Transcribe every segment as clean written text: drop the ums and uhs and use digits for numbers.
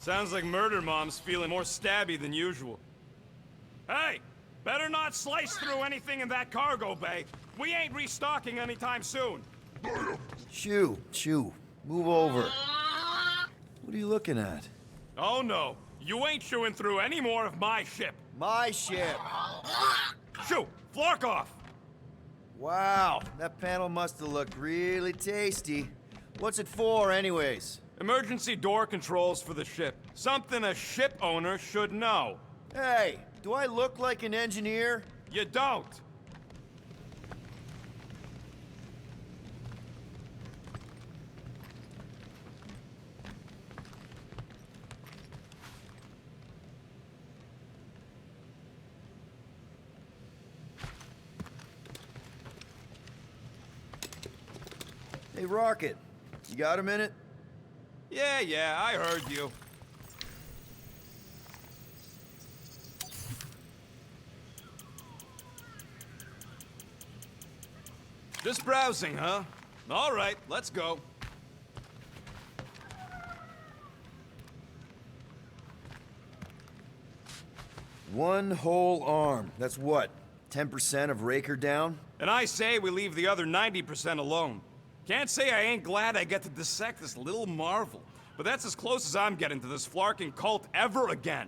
Sounds like Murder Mom's feeling more stabby than usual. Hey! Better not slice through anything in that cargo bay. We ain't restocking anytime soon. Shoo. Move over. What are you looking at? Oh no. You ain't chewing through any more of my ship. My ship. Shoo! Flark off! Wow, that panel must have looked really tasty. What's it for, anyways? Emergency door controls for the ship. Something a ship owner should know. Hey, do I look like an engineer? You don't. Hey, Rocket, you got a minute? Yeah, I heard you. Just browsing, huh? All right, let's go. One whole arm. That's what? 10% of Raker down? And I say we leave the other 90% alone. Can't say I ain't glad I get to dissect this little marvel, but that's as close as I'm getting to this Flarkin cult ever again.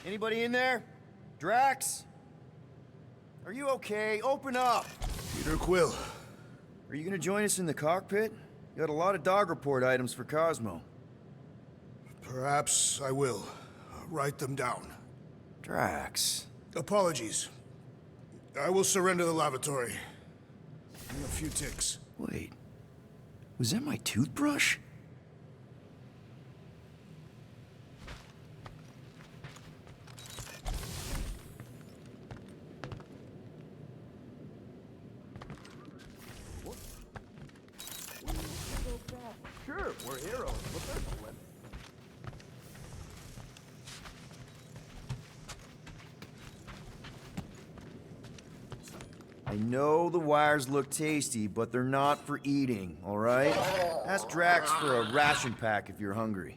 Anybody in there? Drax? Are you okay? Open up! Peter Quill. Are you gonna join us in the cockpit? You got a lot of dog report items for Cosmo. Perhaps I will. Write them down. Drax. Apologies. I will surrender the lavatory. In a few ticks. Wait. Was that my toothbrush? Sure, we're heroes, but there's a limit. I know the wires look tasty, but they're not for eating, all right? Ask Drax for a ration pack if you're hungry.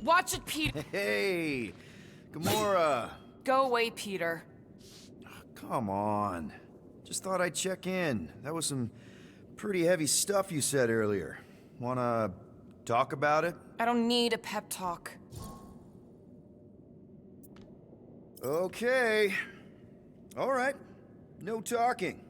Watch it, Peter. Hey, Gamora. Go away, Peter. Come on. Just thought I'd check in. That was some pretty heavy stuff you said earlier. Wanna talk about it? I don't need a pep talk. Okay. All right. No talking.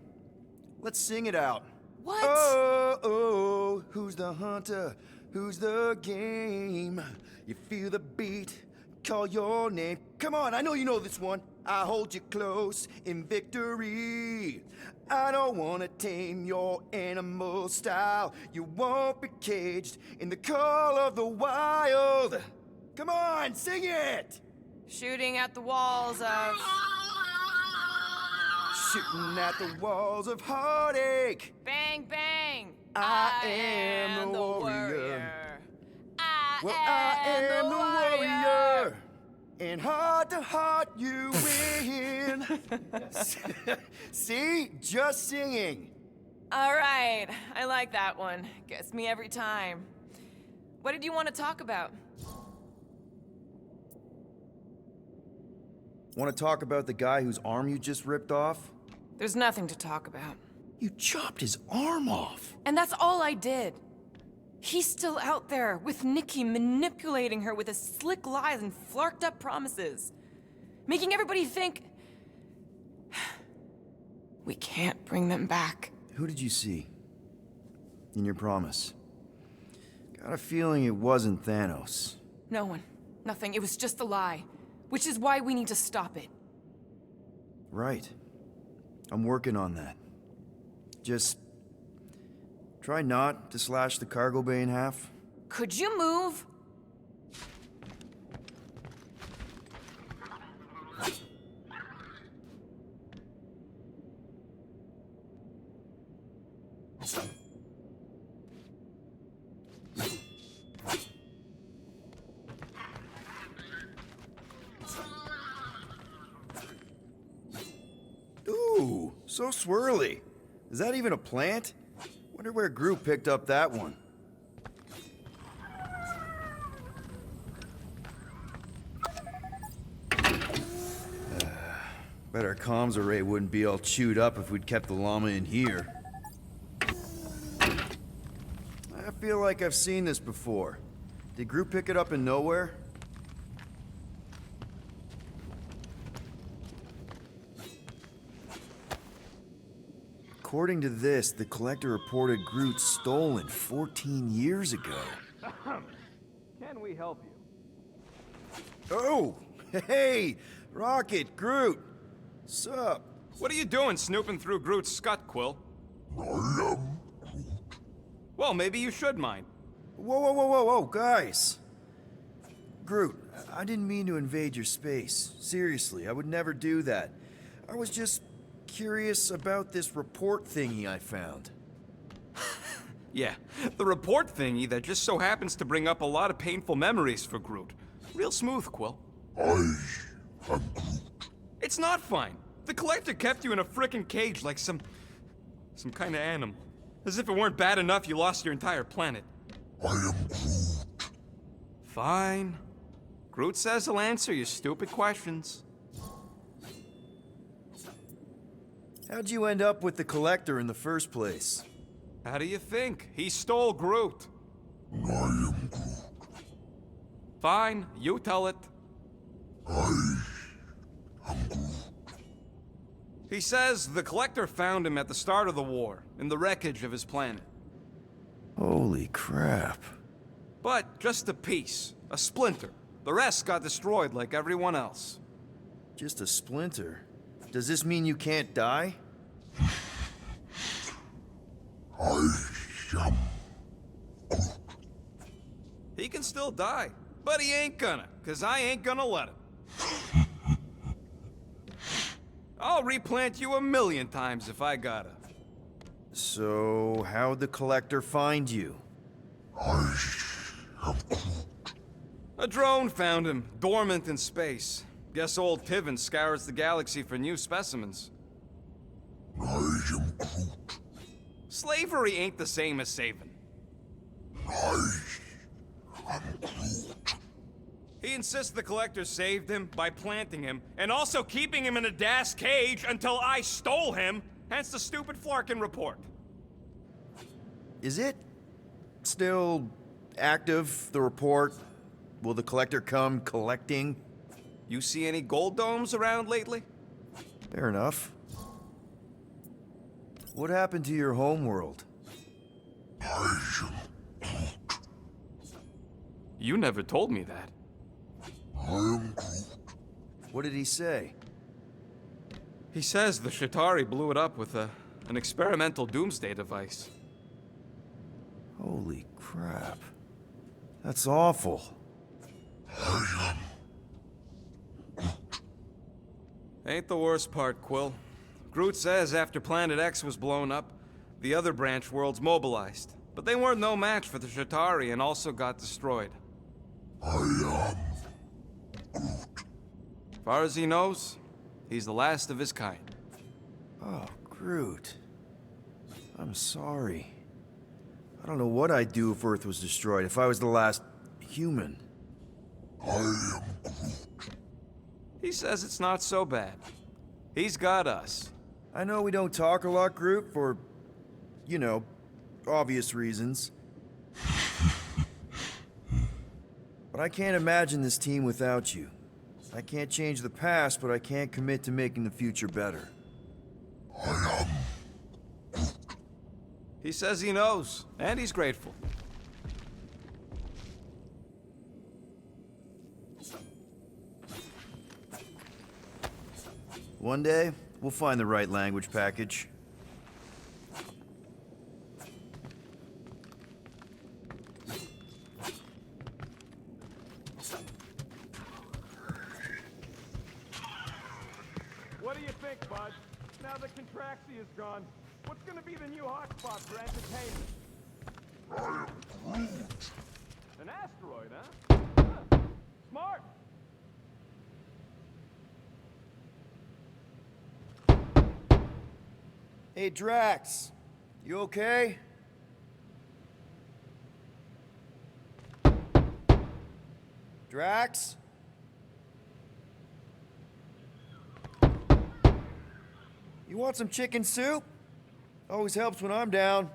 Let's sing it out. What? Oh, who's the hunter? Who's the game? You feel the beat, call your name. Come on, I know you know this one. I hold you close in victory. I don't wanna tame your animal style. You won't be caged in the call of the wild. Come on, sing it! Shooting at the walls of... shooting at the walls of heartache. Bang, bang! I am the warrior. Well, I am the warrior. And heart to heart, you win. See? Just singing. All right, I like that one. Gets me every time. What did you want to talk about? Want to talk about the guy whose arm you just ripped off? There's nothing to talk about. You chopped his arm off. And that's all I did. He's still out there with Nikki manipulating her with his slick lies and flarked up promises. Making everybody think... we can't bring them back. Who did you see? In your promise? Got a feeling it wasn't Thanos. No one. Nothing. It was just a lie. Which is why we need to stop it. Right. I'm working on that. Just... try not to slash the cargo bay in half. Could you move? Ooh, so swirly. Is that even a plant? Wonder where Groot picked up that one. Bet our comms array wouldn't be all chewed up if we'd kept the llama in here. I feel like I've seen this before. Did Groot pick it up in nowhere? According to this, the Collector reported Groot stolen 14 years ago. Can we help you? Oh! Hey! Rocket, Groot! Sup? What are you doing snooping through Groot's scut, Quill? Well, maybe you should mind. Whoa, guys! Groot, I didn't mean to invade your space. Seriously, I would never do that. I was just curious about this report thingy I found. Yeah, the report thingy that just so happens to bring up a lot of painful memories for Groot. Real smooth, Quill. I am Groot. It's not fine. The Collector kept you in a frickin' cage like some kind of animal. As if it weren't bad enough you lost your entire planet. I am Groot. Fine. Groot says he'll answer your stupid questions. How'd you end up with the Collector in the first place? How do you think? He stole Groot. I am Groot. Fine, you tell it. I am Groot. He says the Collector found him at the start of the war, in the wreckage of his planet. Holy crap. But just a piece, a splinter. The rest got destroyed like everyone else. Just a splinter? Does this mean you can't die? I am Groot. He can still die, but he ain't gonna, 'cause I ain't gonna let him. I'll replant you 1,000,000 times if I gotta. So, how'd the Collector find you? I am Groot. A drone found him, dormant in space. Guess old Tiven scours the galaxy for new specimens. I am Groot. Slavery ain't the same as saving. I am Groot. He insists the Collector saved him by planting him, and also keeping him in a das cage until I stole him, hence the stupid Flarkin report. Is it still active, the report? Will the Collector come collecting? You see any gold domes around lately? Fair enough. What happened to your homeworld? I am Groot. You never told me that. I am Groot. What did he say? He says the Shatari blew it up with an experimental doomsday device. Holy crap. That's awful. I am Ain't the worst part, Quill. Groot says after Planet X was blown up, the other branch worlds mobilized. But they weren't no match for the Chitauri and also got destroyed. I As far as he knows, he's the last of his kind. Oh, Groot. I'm sorry. I don't know what I'd do if Earth was destroyed, if I was the last human. am He says it's not so bad. He's got us. I know we don't talk a lot, Groot, for, you know, obvious reasons. But I can't imagine this team without you. I can't change the past, but I can't commit to making the future better. He says he knows, and he's grateful. One day, we'll find the right language package. What do you think, bud? Now that Contraxi is gone, what's gonna be the new hotspot for entertainment? An asteroid, huh? Huh. Smart! Hey, Drax. You okay? Drax? You want some chicken soup? Always helps when I'm down.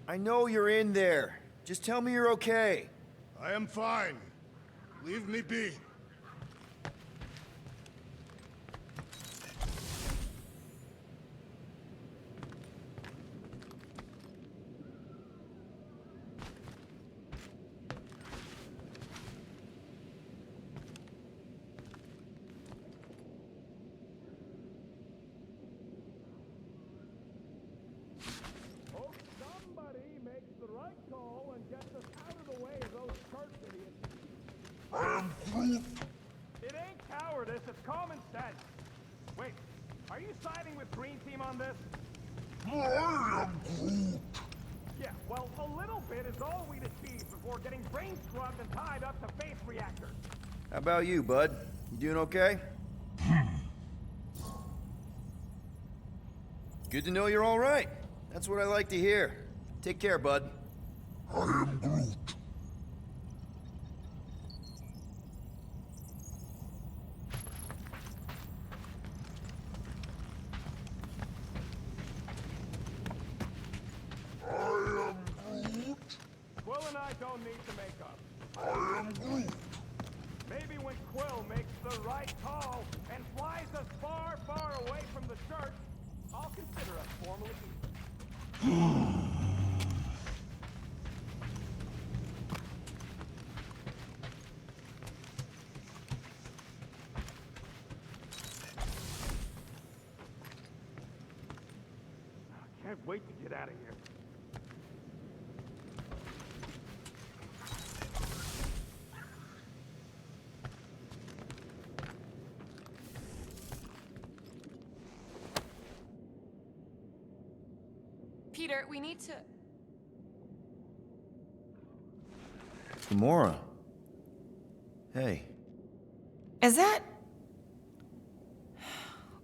I know you're in there. Just tell me you're okay. I am fine. Leave me be. Hope somebody makes the right call and gets us out of the way of those church idiots. It ain't cowardice, it's common sense. Wait, are you siding with Green Team on this? Yeah, well, a little bit is all we'd achieve before getting brain scrubbed and tied up to face reactors. How about you, bud? You doing okay? Good to know you're all right. That's what I like to hear. Take care, bud. Quill and I don't need to make up. Maybe when Quill makes the right call and flies us far, far away from the church, I'll consider us formally even. Can't wait to get out of here. Peter, we need to... Gamora. Hey. Is that...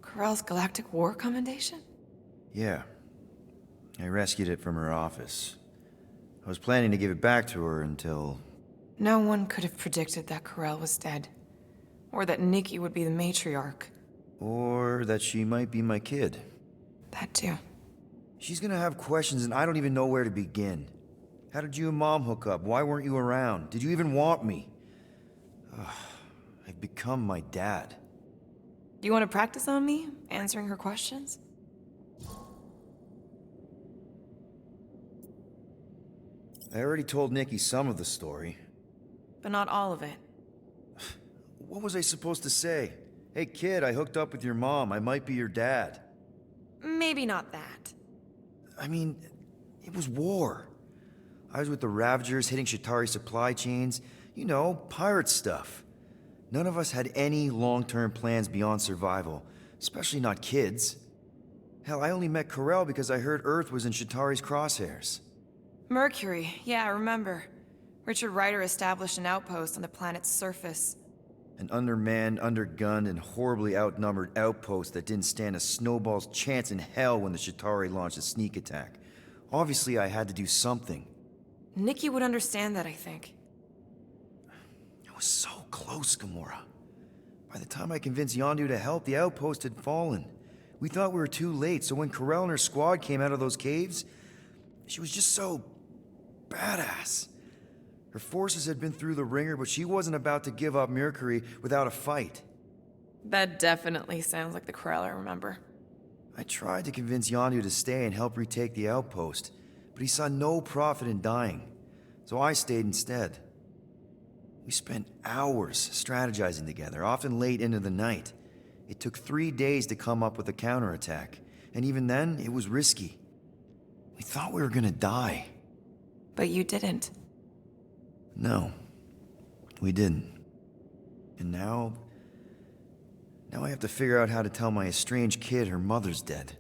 Corell's Galactic War Commendation? Yeah. I rescued it from her office. I was planning to give it back to her until... No one could have predicted that Corell was dead. Or that Nikki would be the matriarch. Or that she might be my kid. That too. She's gonna have questions and I don't even know where to begin. How did you and Mom hook up? Why weren't you around? Did you even want me? Ugh, I've become my dad. Do you want to practice on me, answering her questions? I already told Nikki some of the story. But not all of it. What was I supposed to say? Hey kid, I hooked up with your mom. I might be your dad. Maybe not that. I mean, it was war. I was with the Ravagers hitting Chitauri supply chains. You know, pirate stuff. None of us had any long-term plans beyond survival, especially not kids. Hell, I only met Corell because I heard Earth was in Shatari's crosshairs. Mercury, yeah, I remember. Richard Ryder established an outpost on the planet's surface. An undermanned, undergunned, and horribly outnumbered outpost that didn't stand a snowball's chance in hell when the Shatari launched a sneak attack. Obviously, I had to do something. Nikki would understand that, I think. I was so close, Gamora. By the time I convinced Yondu to help, the outpost had fallen. We thought we were too late, so when Corell and her squad came out of those caves, she was just so badass. Her forces had been through the ringer, but she wasn't about to give up Mercury without a fight. That definitely sounds like the Corell I remember. I tried to convince Yondu to stay and help retake the outpost, but he saw no profit in dying, so I stayed instead. We spent hours strategizing together, often late into the night. It took 3 days to come up with a counterattack, and even then, it was risky. We thought we were gonna die. But you didn't. No, we didn't. And now I have to figure out how to tell my estranged kid her mother's dead.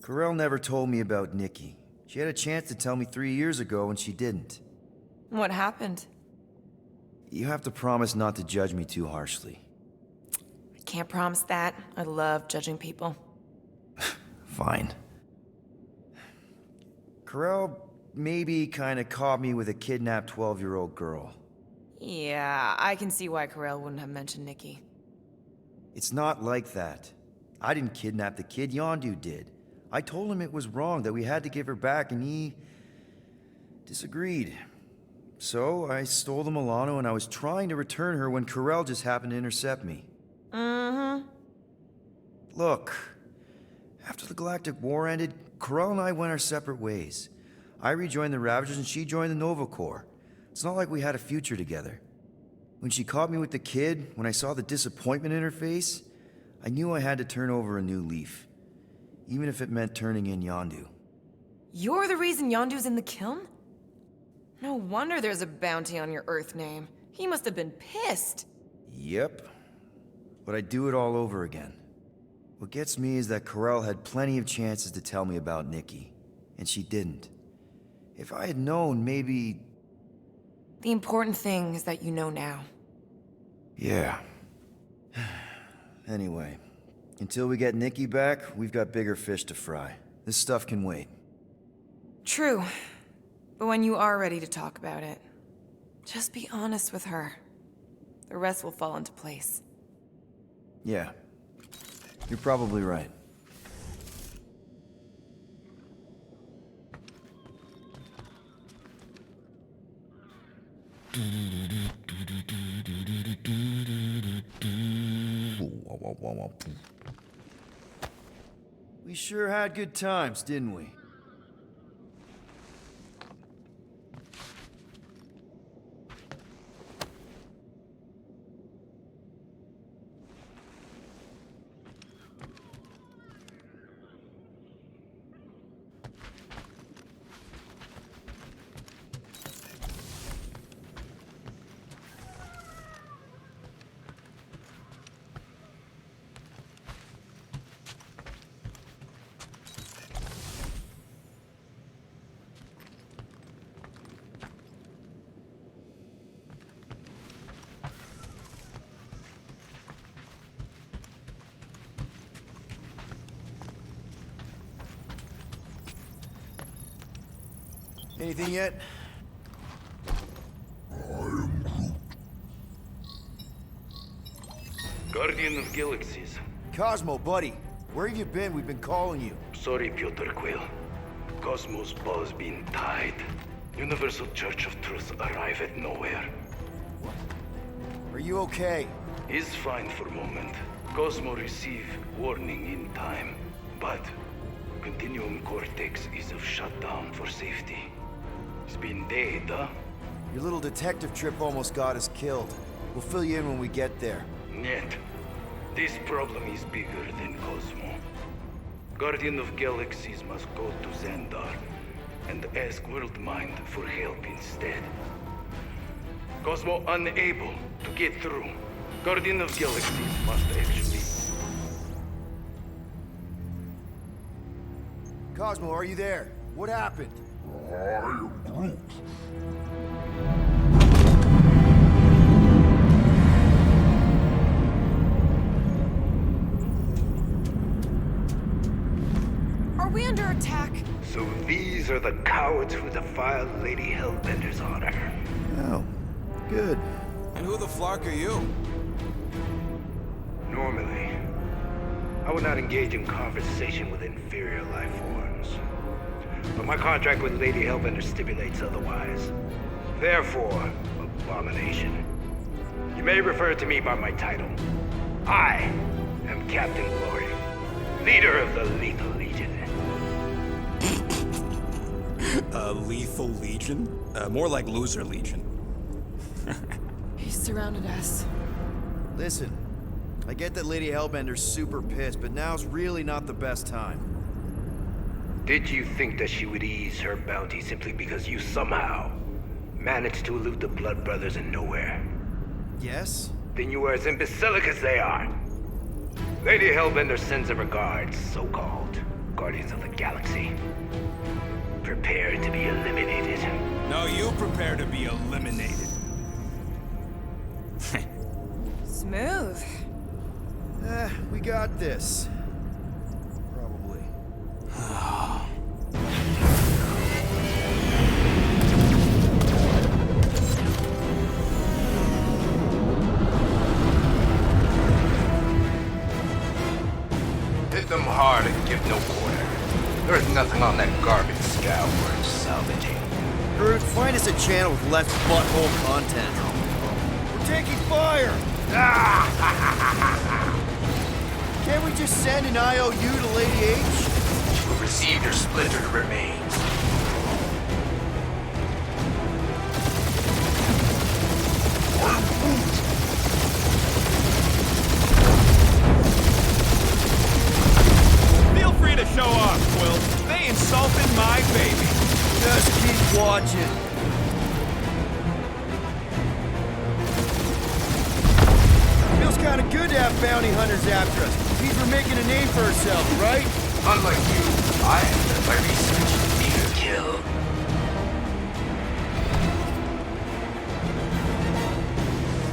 Corell never told me about Nikki. She had a chance to tell me 3 years ago and she didn't. What happened? You have to promise not to judge me too harshly. I can't promise that. I love judging people. Fine. Corell maybe kinda caught me with a kidnapped 12-year-old girl. Yeah, I can see why Corell wouldn't have mentioned Nikki. It's not like that. I didn't kidnap the kid, Yondu did. I told him it was wrong, that we had to give her back, and he disagreed. So I stole the Milano and I was trying to return her when Corell just happened to intercept me. Mm-hmm. Look, after the Galactic War ended, Corell and I went our separate ways. I rejoined the Ravagers and she joined the Nova Corps. It's not like we had a future together. When she caught me with the kid, when I saw the disappointment in her face, I knew I had to turn over a new leaf. Even if it meant turning in Yondu. You're the reason Yondu's in the kiln? No wonder there's a bounty on your Earth name. He must have been pissed. Yep. But I'd do it all over again. What gets me is that Corell had plenty of chances to tell me about Nikki, and she didn't. If I had known, maybe... The important thing is that you know now. Yeah. Anyway, until we get Nikki back, we've got bigger fish to fry. This stuff can wait. True. But when you are ready to talk about it, just be honest with her. The rest will fall into place. Yeah. You're probably right. We sure had good times, didn't we? Anything yet? Guardian of Galaxies. Cosmo, buddy. Where have you been? We've been calling you. Sorry, Piotr Quill. Cosmos ball's been tied. Universal Church of Truth arrive at nowhere. Are you okay? He's fine for moment. Cosmo receive warning in time. But Continuum Cortex is of shutdown for safety. It's been dead, huh? Your little detective trip almost got us killed. We'll fill you in when we get there. Yet, this problem is bigger than Cosmo. Guardian of Galaxies must go to Xandar and ask Worldmind for help instead. Cosmo unable to get through. Guardian of Galaxies must actually. Cosmo, are you there? What happened? I am Groot. Are we under attack? So these are the cowards who defiled Lady Hellbender's honor. Oh, good. And who the flark are you? Normally, I would not engage in conversation with inferior life forms. But my contract with Lady Hellbender stipulates otherwise. Therefore, Abomination, you may refer to me by my title. I am Captain Glory, leader of the Lethal Legion. Lethal Legion? More like Loser Legion. He surrounded us. Listen, I get that Lady Hellbender's super pissed, but now's really not the best time. Did you think that she would ease her bounty simply because you somehow managed to elude the Blood Brothers in nowhere? Yes? Then you are as imbecilic as they are. Lady Hellbender sends her regards, so-called Guardians of the Galaxy. Prepare to be eliminated. No, you prepare to be eliminated. Smooth. We got this. Probably. Hit them hard and give no quarter. There's nothing on that garbage scow worth salvaging. Groot, find us a channel with less butthole content. We're taking fire! Can't we just send an IOU to Lady H? She will receive your splintered remains. Feel free to show off, Quill. They insulted my baby. Just keep watching. Feels kind of good to have bounty hunters after us. Means we're making a name for ourselves, right? Unlike you, I have done my research. Need a kill.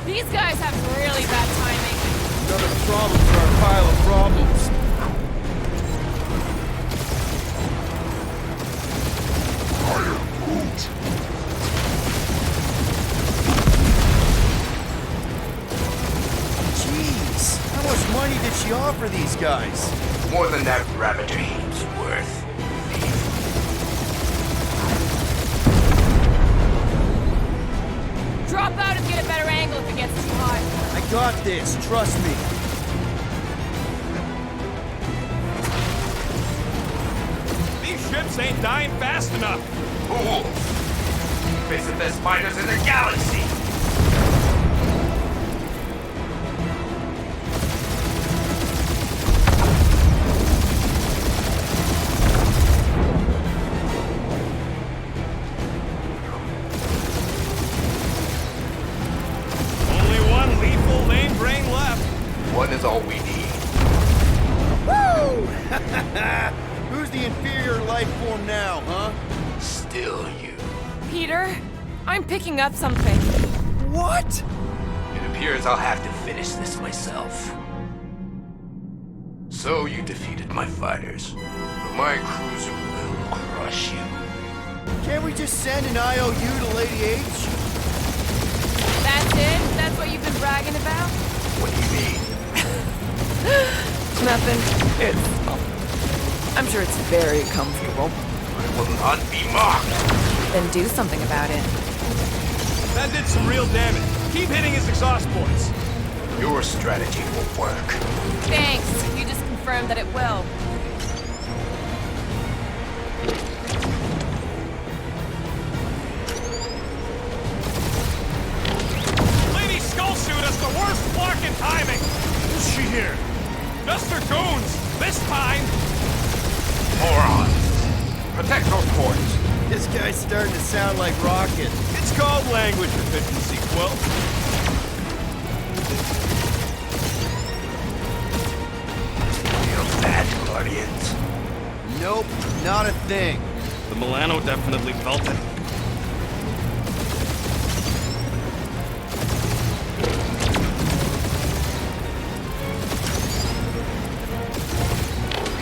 These guys have really bad timing. Another problem for our pile of problems. I am Groot. Jeez, how much money did she offer these guys? More than that Ravager heap's worth. Drop out and get a better angle if it gets too hot. I got this, trust me. These ships ain't dying fast enough. Fools! Face the best fighters in the galaxy! Only one lethal lane brain left. One is all we need. Woo! Who's the inferior life form now, huh? Still you. Peter, I'm picking up something. What? It appears I'll have to finish this myself. So you defeated my fighters, but my cruiser will crush you. Can't we just send an IOU to Lady H? That's it? That's what you've been bragging about? What do you mean? Nothing. I'm sure it's very comfortable. I will not be mocked. Then do something about it. That did some real damage. Keep hitting his exhaust ports. Your strategy will work. Thanks. You just confirmed that it will. Lady Skullsuit has the worst flarking timing. Who's she here? Just her goons. This time. Morons! Protect those ports! This guy's starting to sound like Rocket. It's It's called language efficiency, Quill. Feel that, Guardians? Nope, not a thing. The Milano definitely felt it.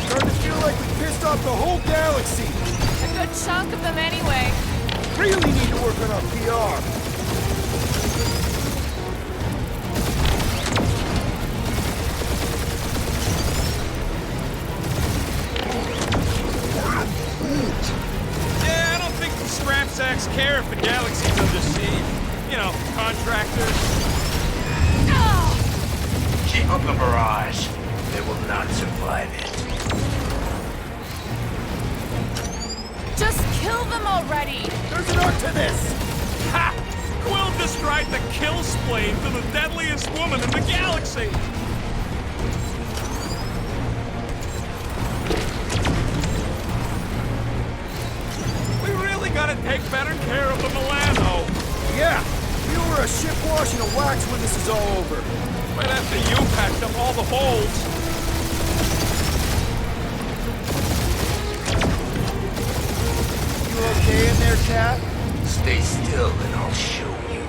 Starting to feel like we pissed off the whole galaxy. A good chunk of them anyway. Really need to work on our PR. Yeah, I don't think the scrap sacks care if the galaxy's under siege. You know, contractors. Keep up the barrage. They will not survive it. Just kill them already! There's an arc to this. Ha! Quill described the kill splane to the deadliest woman in the galaxy! We really gotta take better care of the Milano. Yeah, you were a ship wash and a wax when this is all over. Right after you packed up all the holes. You okay in there, Cat? Stay still and I'll show you.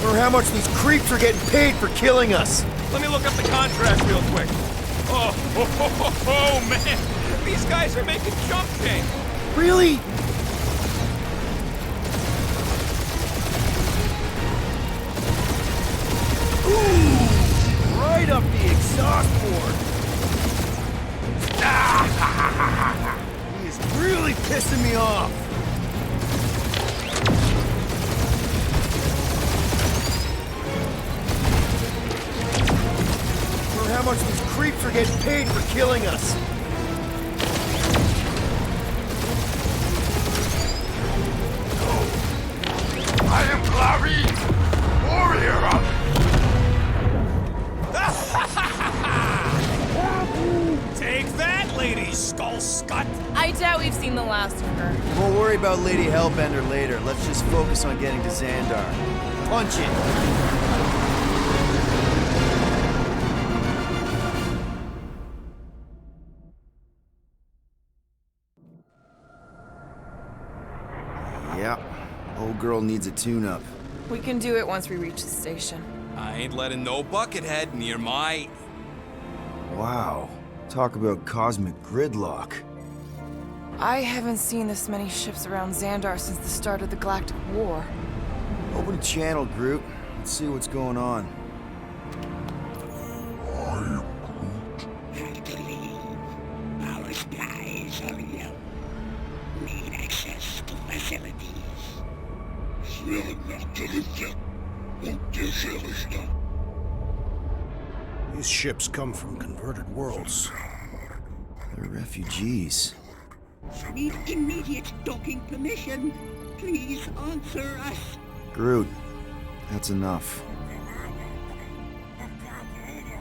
Or how much these creeps are getting paid for killing us. Let me look up the contract real quick. Oh, man! These guys are making jump change. Really? Ooh! Right up the exhaust port. He is really pissing me off. Or how much these creeps are getting paid for killing us. I am Clary, warrior of... Take that, Lady Skull Scut! I doubt we've seen the last of her. We'll worry about Lady Hellbender later. Let's just focus on getting to Xandar. Punch it! Yeah, old girl needs a tune-up. We can do it once we reach the station. I ain't letting no buckethead near my... Wow, talk about cosmic gridlock. I haven't seen this many ships around Xandar since the start of the Galactic War. Open a channel, Groot. Let's see what's going on. Our skies are yellow. Need access to facilities. These ships come from converted worlds. They're refugees. Need immediate docking permission. Please answer us. Groot, that's enough.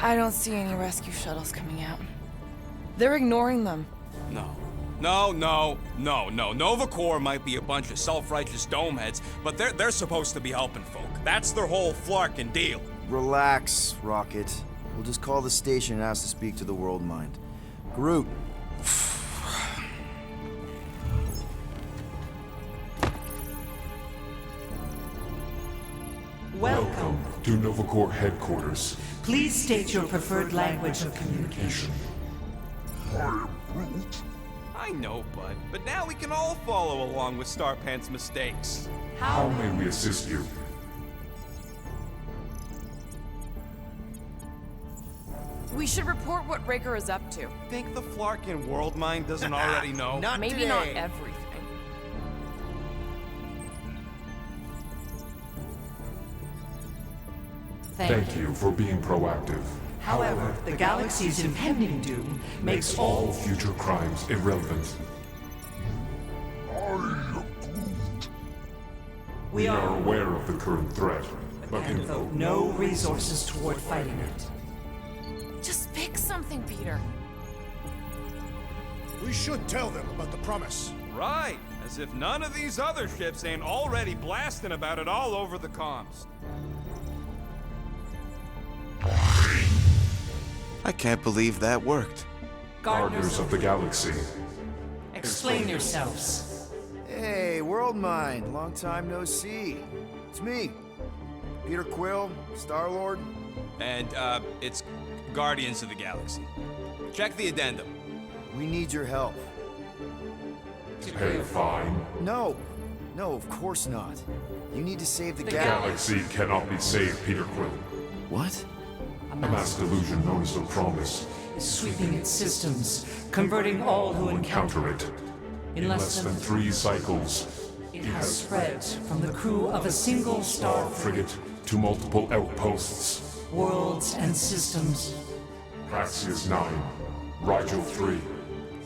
I don't see any rescue shuttles coming out. They're ignoring them. No. Nova Corps might be a bunch of self-righteous domeheads, but they're supposed to be helping folk. That's their whole flarkin' deal. Relax, Rocket. We'll just call the station and ask to speak to the World Mind. Groot. Welcome to Nova Corps headquarters. Please state your preferred language of communication. I am Groot. I know, bud, but now we can all follow along with Starpant's mistakes. How may we assist you? We should report what Raker is up to. Think the Flarkin World Mind doesn't already know? Maybe not everything. Thank you for being proactive. However, the galaxy's impending doom makes All future crimes irrelevant. We are aware of the current threat, but and can devote no resources toward fighting it. Just pick some. something, Peter. We should tell them about the promise. Right, as if none of these other ships ain't already blasting about it all over the comms. I can't believe that worked. Gardeners of the Galaxy. Explain yourselves. Hey, World Mind, long time no see. It's me, Peter Quill, Star-Lord. And, it's Guardians of the Galaxy. Check the addendum. We need your help. Pay a fine. No, of course not. You need to save the Galaxy cannot be saved, Peter Quill. What? A mass delusion known as the Promise. Sweeping its systems, converting all who encounter Encounter it. In less than 3 cycles. it has spread from the crew of a single star Frigate to multiple outposts. worlds and systems. Praxius 9. Rigel 3.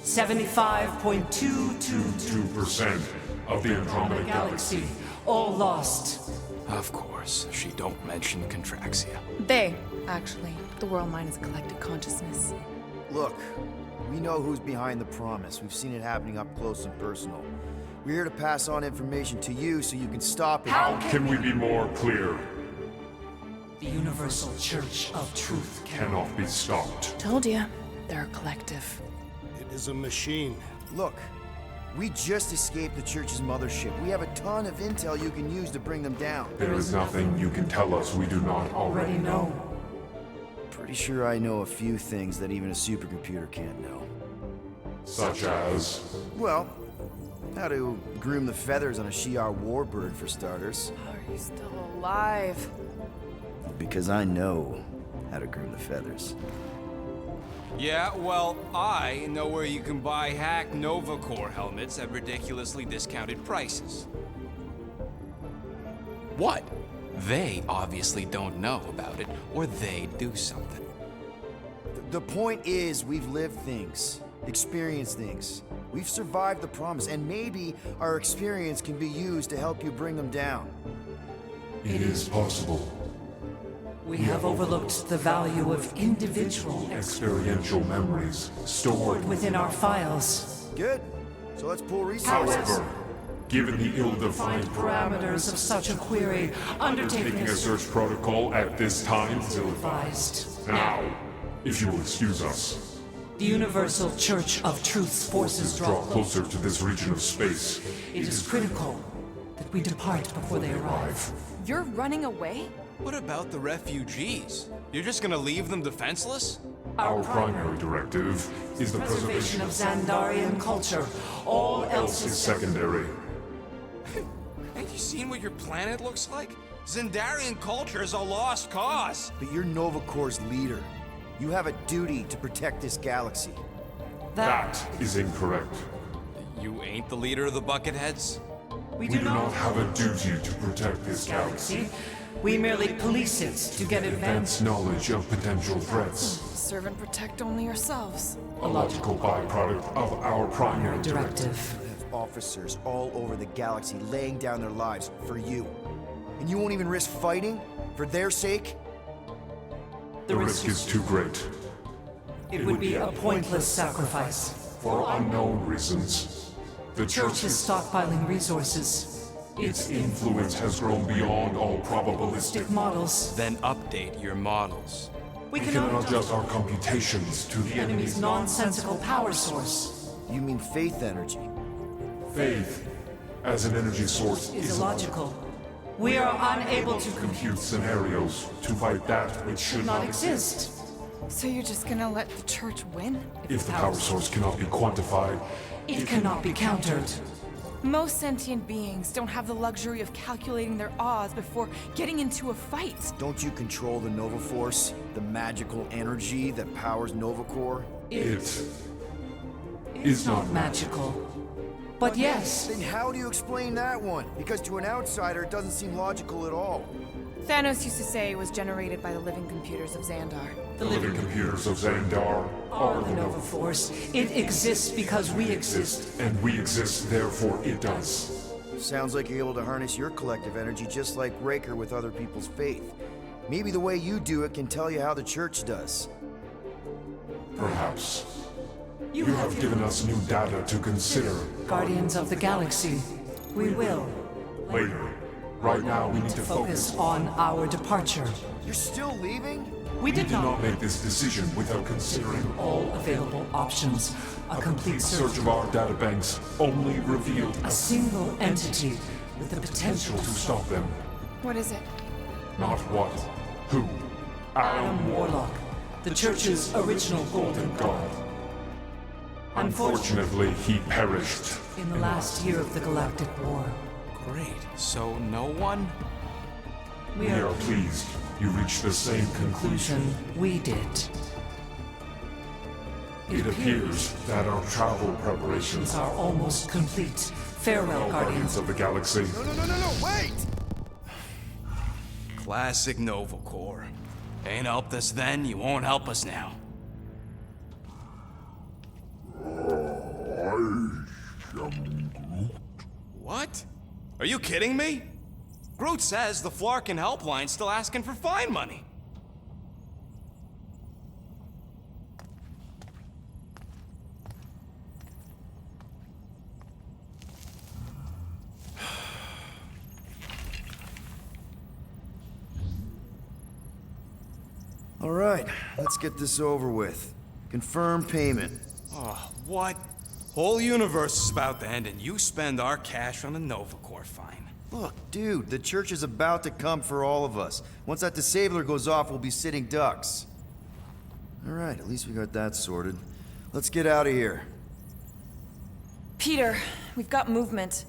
75.222 2% of the Andromeda Galaxy. galaxy, all lost. Of course, she don't mention Contraxia. They, actually. The world mind is a collective consciousness. Look, we know who's behind the promise. We've seen it happening up close and personal. We're here to pass on information to you so you can stop it. How can we be more clear? The Universal Church of Truth. Cannot be stopped. Told ya. They're a collective. It is a machine. Look, we just escaped the Church's mothership. We have a ton of intel you can use to bring them down. There is nothing you can tell us we do not already know. Pretty sure I know a few things that even a supercomputer can't know. Such as... Well, how to groom the feathers on a Shi'ar warbird, for starters. How are you still alive? Because I know how to groom the feathers. Yeah, well, I know where you can buy hack Nova Corps helmets at ridiculously discounted prices. What? They obviously don't know about it, or they'd do something. The point is, we've lived things, experienced things. We've survived the promise, and maybe our experience can be used to help you bring them down. It is possible. We have overlooked the value of individual Experiential memories stored stored within our files. Good. So let's pull resources. However, given the ill-defined Parameters of such a query, undertaking taking a a search protocol at this time still advised. now, if you will excuse us, The Universal Church of Truth's forces draw closer to this region of space. It is critical that we depart before they arrive. You're running away? What about the refugees? You're just gonna leave them defenseless? Our primary directive is the Preservation of Xandarian culture. All else is is secondary. Ain't you seen what your planet looks like? Xandarian culture is a lost cause. But you're Nova Corps' leader. You have a duty to protect this galaxy. That is incorrect. You ain't the leader of the Bucketheads? We We do not have a duty to protect this galaxy. We merely police it to get Advance advanced. knowledge of potential threats. Serve and protect only yourselves. A logical byproduct of our primary directive. Directive. You have officers all over the galaxy laying down their lives for you. And you won't even risk fighting? For their sake? The risk is too great. It would be a pointless sacrifice. For unknown reasons. The Church is stockpiling resources. Its influence has grown beyond all probabilistic. Models. Then update your models. We We cannot cannot adjust our computations to the enemy's enemy's nonsensical power source. You mean faith energy? faith as an energy source Is illogical. We are unable to compute scenarios to fight that which should not exist. So you're just gonna let the church win? If the power source cannot be quantified, It cannot be countered. Most sentient beings don't have the luxury of calculating their odds before getting into a fight. Don't you control the Nova Force? The magical energy that powers Nova Corps? it is not Magical. But yes, Then how do you explain that one? Because to an outsider, it doesn't seem logical at all. Thanos used to say it was generated by the living computers of Xandar. the living computers of Xandar are the Nova Force. It exists because we exist. and we exist, therefore it does. Sounds like you're able to harness your collective energy just like Raker with other people's faith. Maybe the way you do it can tell you how the church does. perhaps. You have given us new data to consider. Guardians of the Galaxy, we will. Later. Right now, we need to Focus on our departure. You're still leaving? We We did did not not. make this decision without considering all. All available options. A complete Search of our databanks only revealed A single entity with the potential potential to stop them. What is it? Not what, who. Adam Warlock, the Church's original golden God. Unfortunately, Unfortunately, he perished. in the last year of the Galactic War, Great. So no one? we We are are pleased you reached the same conclusion. we did. It appears that our travel preparations are almost complete. Farewell, are Guardians. Guardians of the Galaxy. No, wait! Classic Nova Corps. Ain't helped us then, you won't help us now. What? Are you kidding me? Groot says the Flarkin helpline's still asking for fine money. All right, let's get this over with. Confirm payment. Oh, what? Whole universe is about to end and you spend our cash on a Nova Corps fine. Look, dude, the church is about to come for all of us. Once that disabler goes off, we'll be sitting ducks. All right, at least we got that sorted. Let's get out of here. Peter, we've got movement.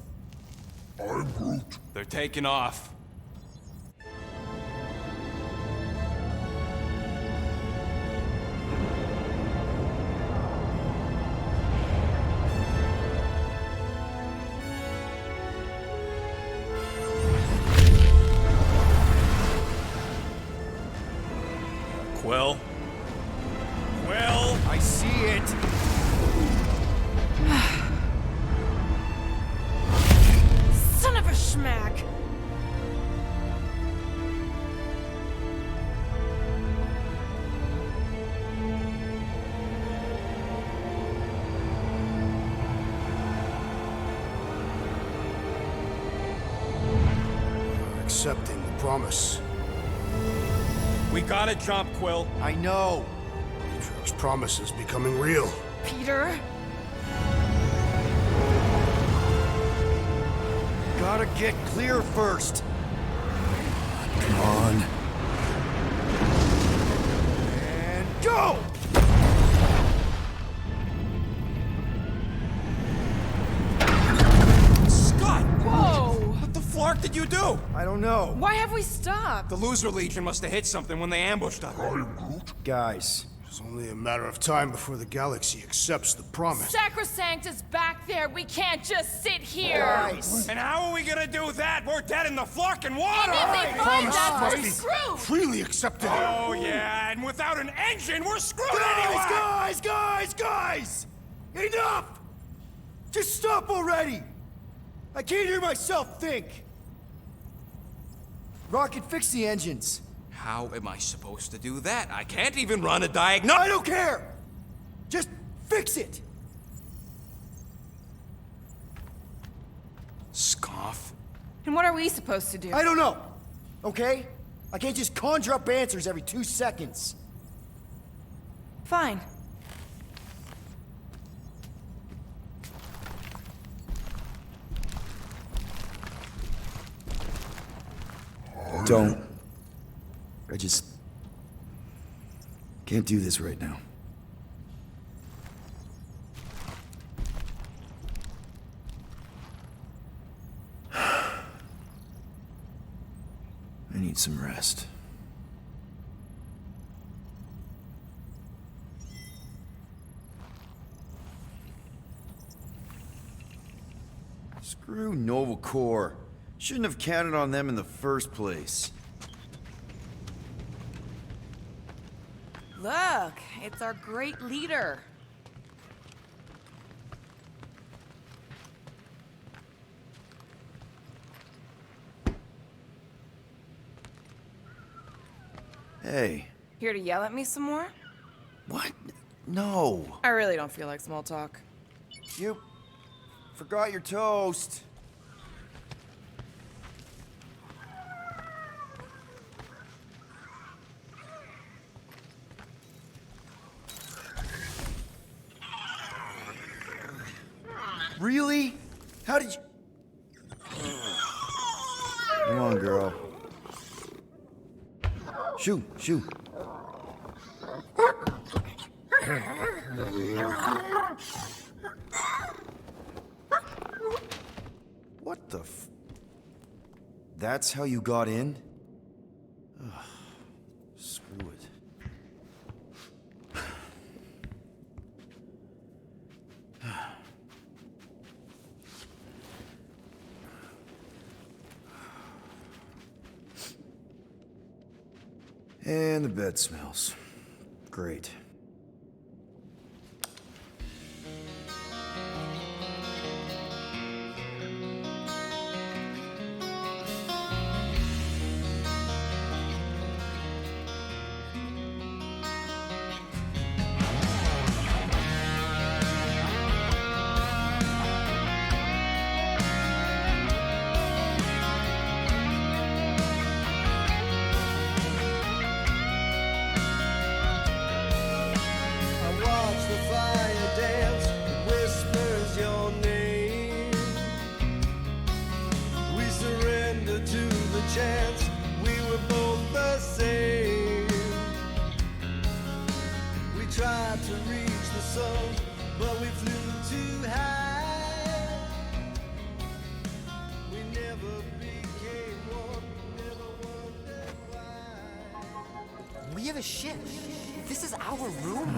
They're taking off. Quill? Quill? I see it! Son of a schmack! Accepting the promise. We gotta jump, Quill. I know! Atriox promise is becoming real. Peter? Gotta get clear first. Come on. And go! Scott! Whoa! What the flark did you do? I don't know. Why have we stopped? The Loser Legion must have hit something when they ambushed us. Guys, It's only a matter of time before the galaxy accepts the promise. Sacrosanct is back there. We can't just sit here. guys! And how are we gonna do that? We're dead in the flarkin' water! And if they find us, must we're be screwed. freely accepted. Oh, yeah, and without an engine, we're screwed anyway! Guys! Enough! Just stop already! I can't hear myself think! Rocket, fix the engines. How am I supposed to do that? I can't even run a I diagnosis. don't care! Just fix it! Scoff. And what are we supposed to do? I don't know, okay? I can't just conjure up answers every 2 seconds. Fine. Don't. I just can't do this right now. I need some rest. Screw Nova Corps. Shouldn't have counted on them in the first place. Look, it's our great leader. Hey, Here to yell at me some more? what? No. I really don't feel like small talk. You forgot your toast. Really? How did you... Come on, girl. Shoo, shoo. What the f... That's how you got in? Ugh, screw it. And the bed smells. Great. Chance we were both the same. We tried to reach the sun, but we flew too high. We never became one, never wondered why. We have a ship. This is our room.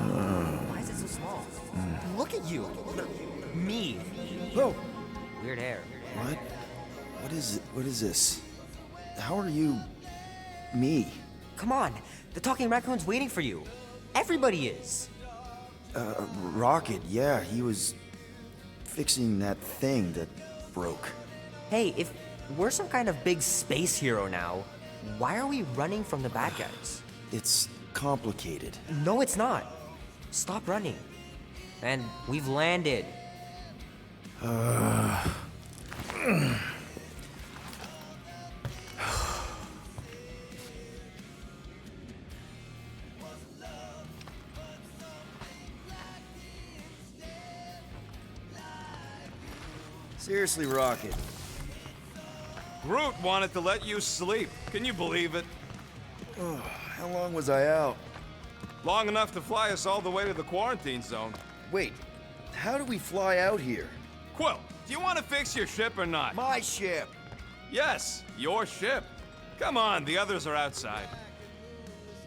Why is it so small? Look at you. Me. Oh. Weird hair. What? What is it? What is this? How are you... me? Come on. The talking raccoon's waiting for you. Everybody is. Rocket, yeah, he was fixing that thing that broke. Hey, if we're some kind of big space hero now, why are we running from the bad guys? It's complicated. No, it's not. Stop running. And we've landed. Seriously, Rocket. Groot wanted to let you sleep. Can you believe it? How long was I out? Long enough to fly us all the way to the quarantine zone. Wait, how do we fly out here? Quill, do you want to fix your ship or not? My ship! Yes, your ship. Come on, the others are outside.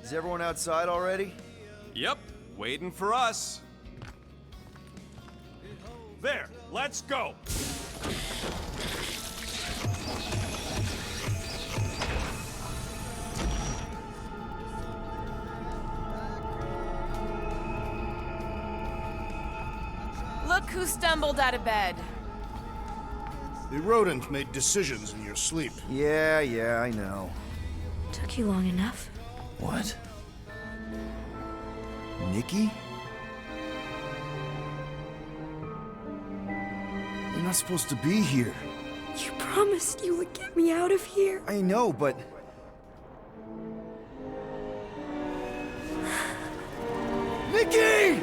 Is everyone outside already? Yep, waiting for us. There, let's go. Look who stumbled out of bed. The rodent made decisions in your sleep. Yeah, I know. Took you long enough. What? Nikki? You're not supposed to be here. You promised you would get me out of here. I know, but... Nikki!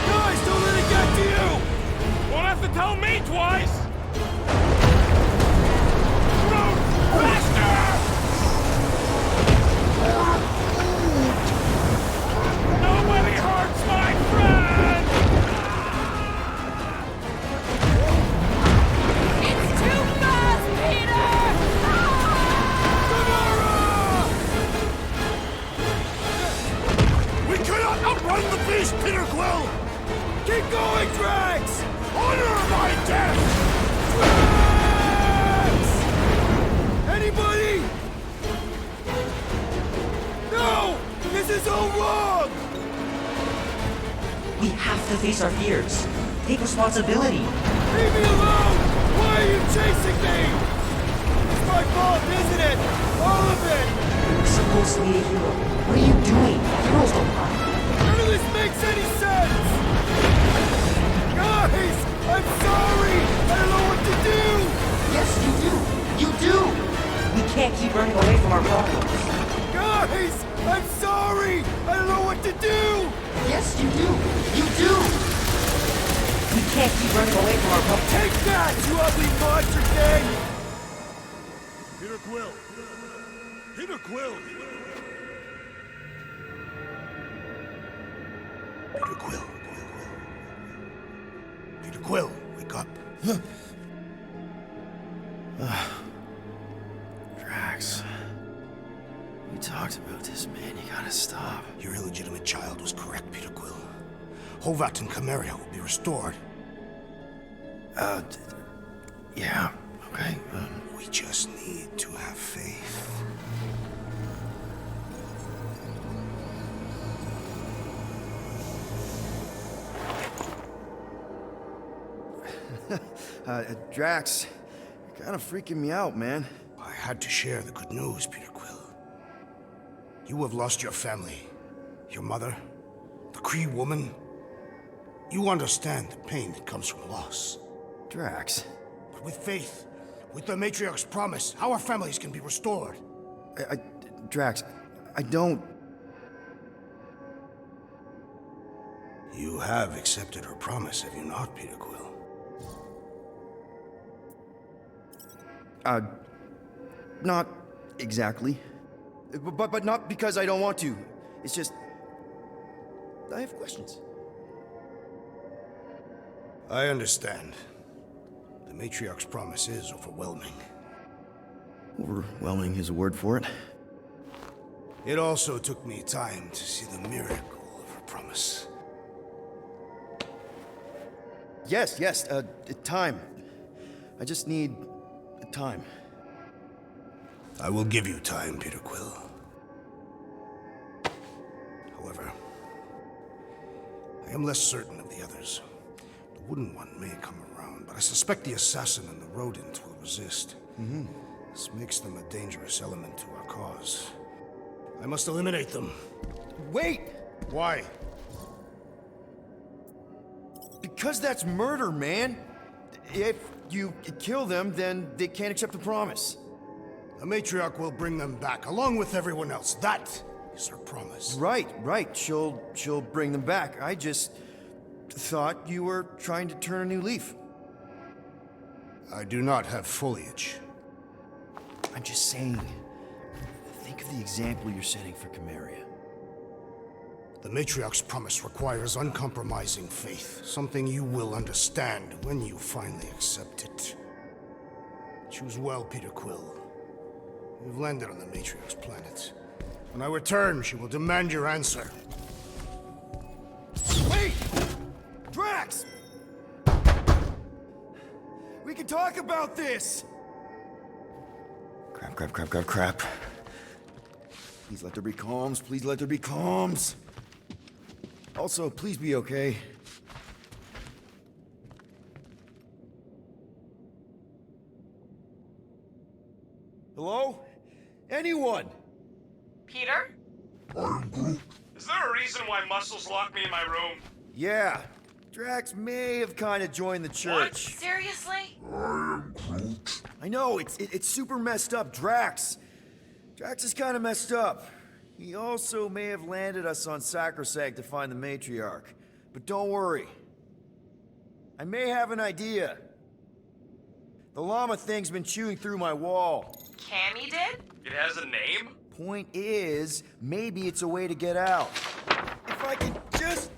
Guys, don't let it get to you! Won't have to tell me twice! Groot! Faster! Nobody hurts my friend! It's too fast, Peter! We cannot outrun the beast, Peter Quill! Keep going, Drax! Honor my death! Drax! Anybody? No! This is all wrong! We have to face our fears. Take responsibility. Leave me alone! Why are you chasing me? It's my fault, isn't it? All of it! You're supposed to be a hero. What are you doing? Heroes don't cry. None of this makes any sense! Guys! I'm sorry! I don't know what to do! Yes, you do. You do. We can't keep running away from our problems. Guys! I'm sorry! I don't know what to do! Yes, you do. You do. We can't keep running away from our problems. Take that, you ugly monster thing! Peter Quill! Peter Quill! Peter Quill. Peter Quill, wake up. Drax. We talked about this, man. You gotta stop. Your illegitimate child was correct, Peter Quill. Hovat and Cameria will be restored. Yeah, okay. We just need to have faith. Drax, you're kind of freaking me out, man. I had to share the good news, Peter Quill. You have lost your family. Your mother, the Kree woman. You understand the pain that comes from loss. Drax. But with faith, with the Matriarch's promise, our families can be restored. Drax, I don't... You have accepted her promise, have you not, Peter Quill? Not exactly. But not because I don't want to. It's just... I have questions. I understand. The Matriarch's promise is overwhelming. Overwhelming is a word for it. It also took me time to see the miracle of her promise. Yes, time. I just need time. I will give you time, Peter Quill. However, I am less certain of the others. The Wooden One may come around, but I suspect the assassin and the rodent will resist. This makes them a dangerous element to our cause. I must eliminate them. Wait! Why? Because that's murder, man. If you kill them, then they can't accept the promise. The Matriarch will bring them back, along with everyone else. That is her promise. Right. She'll bring them back. I just thought you were trying to turn a new leaf. I do not have foliage. I'm just saying. Think of the example you're setting for Cameria. The Matriarch's promise requires uncompromising faith, something you will understand when you finally accept it. Choose well, Peter Quill. You've landed on the Matriarch's planet. When I return, she will demand your answer. Wait! Drax! We can talk about this! Crap. Please let there be calms. Please let there be calms. Also, please be okay. Hello? Anyone? Peter? Is there a reason why Muscles locked me in my room? Yeah. Drax may have kind of joined the church. Seriously? I know, it's super messed up, Drax. Drax is kind of messed up. He also may have landed us on Sacrosanct to find the Matriarch. But don't worry. I may have an idea. The llama thing's been chewing through my wall. Cammy did? It has a name? Point is, maybe it's a way to get out. If I can just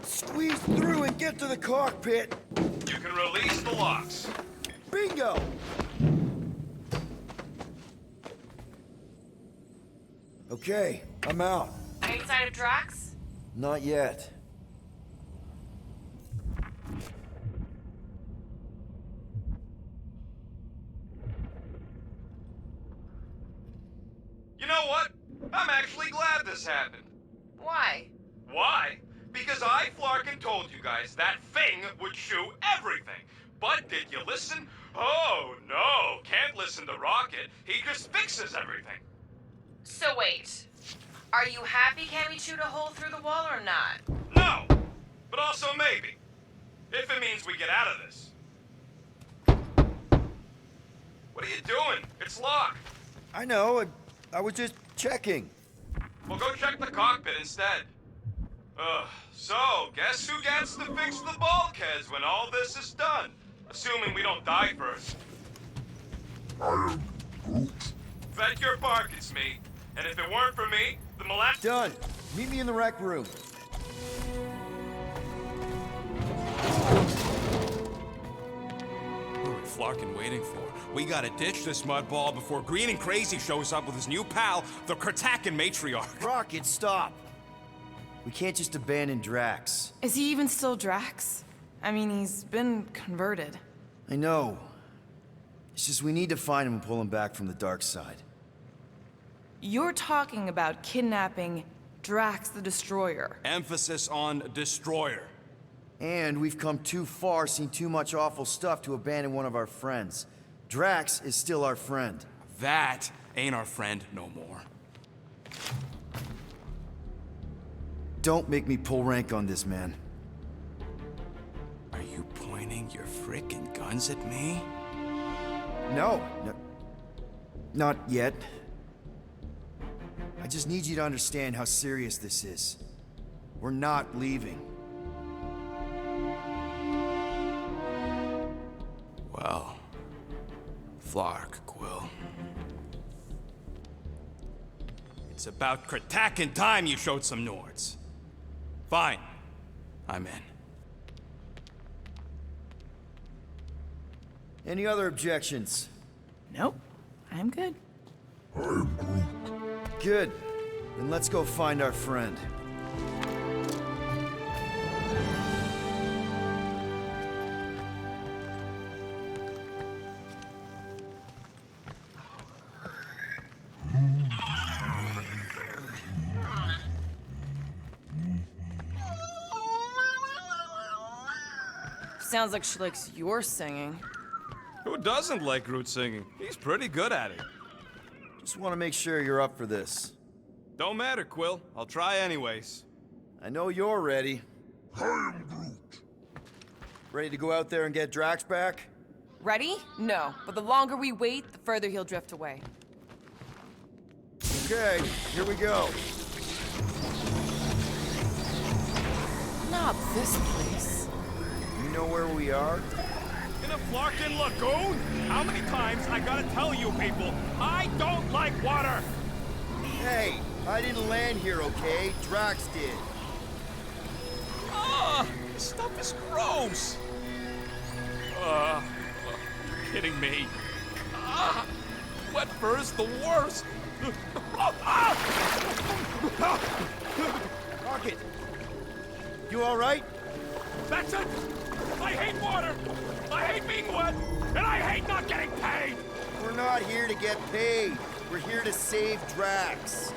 squeeze through and get to the cockpit. You can release the locks. Bingo! Okay, I'm out. Are you inside of Drax? Not yet. You know what? I'm actually glad this happened. Why? Why? Because I, Flarkin, told you guys that thing would chew everything. But did you listen? Oh, no. Can't listen to Rocket. He just fixes everything. So wait, are you happy Cammy chewed a hole through the wall or not? No! But also maybe. If it means we get out of this. What are you doing? It's locked. I know. I was just checking. Well, go check the cockpit instead. So, guess who gets to fix the bulkheads when all this is done? Assuming we don't die first. I am Groot. Bet your bark it's me. And if it weren't for me, the molest— Done. Meet me in the rec room. What are we Flarkin waiting for? We gotta ditch this mudball before Green and Crazy shows up with his new pal, the Kratakan Matriarch. Rocket, stop. We can't just abandon Drax. Is he even still Drax? I mean, he's been converted. I know. It's just we need to find him and pull him back from the dark side. You're talking about kidnapping Drax the Destroyer. Emphasis on destroyer. And we've come too far, seen too much awful stuff to abandon one of our friends. Drax is still our friend. That ain't our friend no more. Don't make me pull rank on this, man. Are you pointing your frickin' guns at me? No, not yet. I just need you to understand how serious this is. We're not leaving. Well, Flark, Quill. It's about Kratakan time you showed some Nords. Fine. I'm in. Any other objections? Nope. I'm good. I am Groot. Good. Then let's go find our friend. Sounds like she likes your singing. Who doesn't like Groot singing? He's pretty good at it. Just want to make sure you're up for this. Don't matter, Quill. I'll try anyways. I know you're ready. I am Groot. Ready to go out there and get Drax back? Ready? No. But the longer we wait, the further he'll drift away. Okay, here we go. Not this place. You know where we are? In a Flarkin lagoon? How many times I gotta tell you people, I don't like water! Hey, I didn't land here, okay? Drax did. Ah, this stuff is gross! You're kidding me. Wet fur is the worst! Rocket! You alright? That's it! I hate water! I hate being wet! And I hate not getting paid! We're not here to get paid. We're here to save Drax.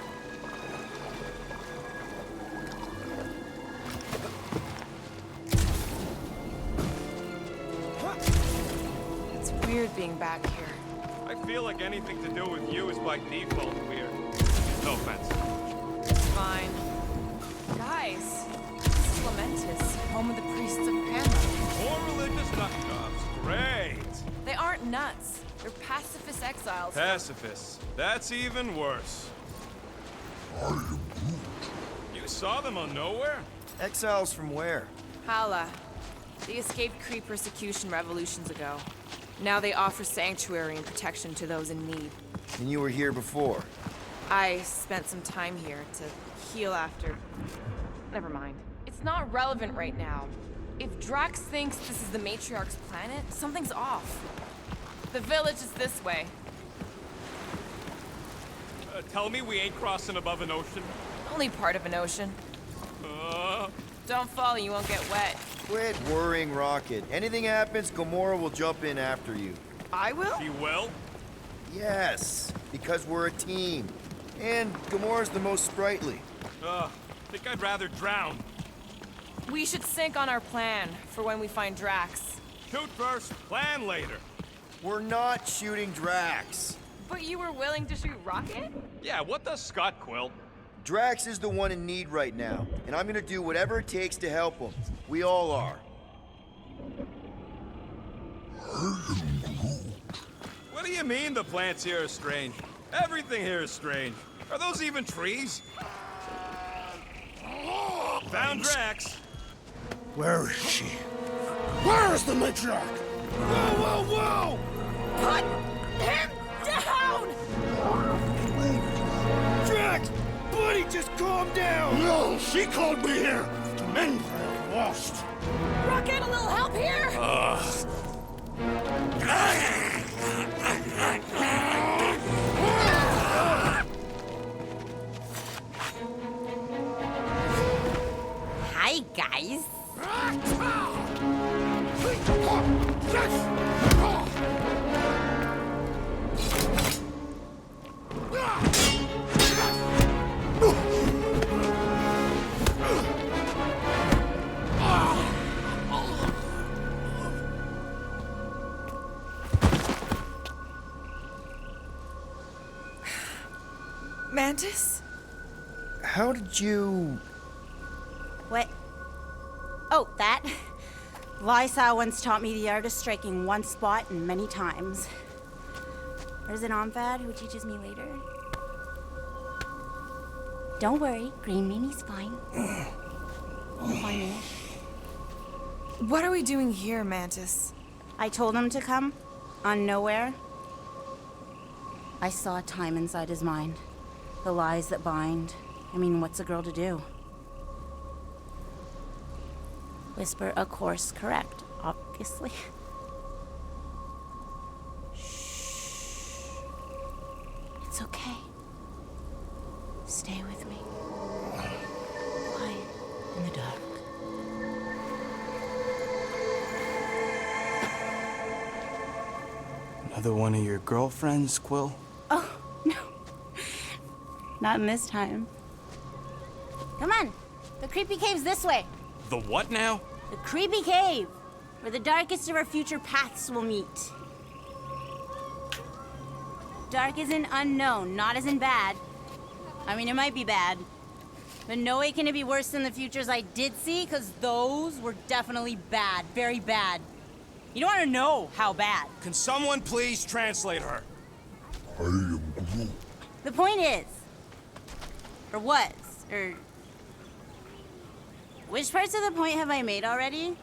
It's weird being back here. I feel like anything to do with you is by default weird. No offense. It's fine. Guys, this is Lamentis, home of the priests of Pama. More religious nutjobs. Great! They aren't nuts. They're pacifist exiles. Pacifists. That's even worse. I am Groot. You saw them on Nowhere? Exiles from where? Hala. They escaped Kree persecution revolutions ago. Now they offer sanctuary and protection to those in need. And you were here before? I spent some time here to heal after... Never mind. It's not relevant right now. If Drax thinks this is the Matriarch's planet, something's off. The village is this way. Tell me we ain't crossing above an ocean. Only part of an ocean. Don't fall, you won't get wet. Quit worrying, Rocket. Anything happens, Gamora will jump in after you. I will? She will? Yes, because we're a team. And Gamora's the most sprightly. Think I'd rather drown. We should sync on our plan for when we find Drax. Shoot first, plan later. We're not shooting Drax. But you were willing to shoot Rocket? Yeah, what does Scott Quill? Drax is the one in need right now, and I'm gonna do whatever it takes to help him. We all are. What do you mean the plants here are strange? Everything here is strange. Are those even trees? Found Drax. Where is she? Where is the matriarch? Whoa, whoa, whoa! Put him down! Drax! Buddy, just calm down! No, she called me here to mend what I have lost. Rocket, a little help here? Hi, guys. Mantis? How did you... What? Oh, that? Lysa once taught me the art of striking one spot and many times. There's an Omphad who teaches me later. Don't worry, Green Meanie's fine. You'll find me. What are we doing here, Mantis? I told him to come, on nowhere. I saw time inside his mind. The lies that bind. I mean, what's a girl to do? Whisper a course correct, obviously. Shh. It's okay. Stay with me. Quiet in the dark. Another one of your girlfriends, Quill? Oh, no. Not in this time. Come on. The creepy cave's this way. The what now? The creepy cave, where the darkest of our future paths will meet. Dark as in unknown, not as in bad. I mean, it might be bad, but no way can it be worse than the futures I did see, because those were definitely bad, very bad. You don't want to know how bad. Can someone please translate her? I am Groot. The point is, or was, or... Which parts of the point have I made already?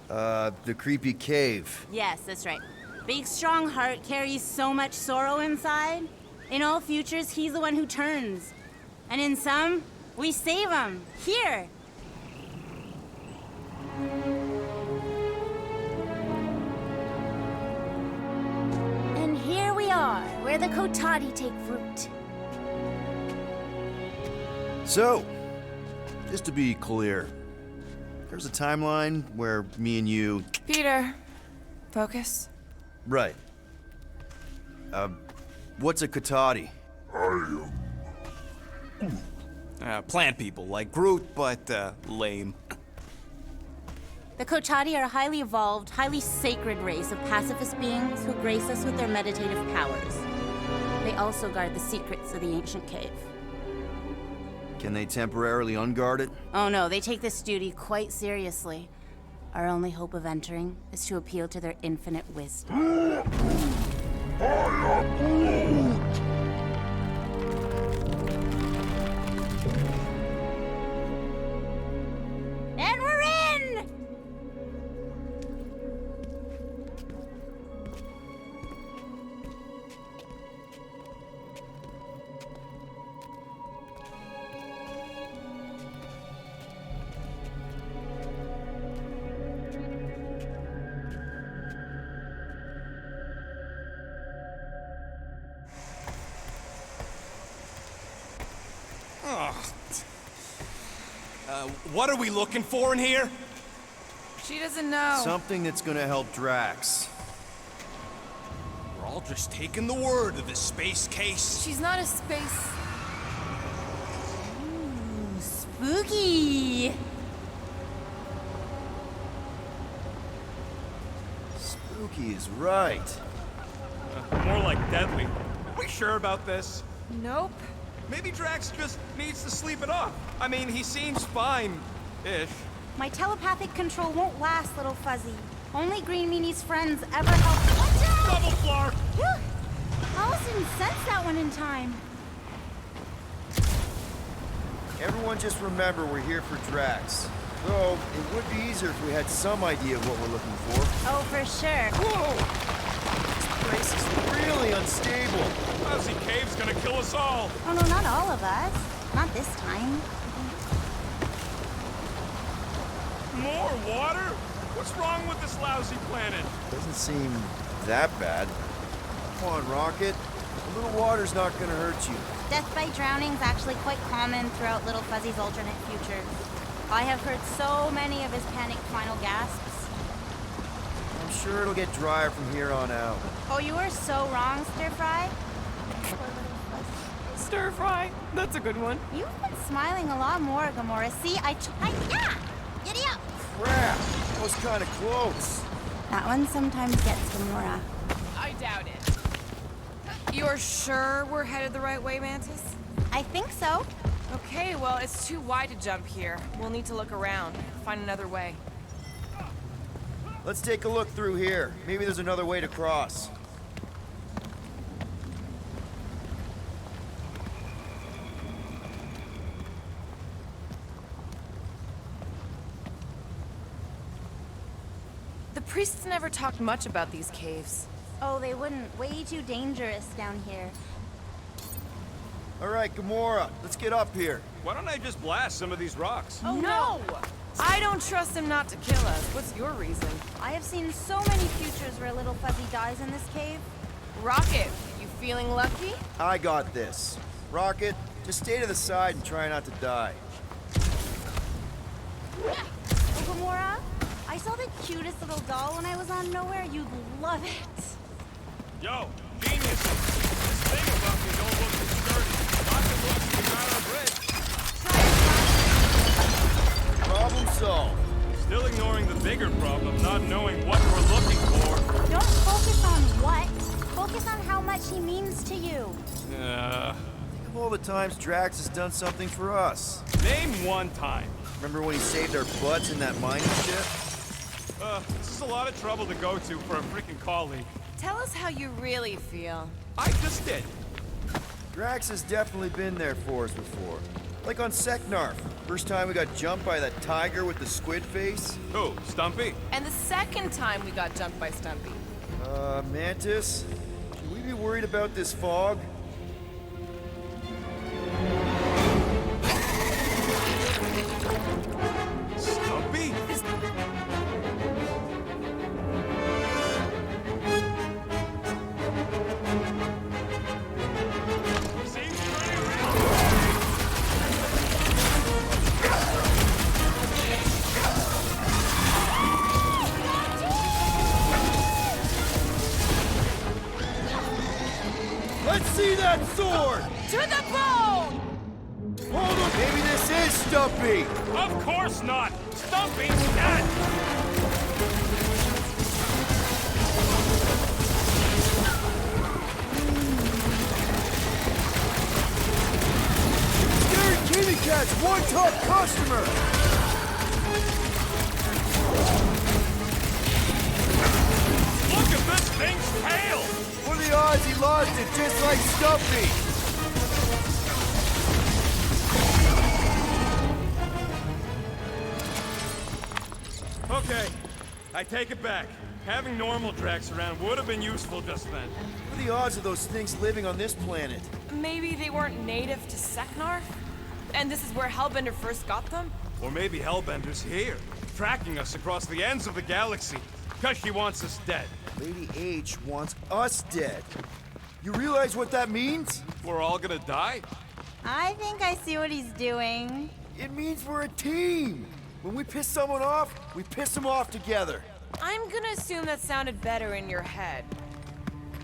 The creepy cave. Yes, that's right. Big, strong heart carries so much sorrow inside. In all futures, he's the one who turns. And in some, we save him. Here. And here we are, where the Kotati take root. So, just to be clear, there's a timeline where me and you... Peter, focus. Right. What's a Kotati? I am... Plant people, like Groot, but, lame. The Kotati are a highly evolved, highly sacred race of pacifist beings who grace us with their meditative powers. They also guard the secrets of the ancient cave. Can they temporarily unguard it? Oh no, they take this duty quite seriously. Our only hope of entering is to appeal to their infinite wisdom. I am Groot! And we're in! What are we looking for in here? She doesn't know. Something that's gonna help Drax. We're all just taking the word of this space case. She's not a space... Ooh, spooky! Spooky is right. More like deadly. we sure about this? Nope. Maybe Drax just needs to sleep it off. I mean, he seems fine-ish. My telepathic control won't last, little fuzzy. Only Green Meanie's friends ever help. Watch out! Double flark! Whew. Alice didn't sense that one in time. Everyone just remember we're here for Drax. Though, it would be easier if we had some idea of what we're looking for. Oh, for sure. Whoa! This place is really unstable. Lousy cave's gonna kill us all. Oh, no, not all of us. Not this time. More water? What's wrong with this lousy planet? Doesn't seem that bad. Come on, Rocket. A little water's not gonna hurt you. Death by drowning is actually quite common throughout Little Fuzzy's alternate future. I have heard so many of his panicked final gasps. I'm sure it'll get drier from here on out. Oh, you were so wrong, Stir Fry. Stir fry. That's a good one. You've been smiling a lot more, Gamora. See, yeah! Giddy up! Crap! That was kind of close. That one sometimes gets Gamora. I doubt it. You're sure we're headed the right way, Mantis? I think so. Okay, well, it's too wide to jump here. We'll need to look around, find another way. Let's take a look through here. Maybe there's another way to cross. The priests never talked much about these caves. Oh, they wouldn't. Way too dangerous down here. All right, Gamora, let's get up here. Why don't I just blast some of these rocks? Oh, no! I don't trust him not to kill us. What's your reason? I have seen so many futures where Little Fuzzy dies in this cave. Rocket, you feeling lucky? I got this. Rocket, just stay to the side and try not to die. Oh, Gamora, I saw the cutest little doll when I was on Nowhere. You'd love it. Yo, genius! This thing about me don't look too sturdy. Rocket looks to be right on bridge. Problem solved. Still ignoring the bigger problem, not knowing what we're looking for. Don't focus on what. Focus on how much he means to you. Think of all the times Drax has done something for us. Name one time. Remember when he saved our butts in that mining ship? This is a lot of trouble to go to for a freaking colleague. Tell us how you really feel. I just did. Drax has definitely been there for us before. Like on Seknarf. First time we got jumped by that tiger with the squid face. Who, Stumpy? And the second time we got jumped by Stumpy. Mantis? Should we be worried about this fog? Stumpy? Seems pretty real. Let's see that sword! To the bone! Hold on, maybe this is Stumpy! Of course not! Stumpy's dead! Scary Kitty Cat's one top customer! Look at this thing's tail! What are the odds he lost it just like Stumpy? Okay, I take it back. Having normal Drax around would have been useful just then. What are the odds of those things living on this planet? Maybe they weren't native to Seknarf? And this is where Hellbender first got them? Or maybe Hellbender's here, tracking us across the ends of the galaxy, because she wants us dead. Lady H wants us dead. You realize what that means? We're all gonna die? I think I see what he's doing. It means we're a team. When we piss someone off, we piss them off together. I'm gonna assume that sounded better in your head.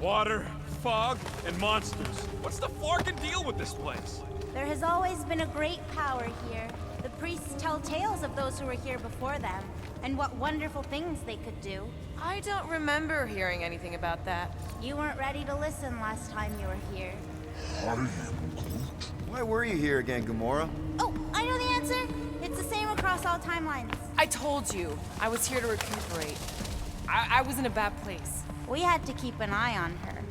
Water, fog, and monsters. What's the flarkin' deal with this place? There has always been a great power here. The priests tell tales of those who were here before them, and what wonderful things they could do. I don't remember hearing anything about that. You weren't ready to listen last time you were here. Why were you here again, Gamora? Oh, I know the answer! It's the same across all timelines. I told you, I was here to recuperate. I was in a bad place. We had to keep an eye on her.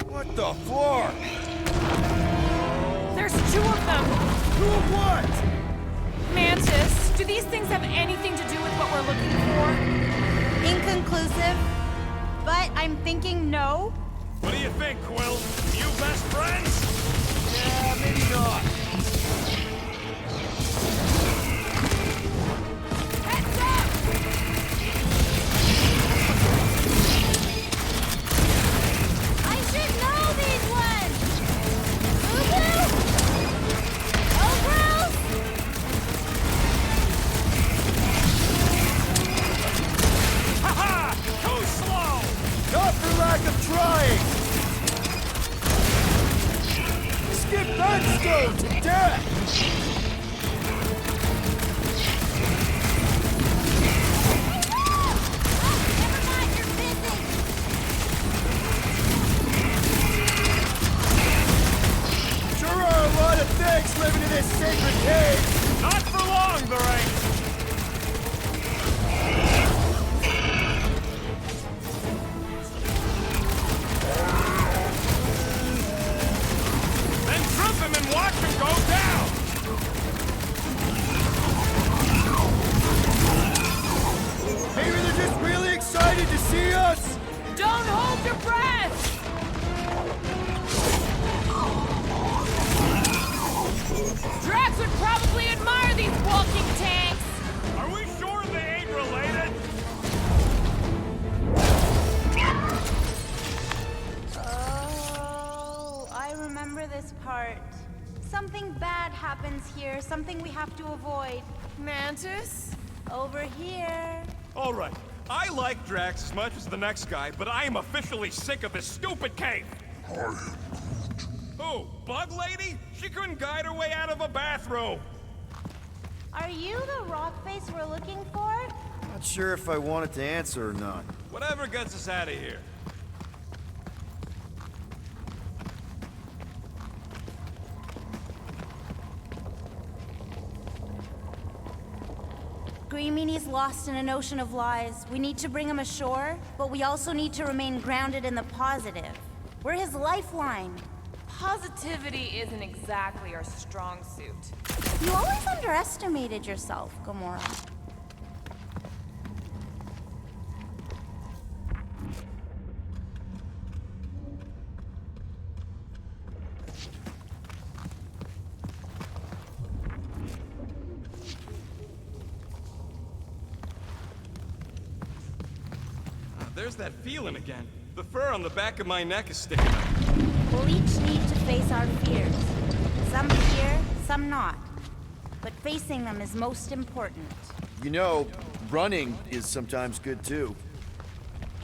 What the floor? There's 2 of them! 2 of what? Mantis, do these things have anything to do with what we're looking for? Inconclusive, but I'm thinking no. What do you think, Quill? You best friends? Yeah, maybe not. Heads up! I should know these ones! Boo-boo! Overalls! Ha-ha! Too slow! Not for lack of trying! Skip that stone to death! Sure are a lot of things living in this sacred cave! Not for long, there ain't! Then trip him and watch him go down! Maybe they're just really excited to see us! Don't hold your breath! Drax would probably admire these walking tanks! Are we sure they ain't related? Oh, I remember this part. Something bad happens here, something we have to avoid. Mantis? Over here. All right. I like Drax as much as the next guy, but I am officially sick of this stupid cave! Who? Bug Lady? She couldn't guide her way out of a bathrobe! Are you the rock face we're looking for? Not sure if I wanted to answer or not. Whatever gets us out of here. Green Meanie's lost in an ocean of lies. We need to bring him ashore, but we also need to remain grounded in the positive. We're his lifeline. Positivity isn't exactly our strong suit. You always underestimated yourself, Gamora. There's that feeling again. The fur on the back of my neck is sticking up. We'll each need to face our fears. Some fear, some not. But facing them is most important. You know, running is sometimes good too.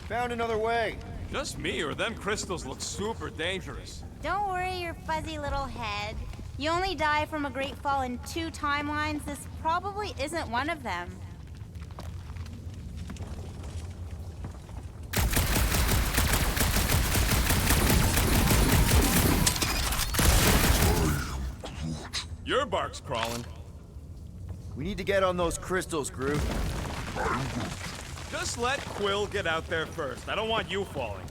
Found another way. Just me, or them crystals look super dangerous. Don't worry your fuzzy little head. You only die from a great fall in 2 timelines. This probably isn't one of them. Your bark's crawling. We need to get on those crystals, Groot. Just let Quill get out there first. I don't want you falling.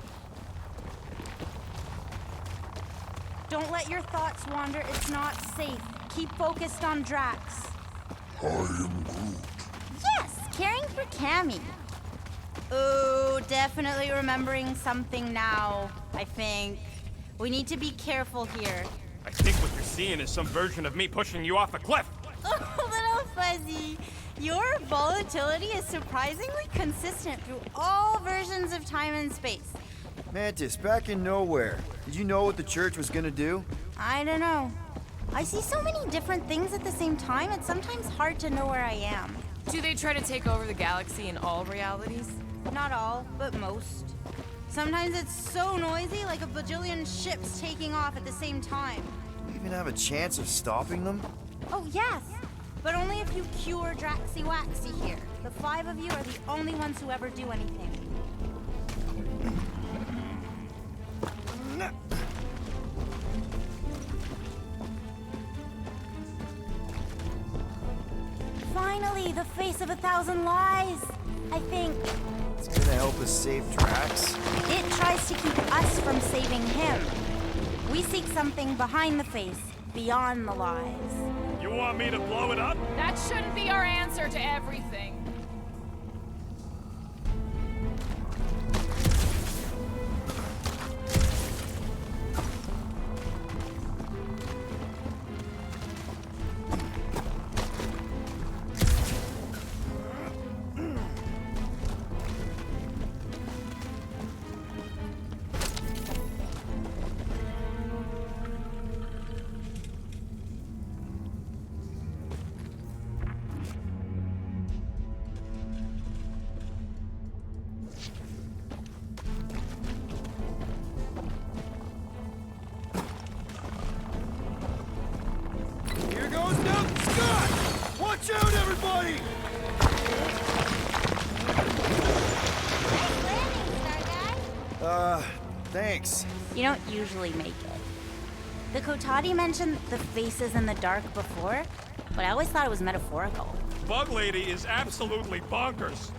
Don't let your thoughts wander. It's not safe. Keep focused on Drax. I am Groot. Yes, caring for Cammy. Ooh, definitely remembering something now, I think. We need to be careful here. I think what you're seeing is some version of me pushing you off a cliff. Oh, little fuzzy. Your volatility is surprisingly consistent through all versions of time and space. Mantis, back in nowhere. Did you know what the church was gonna do? I don't know. I see so many different things at the same time, it's sometimes hard to know where I am. Do they try to take over the galaxy in all realities? Not all, but most. Sometimes it's so noisy, like a bajillion ships taking off at the same time. even have a chance of stopping them? Oh, yes! But only if you cure Draxy Waxy here. The 5 of you are the only ones who ever do anything. Finally, the face of 1,000 lies, I think. It's gonna help us save Drax. It tries to keep us from saving him. We seek something behind the face, beyond the lies. You want me to blow it up? That shouldn't be our answer to everything. Here goes Note Scott! Watch out, everybody! Thanks. You don't usually make it. The Kotati mentioned the faces in the dark before, but I always thought it was metaphorical. Bug Lady is absolutely bonkers.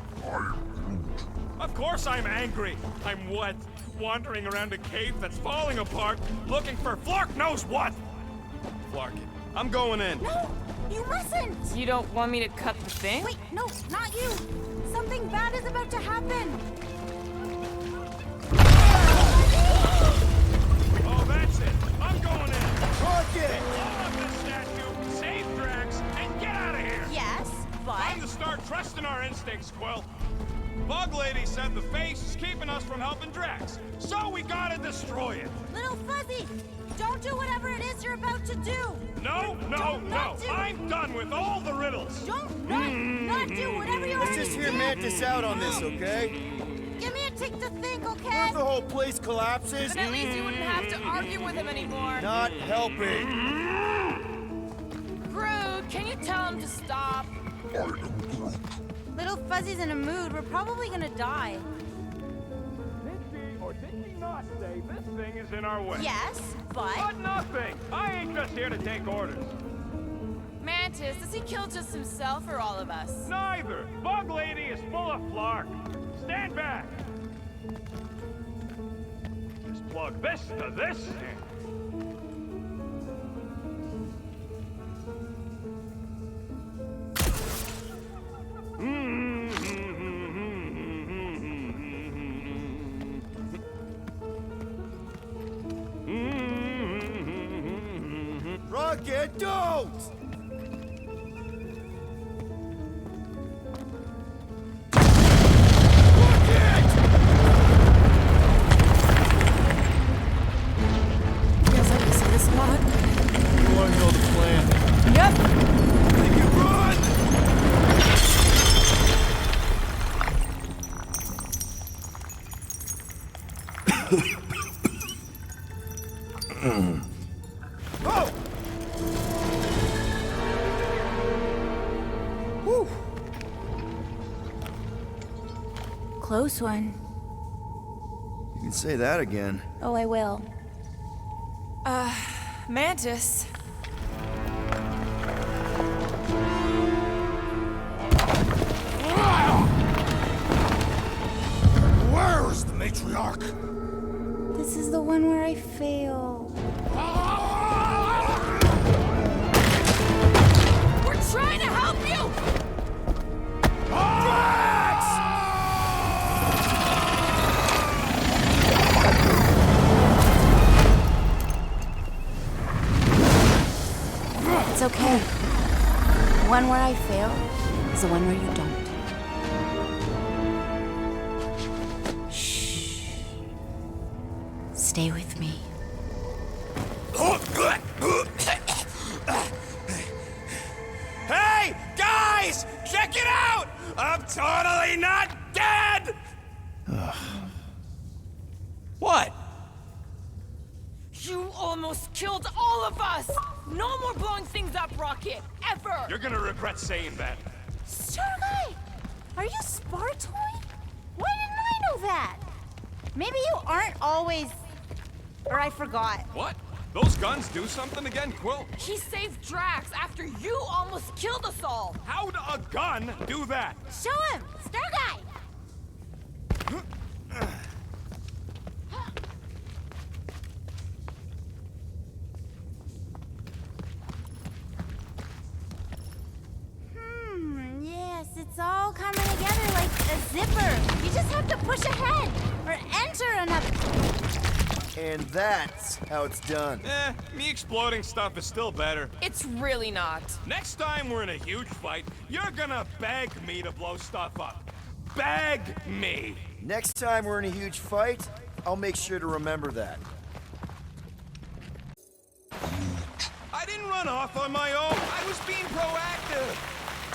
Of course I'm angry. I'm what? Wandering around a cave that's falling apart, looking for Flark knows what! Flark it. I'm going in. No! You mustn't! You don't want me to cut the thing? Wait, no, not you! Something bad is about to happen! Oh, that's it. I'm going in. Rocket! Blow up this statue, save Drax, and get out of here! Yes, but... Time to start trusting our instincts, Quill. Bug Lady said the face is keeping us from helping Drax, so we gotta destroy it. Little Fuzzy, don't do whatever it is you're about to do! No, no, no! I'm done with all the riddles! Don't not do whatever you're Let's just hear Mantis out on this, okay? Give me a tick to think, What okay? if the whole place collapses? Then at least you wouldn't have to argue with him anymore. Not helping. Groot, can you tell him to stop? Little Fuzzy's in a mood. We're probably gonna die. Did she or did she not say this thing is in our way? Yes, but... But nothing! I ain't just here to take orders. Mantis, does he kill just himself or all of us? Neither! Bug Lady is full of Flark. Stand back! Just plug this to this. Rocket, don't! Feels like we see this a lot. You want to know the plan? Yep. Think you run! Oh! Whew. Close one. You can say that again. Oh, I will. Mantis. Where is the matriarch? This is the one where I fail. We're trying to help you! It's okay. The one where I fail is the one where you don't. Shh. Stay with me. Hey, guys! Check it out! I'm totally not dead! What? You almost killed all of us! No more blowing things up, Rocket! Ever! You're gonna regret saying that. Starguy! Are you Spartoid? Why didn't I know that? Maybe you aren't always... Or I forgot. What? Those guns do something again, Quill? He saved Drax after you almost killed us all! How'd a gun do that? Show him! Starguy! Yes, it's all coming together like a zipper. You just have to push ahead or enter another. And that's how it's done. Me exploding stuff is still better. It's really not. Next time we're in a huge fight, you're gonna beg me to blow stuff up. Beg me! Next time we're in a huge fight, I'll make sure to remember that. I didn't run off on my own. I was being proactive.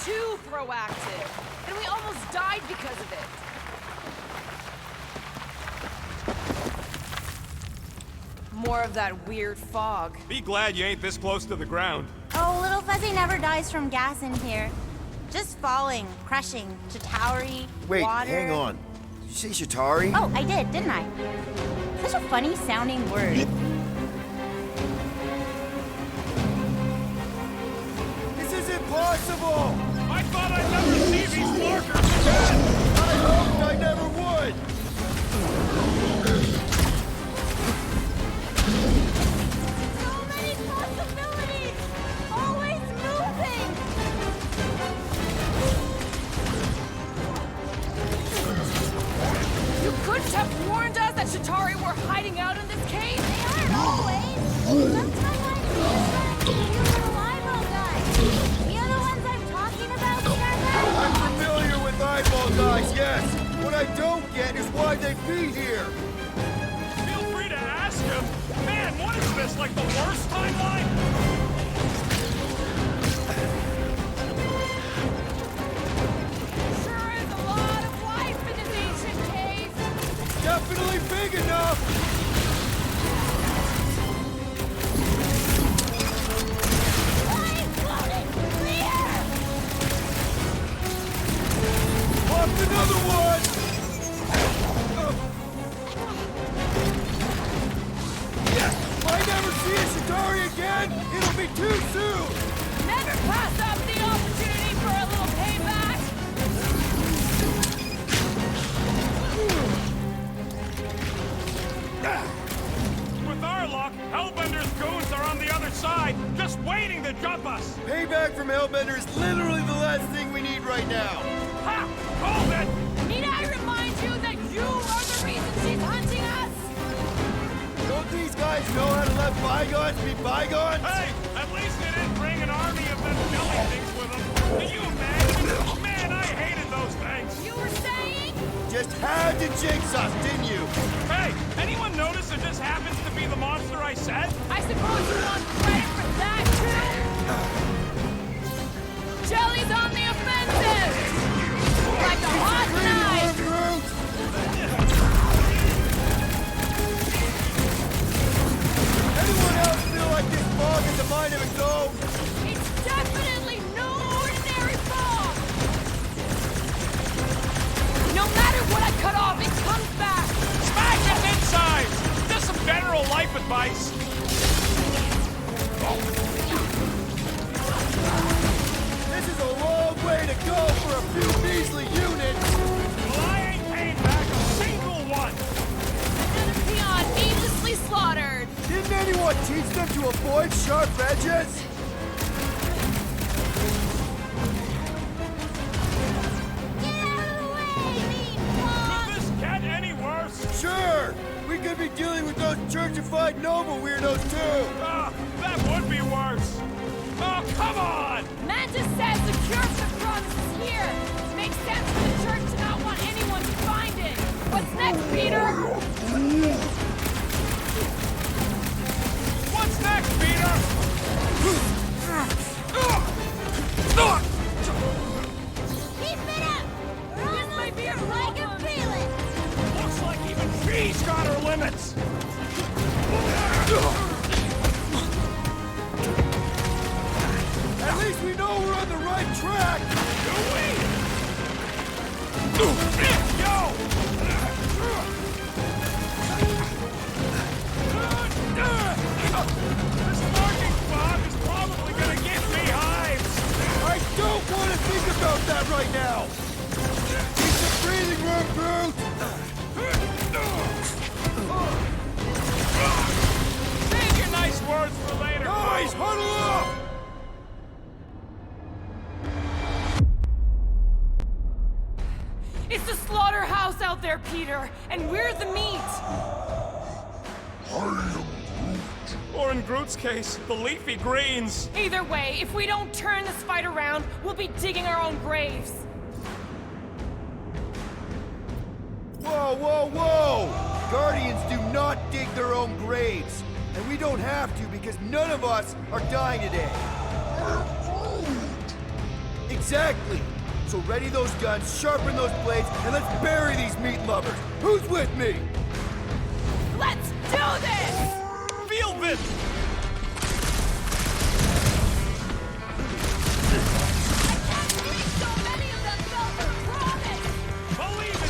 Too proactive. And we almost died because of it. More of that weird fog. Be glad you ain't this close to the ground. Oh, Little Fuzzy never dies from gas in here. Just falling, crushing, Chitauri, Wait, water. hang on. Did you say Chitauri? Oh, I did, didn't I? Such a funny sounding word. This is impossible! I thought I'd never see these markers again! I hoped I never would! So many possibilities! Always moving! You couldn't have warned us that Chitauri were hiding out in this cave? They aren't always! Sometimes I see you little eyeball guys. The other ones I'm talking about, Starguy? I'm familiar with eyeball guys, yes! What I don't get is why they'd be here! Feel free to ask him. Man, what is this, like the worst timeline? Sure is a lot of life in this ancient cave. Definitely big enough! Popped another one! If I never see a Chitauri again, it'll be too soon! Never pass up the opportunity for a little payback! With our luck, Hellbender's goons are on the other side, just waiting to jump us! Payback from Hellbender is literally the last thing we need right now! Ha! Hold it! Need I remind you that you are the reason she's hunting us? Don't these guys know how to let bygones be bygones? Hey! At least they didn't bring an army of them jelly things with them. Can you imagine? Man, I hated those things! You were saying? Just had to jinx us, didn't you? Hey! Anyone notice it just happens to be the monster I said? I suppose you want credit for that, too? Jelly's on the offensive! Like a hot knife! Anyone else feel like this fog is a mind of its own? It's definitely no ordinary fog! No matter what I cut off, it comes back! Smash its insides! Just some general life advice. This is a long way to go for a few measly units! Well, I ain't paying back a single one! Another peon needlessly slaughtered! Didn't anyone teach them to avoid sharp edges? Get out of the way, mean fog! Could this get any worse? Sure! We could be dealing with those churchified Nova weirdos too! Ah, that would be worse! Oh, come on! Mantis says the cure for the promise is here! Makes sense for the church to not want anyone to find it! What's next, Peter? What's next, Peter? Keep it up! We're almost there, I can feel it! Looks like even she's got her limits! At least we know we're on the right track! Do we? Yo! This parking fog is probably gonna give me hives! I don't want to think about that right now! It's a breathing room, Brute! Save your nice words for later! Guys, huddle up! It's the slaughterhouse out there, Peter, and we're the meat. Or in Groot's case, the leafy greens. Either way, if we don't turn this fight around, we'll be digging our own graves. Whoa, whoa, whoa! Guardians do not dig their own graves. And we don't have to because none of us are dying today. Exactly! So ready those guns, sharpen those blades, and let's bury these meat lovers! Who's with me? Let's do this! Feel this! Believe it,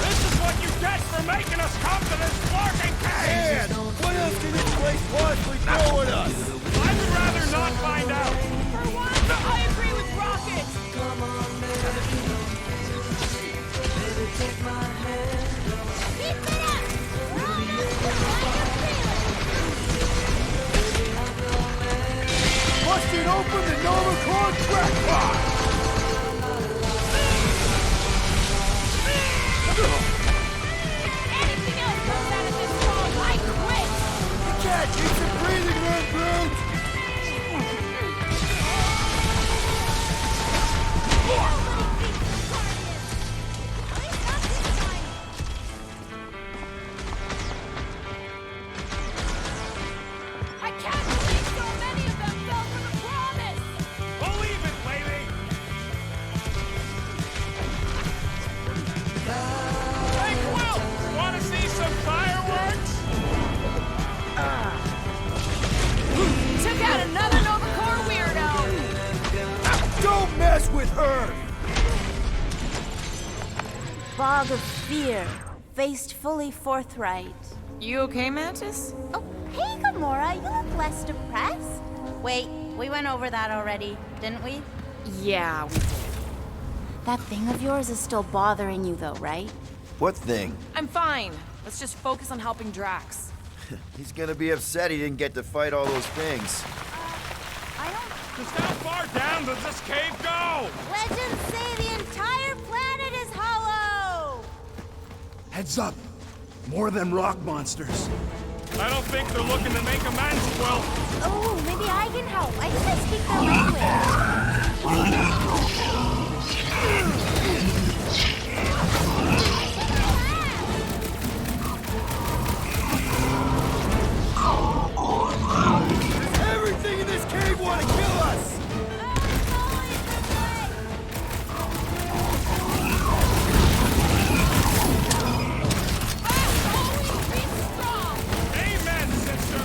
This is what you get for making us come to this barking cave! And what else can this place possibly throw at us? I would rather not find out. For once, I agree with Rocket! Keep it up! We're on Busting open the Nova Corps track pod! Anything else comes out of this song, I quit! You can't keep the breathing room, Brute! I can't believe so many of them fell for the promise! Believe it, lady! Hey, Quill! Want to see some fireworks? Took out another Nova Corps weirdo! Don't mess with her! Fog of fear, faced fully forthright. You okay, Mantis? Oh, hey, Gamora, you look less depressed. Wait, we went over that already, didn't we? Yeah, we did. That thing of yours is still bothering you, though, right? What thing? I'm fine. Let's just focus on helping Drax. He's gonna be upset he didn't get to fight all those things. I don't... Just how far down does this cave go? Legends say the entire planet is hollow! Heads up! More of them rock monsters. I don't think they're looking to make amends, Quill. Oh, maybe I can help. I think I speak their Does everything in this cave want to kill us? Amen, sister!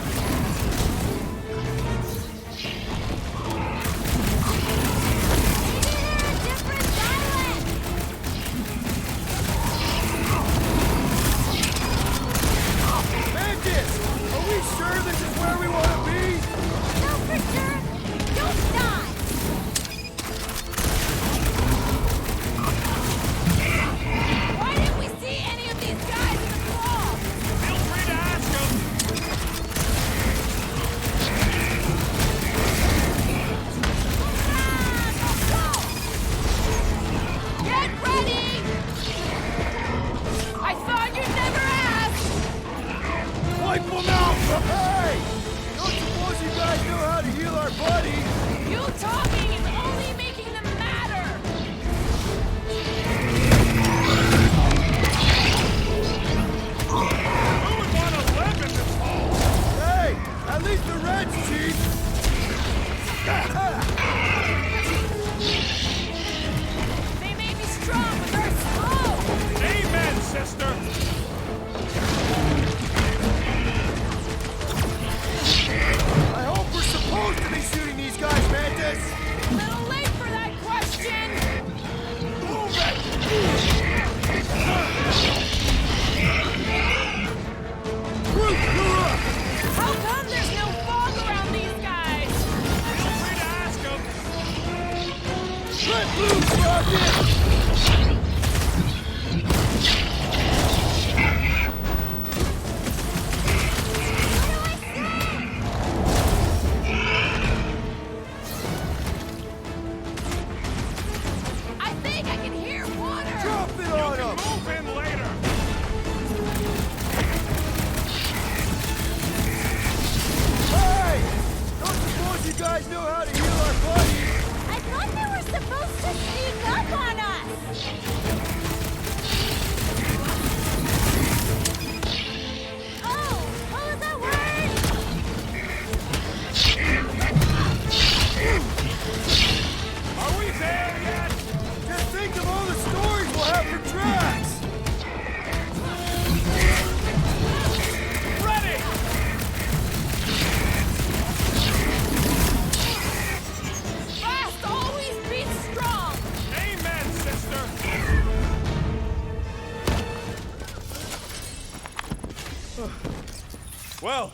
Well,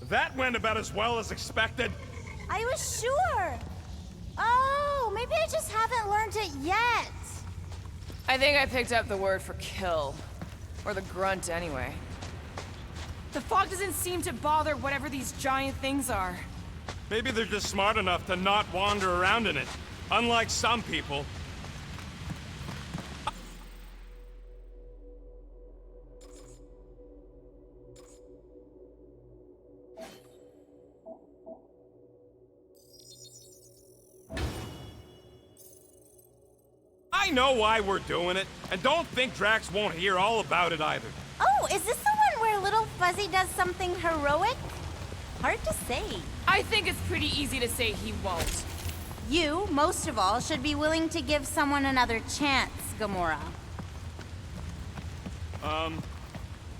that went about as well as expected. I was sure. Oh, maybe I just haven't learned it yet. I think I picked up the word for kill. Or the grunt, anyway. The fog doesn't seem to bother whatever these giant things are. Maybe they're just smart enough to not wander around in it. Unlike some people. I know why we're doing it, and don't think Drax won't hear all about it either. Oh, is this the one where Little Fuzzy does something heroic? Hard to say. I think it's pretty easy to say he won't. You, most of all, should be willing to give someone another chance, Gamora.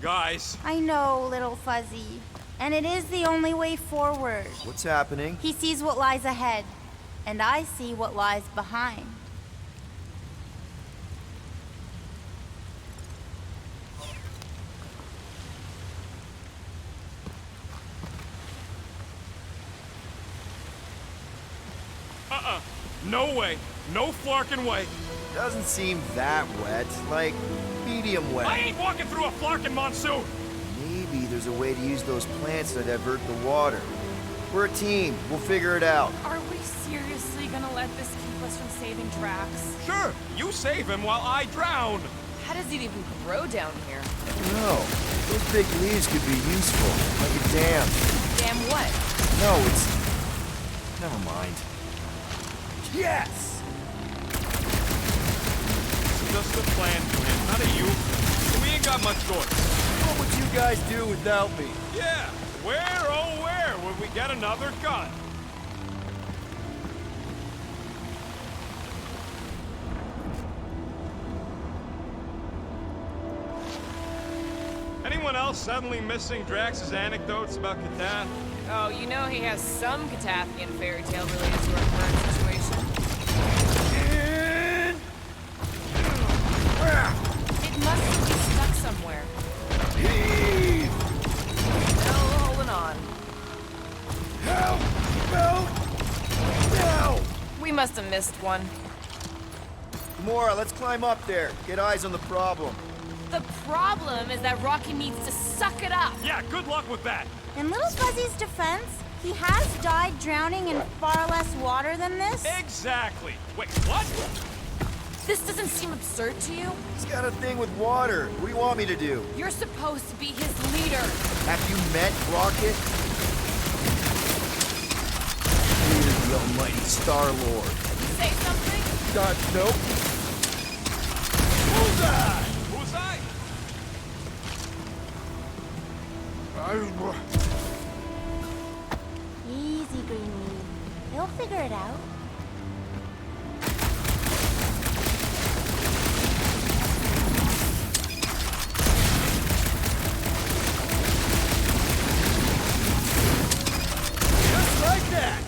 Guys. I know, Little Fuzzy. And it is the only way forward. What's happening? He sees what lies ahead, and I see what lies behind. No way. No flarkin' way. Doesn't seem that wet. Like, medium wet. I ain't walking through a flarkin' monsoon! Maybe there's a way to use those plants to divert the water. We're a team. We'll figure it out. Are we seriously gonna let this keep us from saving Drax? Sure, you save him while I drown. How does it even grow down here? No, those big leaves could be useful, like a dam. Damn what? No, it's... Never mind. Yes! Just a plan, Clint, not a you. We ain't got much choice. What would you guys do without me? Yeah, where, oh where would we get another gun? Anyone else suddenly missing Drax's anecdotes about Catan? Oh, you know he has some Catathian fairy tale related to our current situation. It must be stuck somewhere. Still holding on. Help! Help! Now! We must have missed one. Gamora, let's climb up there. Get eyes on the problem. The problem is that Rocky needs to suck it up. Yeah, good luck with that. In Little Fuzzy's defense, he has died drowning in far less water than this. Exactly. Wait, what? This doesn't seem absurd to you? He's got a thing with water. What do you want me to do? You're supposed to be his leader. Have you met Rocket? You're the almighty Star-Lord. Say something? Nope. Bullseye! Bullseye? Easy, Greenie. They'll figure it out. Just like that!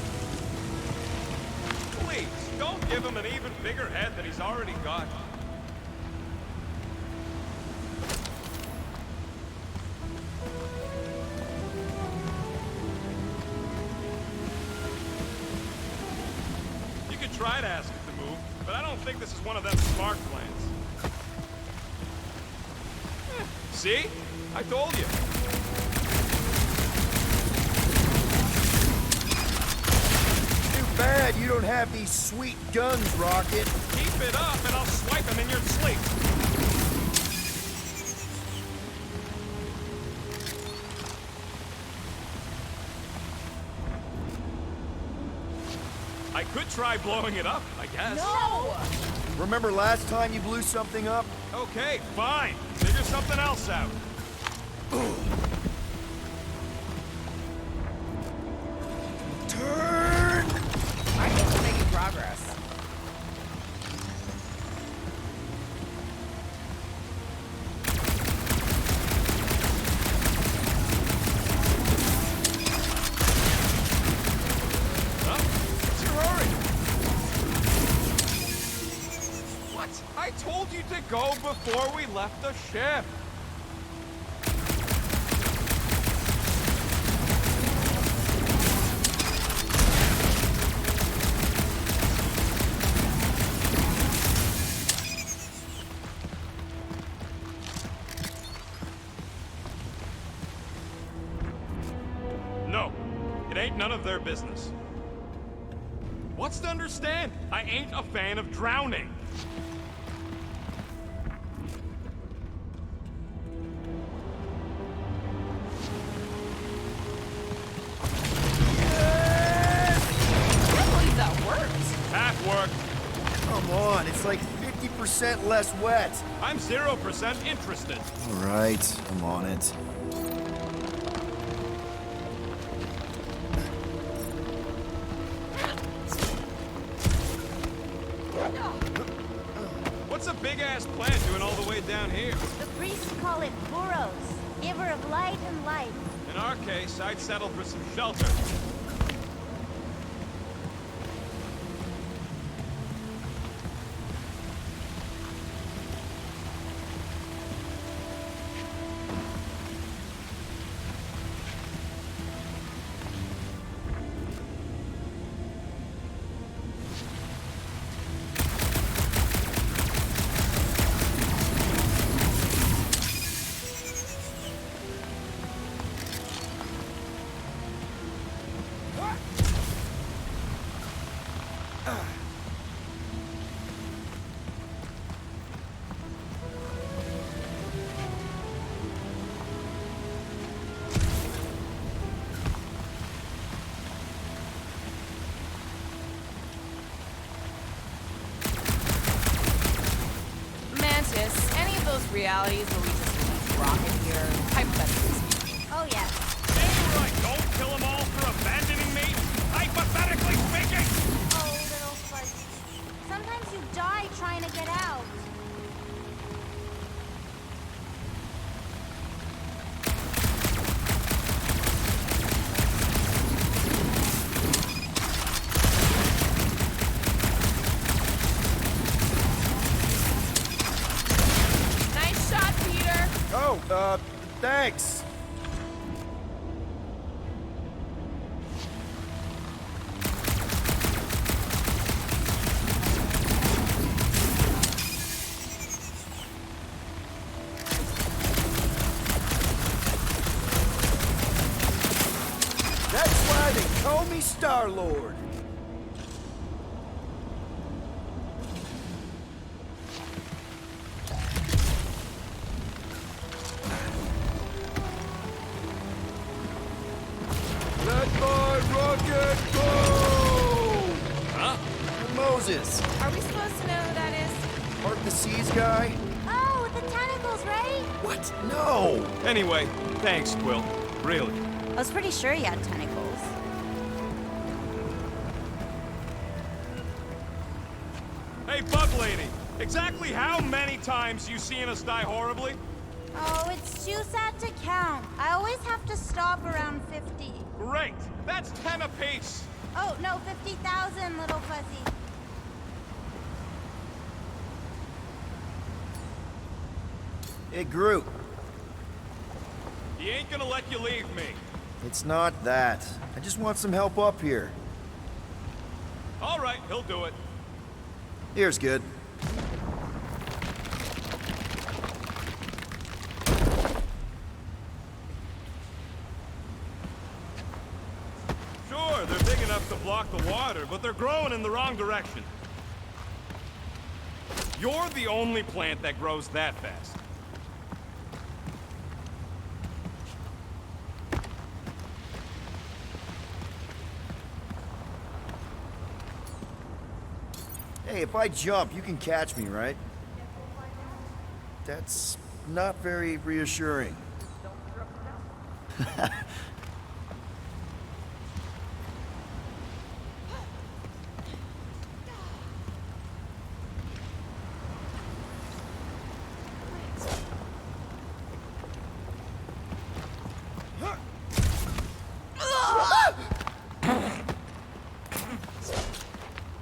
Please, don't give him an even bigger head than he's already got. You could try to ask it to move, but I don't think this is one of them smart plans. See? I told you. Too bad you don't have these sweet guns, Rocket. Keep it up and I'll swipe him in your sleep. I could try blowing it up, I guess. No! Remember last time you blew something up? Okay, fine. Figure something else out. Turn! I think we're making progress. Huh? What's your hurry? What? I told you to go before we left the ship. none of their business. What's to understand? I ain't a fan of drowning. Half work. Come on, it's like 50% less wet. I'm 0% interested. All right, I'm on it. What's a big-ass plant doing all the way down here? The priests call it Boros, giver of light and life. In our case, I'd settle for some shelter. Realities where we just rocket here, hypothetically speaking. Oh, yes. Damn right, don't kill them all for abandoning me, hypothetically speaking! Oh, little fuzzy. Sometimes you die trying to get out. Thanks. That's why they call me Star-Lord. Moses. Are we supposed to know who that is? Part the Seas guy? Oh, with the tentacles, right? What? No! Anyway, thanks, Quill. Really. I was pretty sure he had tentacles. Hey, Bug Lady! Exactly how many times you seen us die horribly? Oh, it's too sad to count. I always have to stop around 50. Great! That's 10 apiece! Oh, no, 50,000, little fuzzy. Hey, Groot. He ain't gonna let you leave me. It's not that. I just want some help up here. All right, he'll do it. Here's good. Sure, they're big enough to block the water, but they're growing in the wrong direction. You're the only plant that grows that fast. Hey, if I jump, you can catch me, right? That's not very reassuring.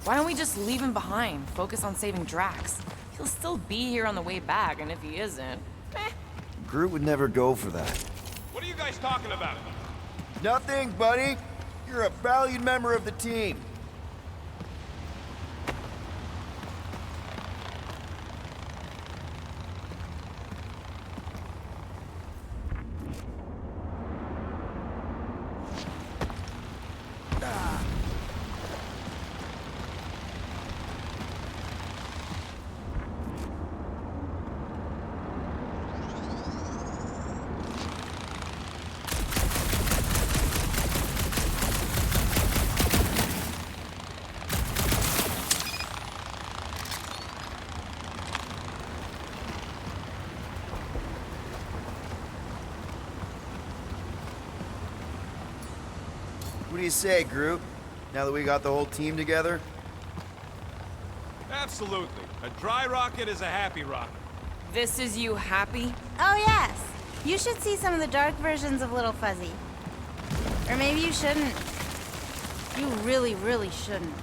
Why don't we just leave him behind? Focus on saving Drax. He'll still be here on the way back, and if he isn't, Groot would never go for that. What are you guys talking about? Nothing, buddy. You're a valued member of the team. What do you say, Groot? Now that we got the whole team together? Absolutely. A dry rocket is a happy rocket. This is you happy? Oh, yes. You should see some of the dark versions of Little Fuzzy. Or maybe you shouldn't. You really, really shouldn't.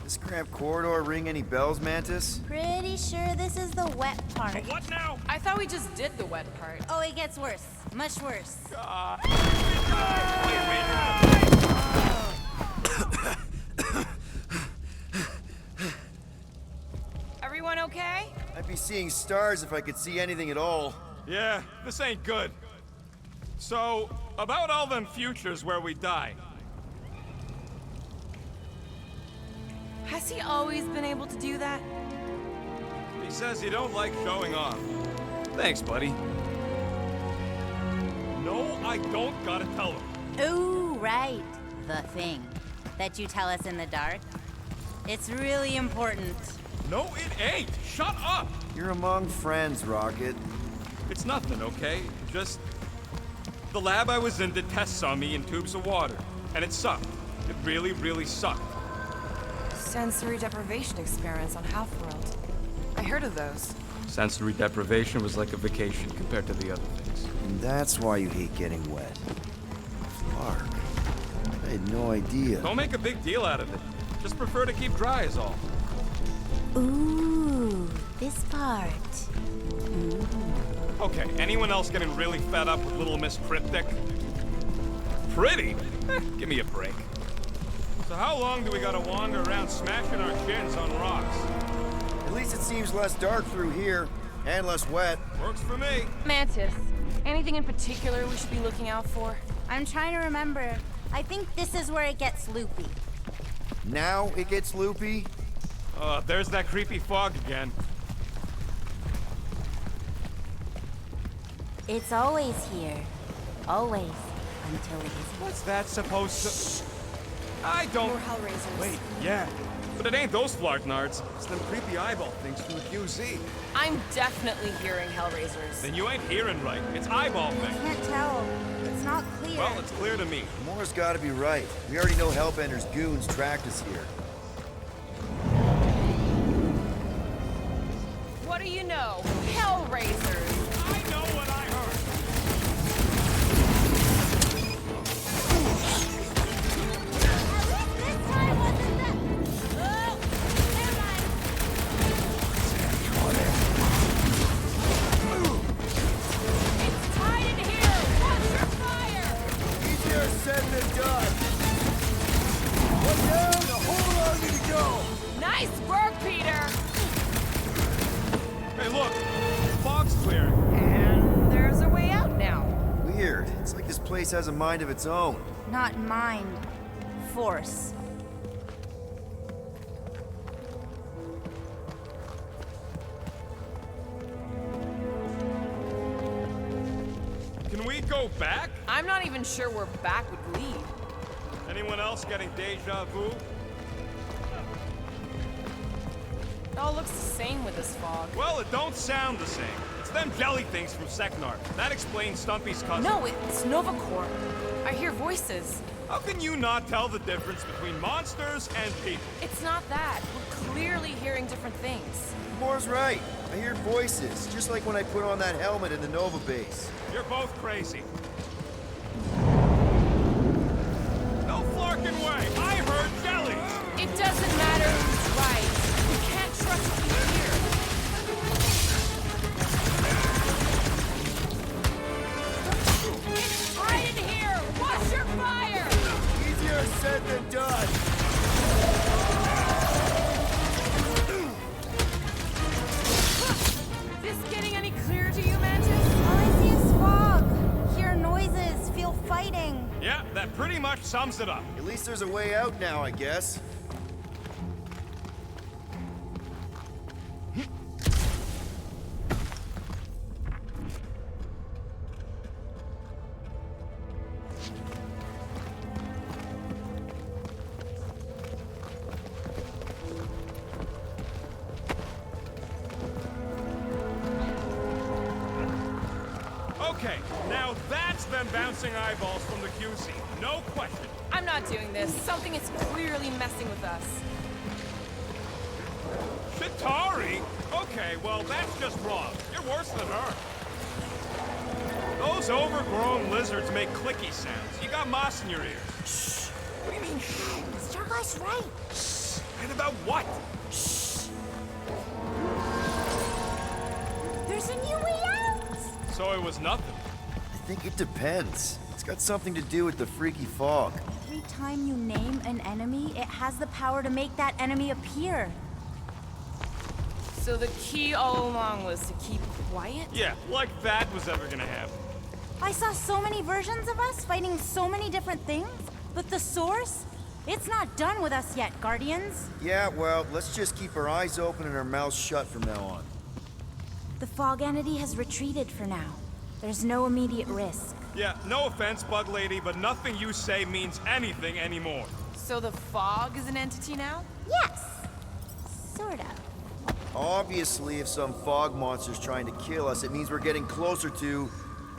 This cramped corridor ring any bells, Mantis? Pretty sure this is the wet part. What now? I thought we just did the wet part. Oh, it gets worse. Much worse. Everyone okay? I'd be seeing stars if I could see anything at all. Yeah, this ain't good. So, about all them futures where we die. Has he always been able to do that? He says you don't like showing off. Thanks, buddy. No, I don't gotta tell him. Ooh, right. The thing that you tell us in the dark. It's really important. No, it ain't. Shut up. You're among friends, Rocket. It's nothing, okay? Just... the lab I was in did tests on me in tubes of water. And it sucked. It really, really sucked. Sensory deprivation experiments on Half-World. I heard of those. Sensory deprivation was like a vacation compared to the other things. And that's why you hate getting wet. Clark, I had no idea. Don't make a big deal out of it. Just prefer to keep dry is all. Ooh, this part. Okay, anyone else getting really fed up with Little Miss Cryptic? Pretty? Give me a break. So how long do we gotta wander around smashing our shins on rocks? At least it seems less dark through here, and less wet. Works for me. Mantis, anything in particular we should be looking out for? I'm trying to remember. I think this is where it gets loopy. Now it gets loopy? There's that creepy fog again. It's always here. Always. Until it isn't. What's that supposed to... I don't... More Hellraisers. Wait, yeah. But it ain't those Flarknards. It's them creepy eyeball things from the QZ. I'm definitely hearing Hellraisers. Then you ain't hearing right. It's eyeball I thing. can't tell. It's not clear. Well, it's clear to me. Moore's gotta be right. We already know Hellbender's goons tracked us here. What do you know? Hellraisers! I know what I heard. This time wasn't the... Oh, never mind. It's tied in here! Watch your fire! Easier said than done. One down, a whole army to go. Nice work, Peter! Hey, look. The fog's clearing. And there's a way out now. Weird. It's like this place has a mind of its own. Not mind. Force. Can we go back? I'm not even sure where back would lead. Anyone else getting deja vu? It all looks the same with this fog. Well, it don't sound the same. It's them jelly things from Seknar. That explains Stumpy's cousin. No, it's Nova Corps. I hear voices. How can you not tell the difference between monsters and people? It's not that. We're clearly hearing different things. Moore's right. I hear voices, just like when I put on that helmet in the Nova base. You're both crazy. No flarkin' way! I heard jellies! It doesn't matter who's right. We can't trust what we hear. It's right in here! Watch your fire! Easier said than done. Is this getting any clearer to you, Mantis? All I see is fog. Hear noises. Feel fighting. Yeah, that pretty much sums it up. At least there's a way out now, I guess. than bouncing eyeballs from the QC. No question. I'm not doing this. Something is clearly messing with us. Chitauri? Okay, well, that's just wrong. You're worse than her. Those overgrown lizards make clicky sounds. You got moss in your ears. Shh. What do you mean, shh? Starguy's right. Shh. And about what? Shh. There's a new way out! So it was nothing. I think it depends. It's got something to do with the freaky fog. Every time you name an enemy, it has the power to make that enemy appear. So the key all along was to keep quiet? Yeah, like that was ever gonna happen. I saw so many versions of us fighting so many different things, but the source? It's not done with us yet, Guardians. Yeah, well, let's just keep our eyes open and our mouths shut from now on. The fog entity has retreated for now. There's no immediate risk. Yeah, no offense, Bug Lady, but nothing you say means anything anymore. So the fog is an entity now? Yes. Sort of. Obviously, if some fog monster's trying to kill us, it means we're getting closer to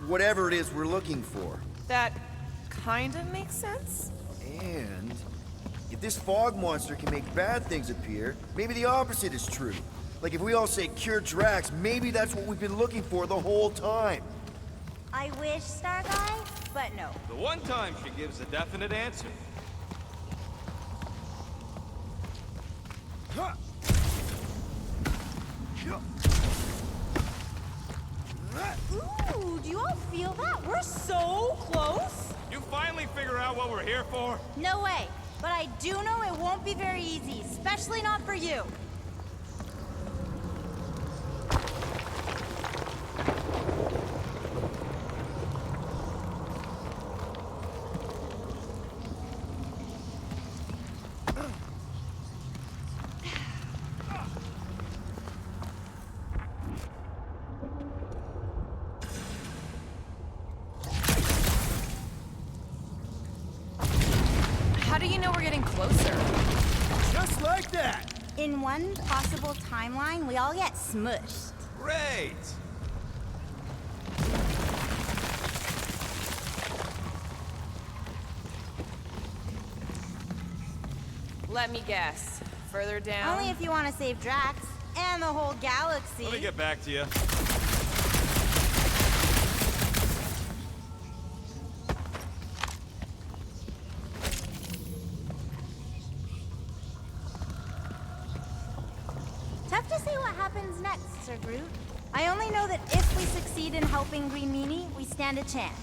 whatever it is we're looking for. That kind of makes sense. And if this fog monster can make bad things appear, maybe the opposite is true. Like if we all say cure Drax, maybe that's what we've been looking for the whole time. I wish, Starguy, but no. The one time she gives a definite answer. Ooh, do you all feel that? We're so close. You finally figure out what we're here for? No way. But I do know it won't be very easy, especially not for you. How do you know we're getting closer? Just like that! In one possible timeline, we all get smushed. Great! Let me guess. Further down? Only if you want to save Drax and the whole galaxy. Let me get back to you. Tough to say what happens next, Sir Groot. I only know that if we succeed in helping Green Meanie, we stand a chance.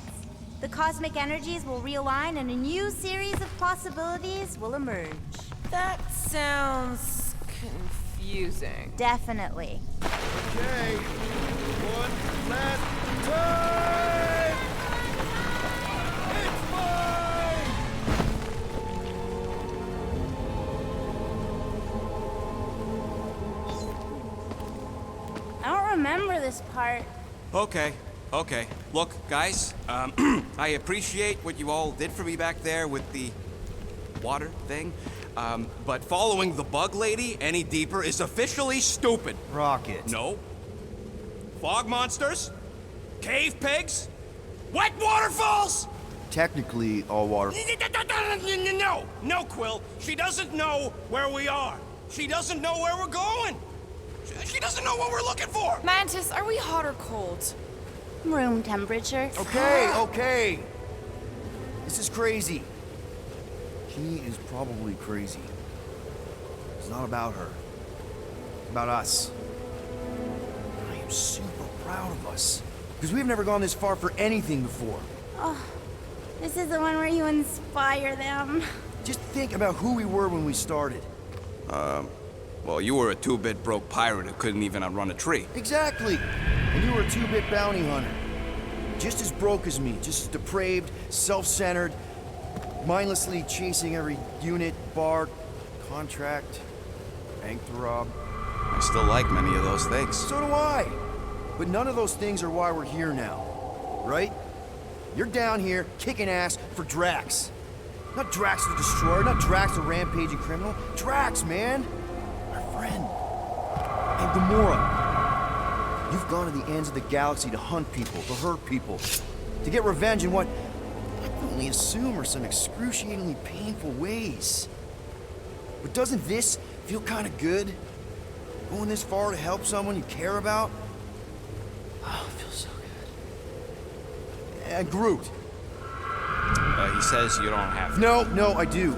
The cosmic energies will realign and a new series of possibilities will emerge. That sounds confusing. Definitely. Okay, one last time! It's mine! I don't remember this part. Okay. Look, guys, I appreciate what you all did for me back there with the water thing, but following the Bug Lady any deeper is officially stupid. Rocket. No. Fog monsters? Cave pigs? Wet waterfalls? Technically, all water. No, Quill. She doesn't know where we are. She doesn't know where we're going. She doesn't know what we're looking for. Mantis, are we hot or cold? Room temperature. Okay. This is crazy. She is probably crazy. It's not about her. It's about us. I am super proud of us. Because we've never gone this far for anything before. Oh, this is the one where you inspire them. Just think about who we were when we started. Well, you were a two-bit broke pirate who couldn't even outrun a tree. Exactly. And you were a 2-bit bounty hunter. Just as broke as me, just as depraved, self-centered, mindlessly chasing every unit, bar, contract, bank to rob. I still like many of those things. So do I. But none of those things are why we're here now, right? You're down here kicking ass for Drax. Not Drax the Destroyer, not Drax the rampaging criminal. Drax, man! Our friend. And Gamora. You've gone to the ends of the galaxy to hunt people, to hurt people. To get revenge in what I can only assume are some excruciatingly painful ways. But doesn't this feel kind of good? Going this far to help someone you care about? Oh, it feels so good. And Groot. He says you don't have to. No, I do.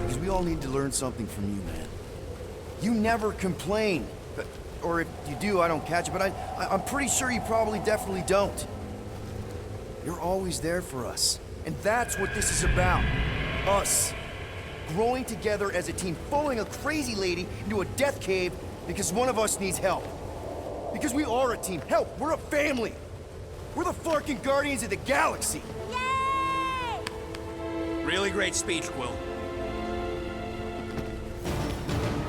Because we all need to learn something from you, man. You never complain. Or if you do, I don't catch it, but I'm pretty sure you probably definitely don't. You're always there for us. And that's what this is about. Us. Growing together as a team, following a crazy lady into a death cave because one of us needs help. Because we are a team. Help, we're a family. We're the fucking Guardians of the Galaxy. Yay! Really great speech, Quill.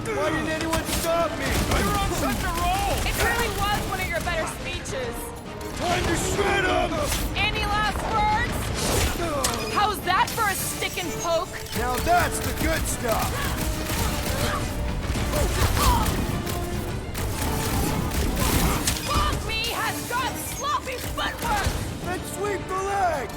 Why didn't anyone stop me? You're on such a roll! It really was one of your better speeches. Time to shred him! Any last words? How's that for a stick and poke? Now that's the good stuff! Bogme has got sloppy footwork! Then sweep the leg!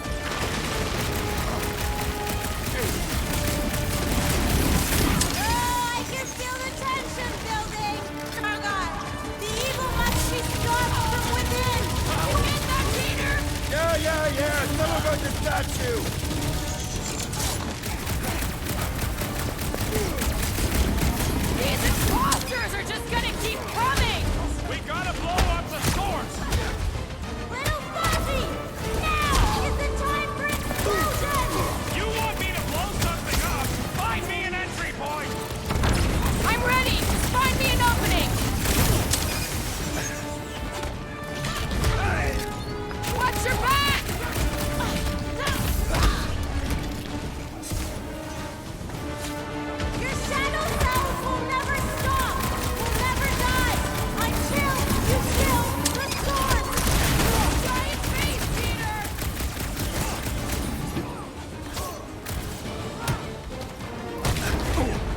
I can feel the tension building! Targon, the evil must be stopped from within! You get that, Peter? Yeah, some about the statue! These imposters are just gonna keep coming! We gotta blow up the source! Little Fuzzy! Now is the time for explosion! You want me to blow something up? Find me an entry point! I'm ready! Just find me an opening! Watch your back! Your shadow cells will never stop! Will never die! Until you kill the source! Giant face, Peter!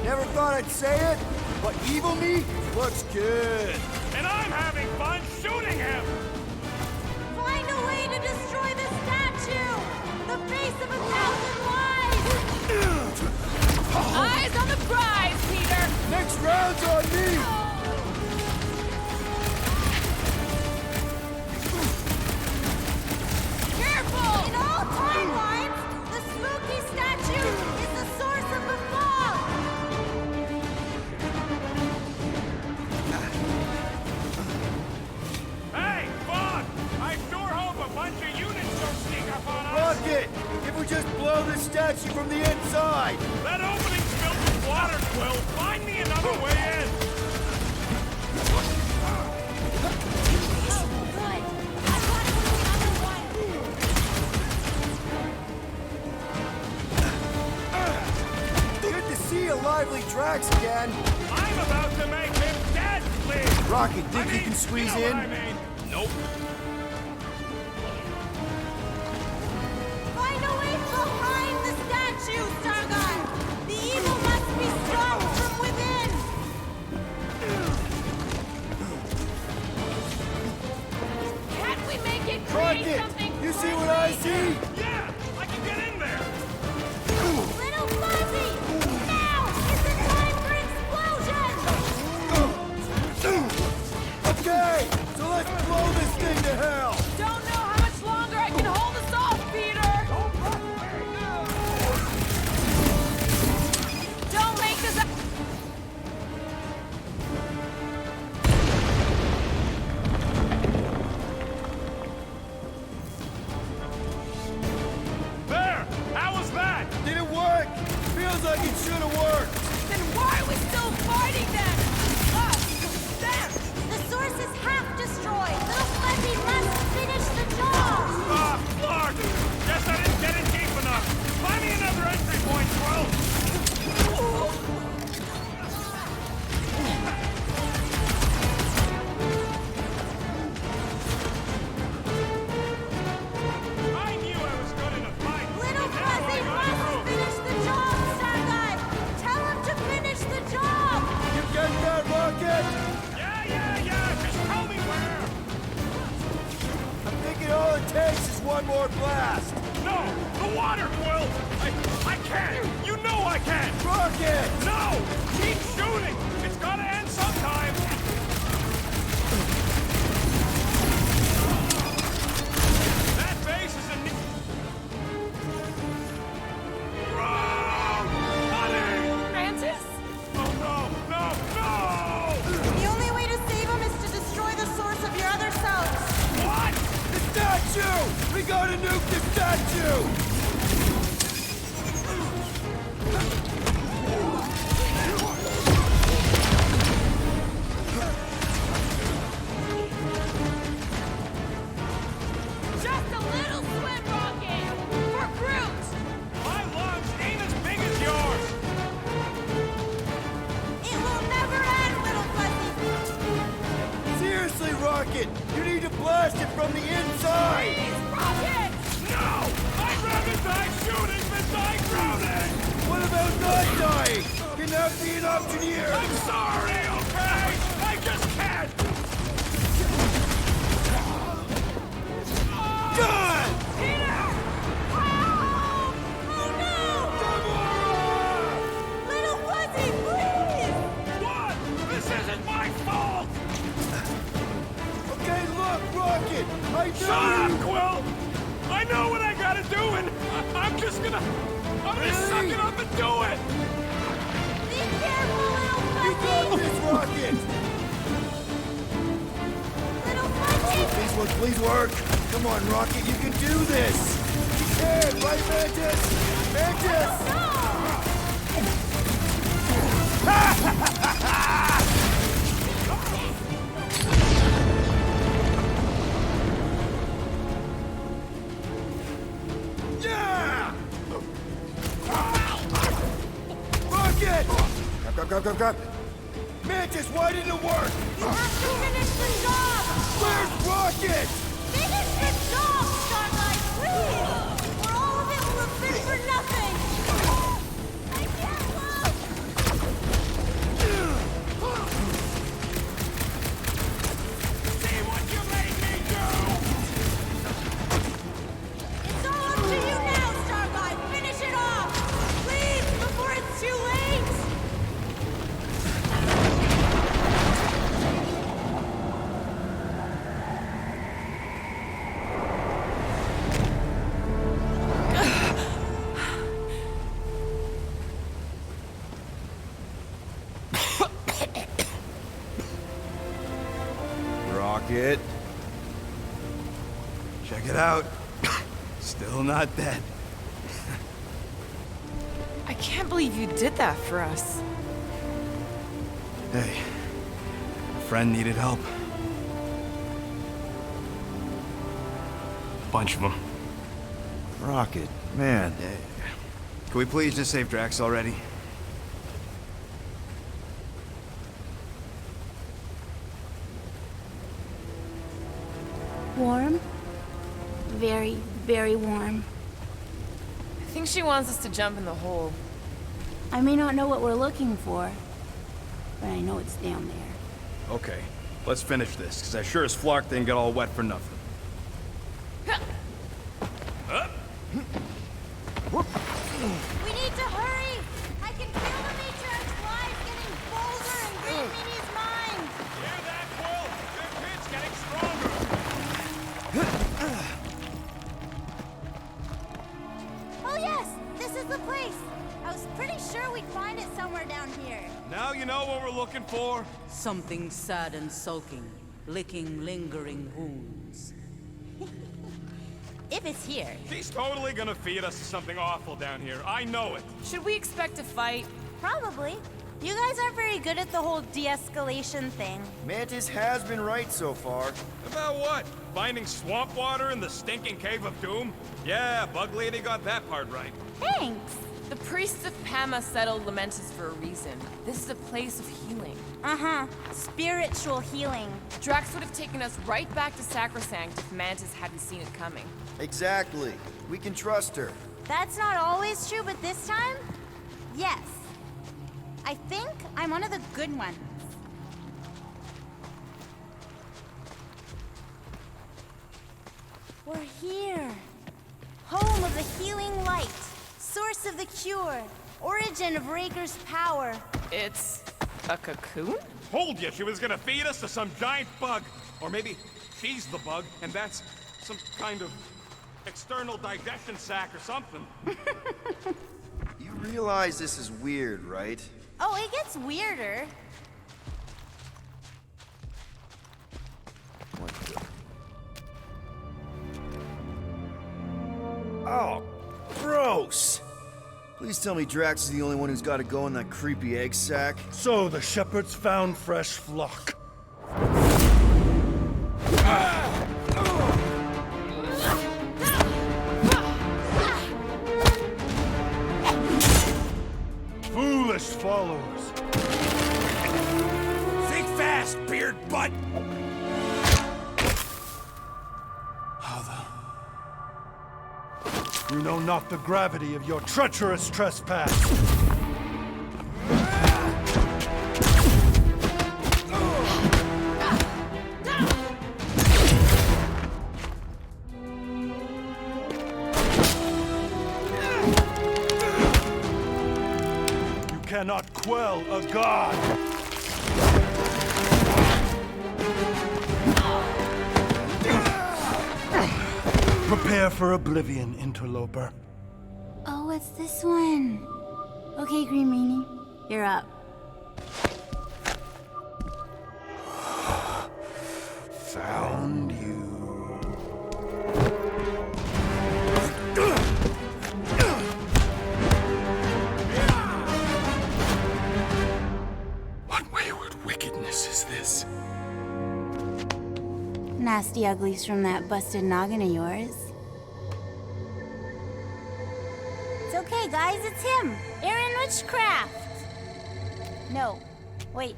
Never thought I'd say it, but evil me looks good. And I'm having fun shooting him! Find a way to destroy the statue! The face of 1,000 lives! Eyes on the prize, Peter! Next round's on me! Careful! In all timelines, the spooky statue is the source of the fog! Hey, Bond! I sure hope a bunch of units don't sneak up on us! Rocket! If we just blow the statue from the inside! That opening's filled with water, Quill! Find me another way in! Good! I've got another one! Good to see you lively Drax again! I'm about to make him dead, please! Rocket, think you can squeeze you know in? what I mean. Nope. Find a way behind the statue, Sargon! The evil must be stopped from within! Can't we make it create Rocket! something You see what I see? Yeah! I can get in there! Little Fuzzy! Now is the time for explosion! Okay, so let's blow this thing to hell! Don't know how much longer I can hold us off, Peter! one more blast! No! The water, Quill! I can't! You know I can't! Rocket! No! Keep shooting! It's gotta end sometime! That base is in... Wrong! Honey! Mantis? Oh no! No! No! The only way to save him is to destroy the source of your other selves. What? The statue! We gotta nuke the statue! Just a little swim rocket! For Groot! My lungs ain't as big as yours! It will never end, little Fuzzy. Seriously, Rocket! You need to blast it from the inside! Rocket! No! I'd rather die shooting than die drowning! What about not dying? Can that be an option here? I'm sorry, okay? I just can't! God! Peter! Help! Oh no! Little Fuzzy, please! What? This isn't my fault! Okay, look, Rocket! I know Shut up, Quill! I know what I gotta do, and I'm just gonna... I'm gonna suck it up and do it! Be careful, little You got Fuzzy! this, Rocket! Little Fuzzy! These will please work. Come on, Rocket, you can do this! You can, right, Mantis? Mantis! Yeah! Rocket! Grab. Mantis, why didn't it work? You have to finish the job! Where's Rocket? Finish the job, Starlight, please! Or all of it will have been for nothing! I can't look! See what you made me do! It's all up to you now, Starlight! Finish it off! Please, before it's too late! Rocket. Check it out. Still not dead. I can't believe you did that for us. Hey, a friend needed help. Bunch of them. Rocket, man. Yeah. Can we please just save Drax already? Warm? Very, very warm. I think she wants us to jump in the hole. I may not know what we're looking for, but I know it's down there. Okay, let's finish this, because I sure as Flark didn't get all wet for nothing. We need to hurry! I can feel the Matriarch life getting bolder and reading Mini's mind! Hear that, Quill? Their pit's getting stronger! Oh yes! This is the place! I was pretty sure we'd find it somewhere down here. Now you know what we're looking for? Something sad and sulking, licking lingering wounds. If it's here. She's totally gonna feed us to something awful down here. I know it. Should we expect a fight? Probably. You guys aren't very good at the whole de-escalation thing. Mantis has been right so far. About what? Finding swamp water in the stinking cave of doom? Yeah, Bug Lady got that part right. Thanks! The priests of Pama settled Lamentus for a reason. This is a place of healing. Uh-huh. Spiritual healing. Drax would have taken us right back to Sacrosanct if Mantis hadn't seen it coming. Exactly. We can trust her. That's not always true, but this time, yes. I think I'm one of the good ones. We're here. Home of the healing light. Source of the cure. Origin of Raker's power. It's a cocoon? Told you she was gonna feed us to some giant bug. Or maybe she's the bug, and that's some kind of external digestion sac or something. You realize this is weird, right? Oh, it gets weirder. Oh, gross! Please tell me Drax is the only one who's got to go in that creepy egg sack. So the shepherds found fresh flock. Foolish followers. Think fast, beard butt! You know not the gravity of your treacherous trespass. You cannot quell a god. Prepare for oblivion, interloper. Oh, it's this one. Okay, Green Meanie, you're up. Found you. What wayward wickedness is this? Nasty uglies from that busted noggin of yours. It's okay, guys, it's him. Aaron Witchcraft. No, wait.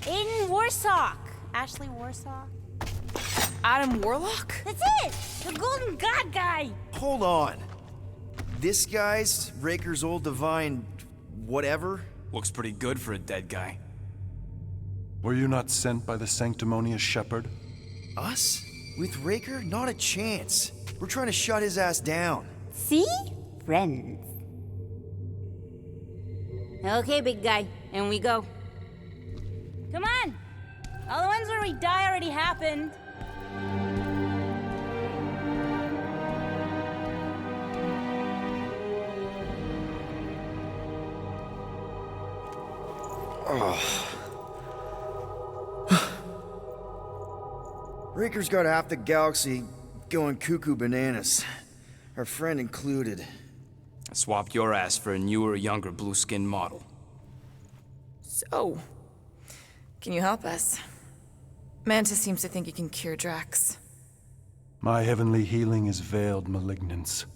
Aiden Warsock. Ashley Warsock. Adam Warlock? That's it! The Golden God guy! Hold on. This guy's Raker's old divine whatever? Looks pretty good for a dead guy. Were you not sent by the sanctimonious shepherd? Us? With Raker? Not a chance. We're trying to shut his ass down. See? Friends. Okay, big guy, and we go. Come on! All the ones where we die already happened. Raker's got half the galaxy going cuckoo bananas. Our friend included. I swapped your ass for a newer, younger blue-skinned model. So, can you help us? Mantis seems to think you can cure Drax. My heavenly healing is veiled malignance.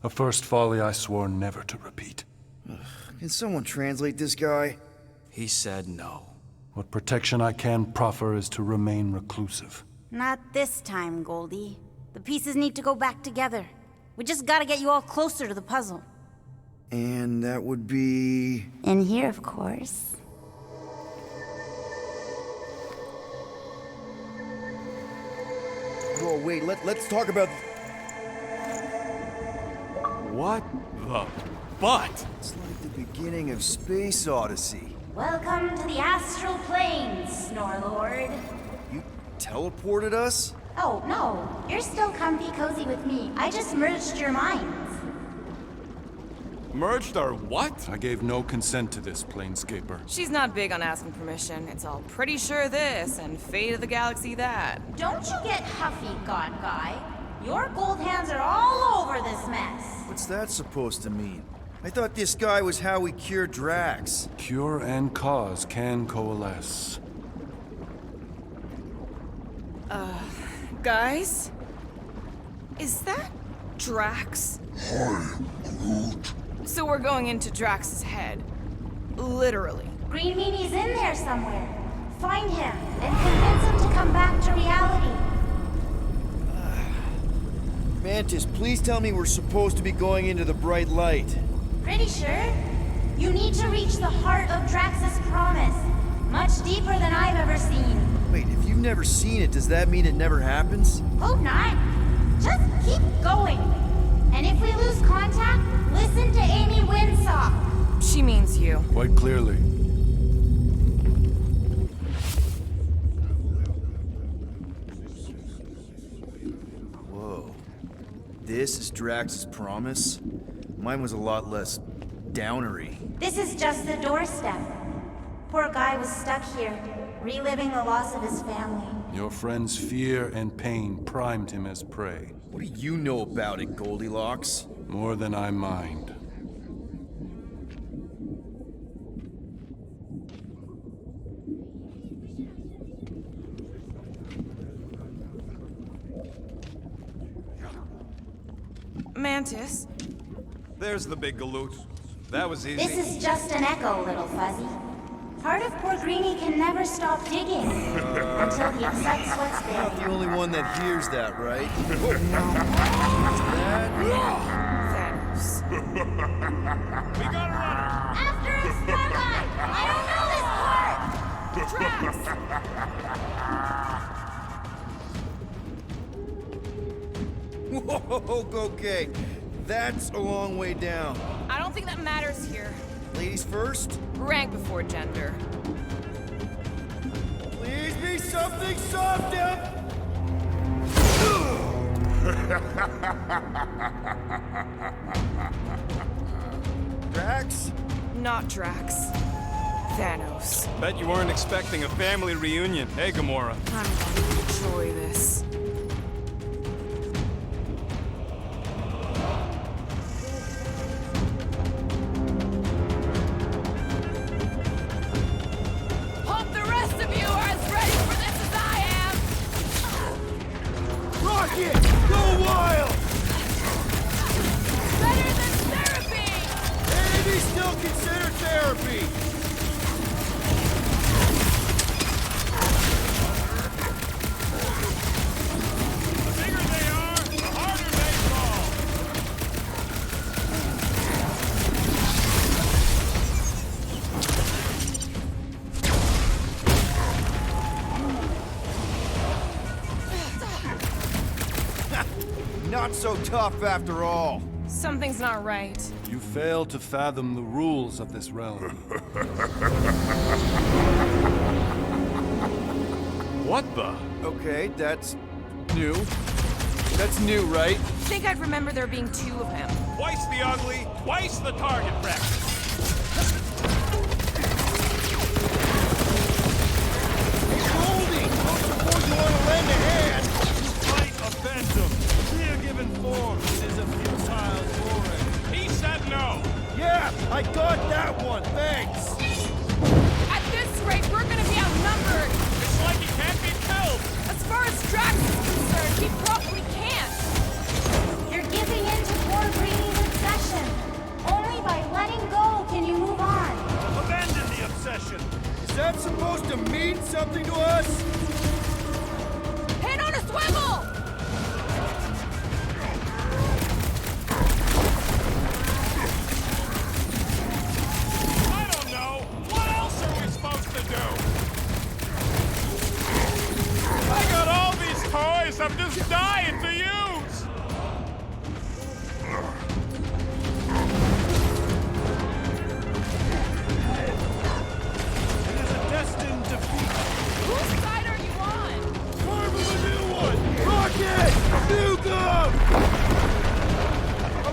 A first folly I swore never to repeat. Can someone translate this guy? He said no. What protection I can proffer is to remain reclusive. Not this time, Goldie. The pieces need to go back together. We just gotta get you all closer to the puzzle. And that would be... In here, of course. Whoa, wait, let's talk about... What the butt? It's like the beginning of Space Odyssey. Welcome to the astral planes, Snorlord. You teleported us? Oh, no. You're still comfy cozy with me. I just merged your minds. Merged our what? I gave no consent to this, Planescaper. She's not big on asking permission. It's all pretty sure this and fate of the galaxy that. Don't you get huffy, God Guy. Your gold hands are all over this mess. What's that supposed to mean? I thought this guy was how we cured Drax. Cure and cause can coalesce. Guys? Is that Drax? Hi, Groot. So we're going into Drax's head. Literally. Green Meanie's in there somewhere. Find him and convince him to come back to reality. Mantis, please tell me we're supposed to be going into the bright light. Pretty sure. You need to reach the heart of Drax's promise. Much deeper than I've ever seen. Wait, if you've never seen it, does that mean it never happens? Hope not. Just keep going. And if we lose contact, listen to Amy Winsock. She means you. Quite clearly. Whoa. This is Drax's promise? Mine was a lot less downery. This is just the doorstep. Poor guy was stuck here, reliving the loss of his family. Your friend's fear and pain primed him as prey. What do you know about it, Goldilocks? More than I mind. Mantis? There's the big galoot. That was easy. This is just an echo, little fuzzy. Part of poor Greenie can never stop digging until he accepts what's there. Not the only one that hears that, right? Thanos. We got a runner! After his Starlight! I don't know this part! Drax! Whoa, okay. That's a long way down. I don't think that matters here. Ladies first? Rank before gender. Please be something soft, Drax? Not Drax. Thanos. Bet you weren't expecting a family reunion, hey, Gamora? I'm gonna enjoy this. Hope the rest of you are as ready for this as I am! Rocket! Go wild! Better than therapy! Maybe still consider therapy! The bigger they are, the harder they fall. Not so tough after all. Something's not right. You fail to fathom the rules of this realm. What the? Okay, that's new. That's new, right? Think I'd remember there being two of him. Twice the ugly, twice the target practice. Goldie! Don't suppose you want to lend a hand? Fight a phantom. Clear given form is a futile foray. He said no. Yeah, I got that one, thanks! At this rate, we're gonna be outnumbered! It's like he can't be killed. As far as Drax is concerned, he probably can't! You're giving in to poor Greenie's obsession. Only by letting go can you move on. Abandon the obsession. Is that supposed to mean something to us? Head on a swivel! I don't know. What else are we supposed to do? I got all these toys I'm just dying to use. It is a destined defeat. Whose side are you on? Form of a new one! Rocket! Nukem!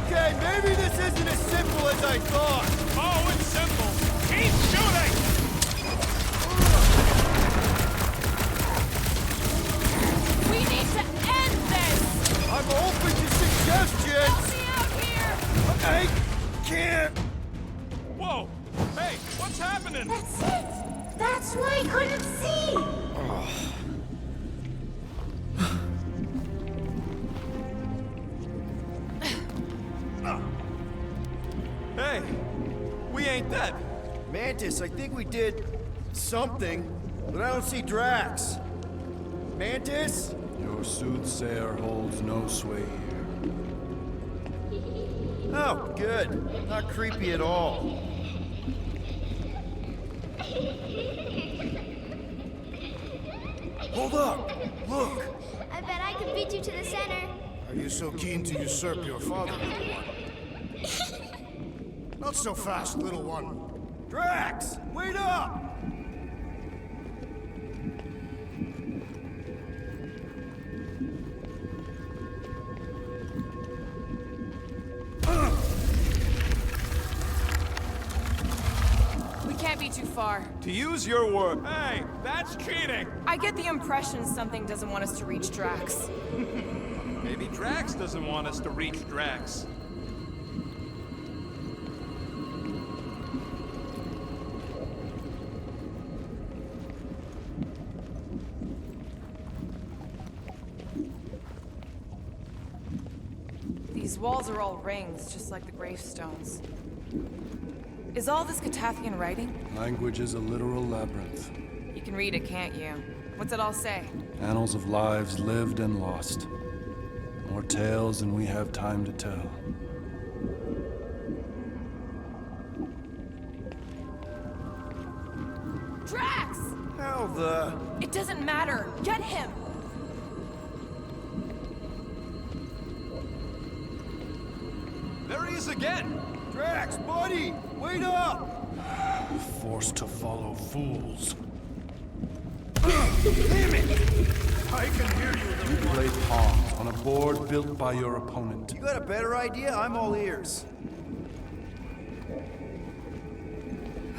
Okay, maybe this isn't as simple as I thought. Oh, it's simple. Keep shooting! We need to end this! I'm open to suggestions! Help me out here! I can't! Whoa! Hey, what's happening? That's it. That's why I couldn't see. Hey, we ain't dead. Mantis, I think we did something, but I don't see Drax. Mantis? Your soothsayer holds no sway here. Oh, good. Not creepy at all. Hold up! Look! I bet I could beat you to the center. Are you so keen to usurp your father, little one? Not so fast, little one. Drax, wait up! We can't be too far. To use your word. Hey, that's cheating! I get the impression something doesn't want us to reach Drax. Maybe Drax doesn't want us to reach Drax. These walls are all rings, just like the gravestones. Is all this Catathian writing? Language is a literal labyrinth. You can read it, can't you? What's it all say? Annals of lives lived and lost. More tales than we have time to tell. Drax! How the... It doesn't matter. Get him! There he is again! Drax, buddy! Wait up! Forced to follow fools. Damn it! I can hear you, You little one. play pawns on a board built by your opponent. You got a better idea? I'm all ears.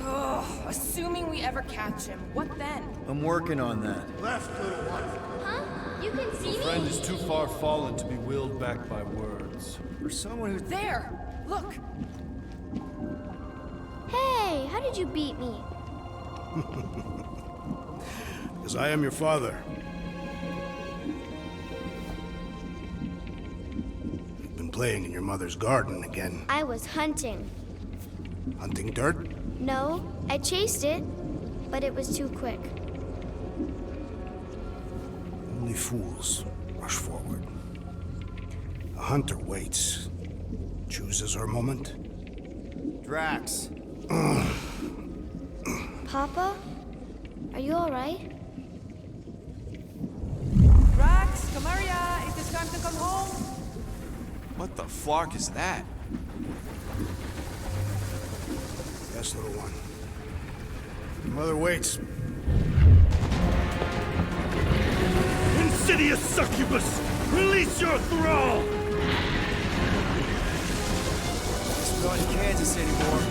Oh, assuming we ever catch him, what then? I'm working on that. Left, little one. Huh? You can see Your friend me? is too far fallen to be willed back by words. For someone who's... There! Look! Hey, how did you beat me? Because I am your father. You've been playing in your mother's garden again. I was hunting. Hunting dirt? No, I chased it, but it was too quick. Only fools rush forward. A hunter waits, chooses her moment. Drax. Papa? Are you alright? Drax, Kamaria, it is time to come home. What the flark is that? Yes, little one. Your mother waits. Insidious succubus! Release your thrall! It's not in Kansas anymore.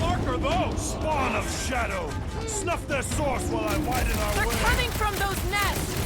What are those? Spawn of shadow! Snuff their source while I widen our They're way! coming from those nests!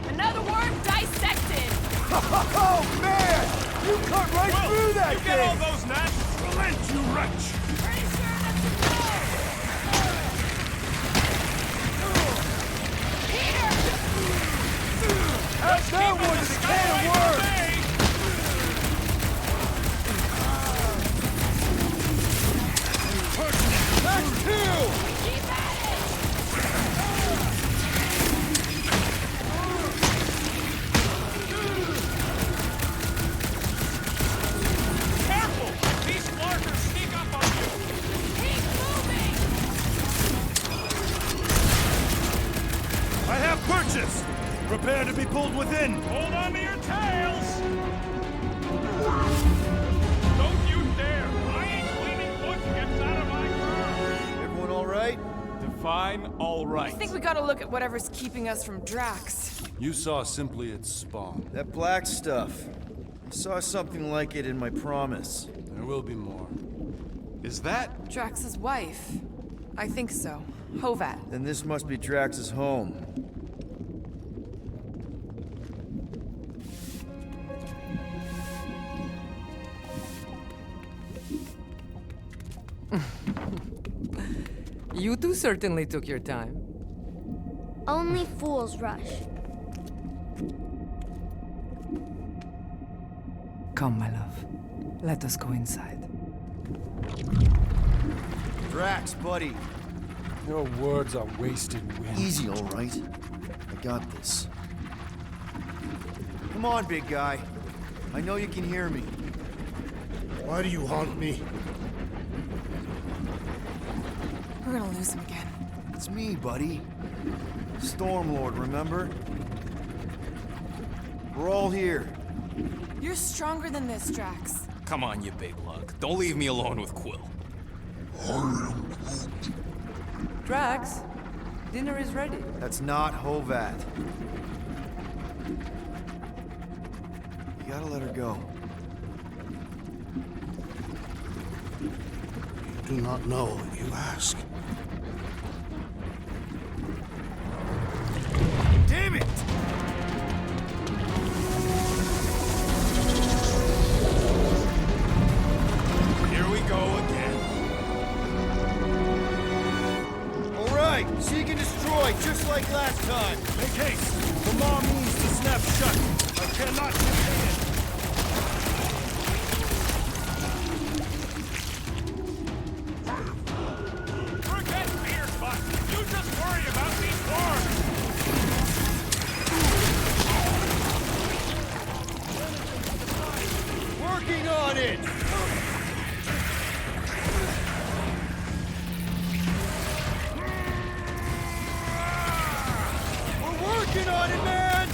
Another worm dissected! Oh, man! You cut right through that You thing! get all those nuts? Relent, you wretch! Pretty sure that's a no! Here! That one is a can of worms! That's two! Keep at it! Careful! These flarkers sneak up on you! Keep moving! I have purchased! Prepare to be pulled within! Hold on to your tails! Don't you dare! I ain't cleaning footsteps out of my car! Everyone all right? Define all right. I think we gotta look at whatever's keeping us from Drax. You saw simply its spawn. That black stuff. I saw something like it in my promise. There will be more. Is that? Drax's wife. I think so. Hovat. Then this must be Drax's home. You two certainly took your time. Only fools rush. Come, my love. Let us go inside. Drax, buddy. Your words are wasted wind. Easy, all right. I got this. Come on, big guy. I know you can hear me. Why do you haunt me? We're gonna lose him again. It's me, buddy. Stormlord, remember? We're all here. You're stronger than this, Drax. Come on, you big lug. Don't leave me alone with Quill. Drax, dinner is ready. That's not Hovat. You gotta let her go. You do not know what you ask. Damn it! Here we go again. All right, seek and destroy, just like last time. Make haste! The maw means to snap shut. I cannot contain it. Forget Peter's butt. You just worry about these wars. Working on it! We're working on it, man!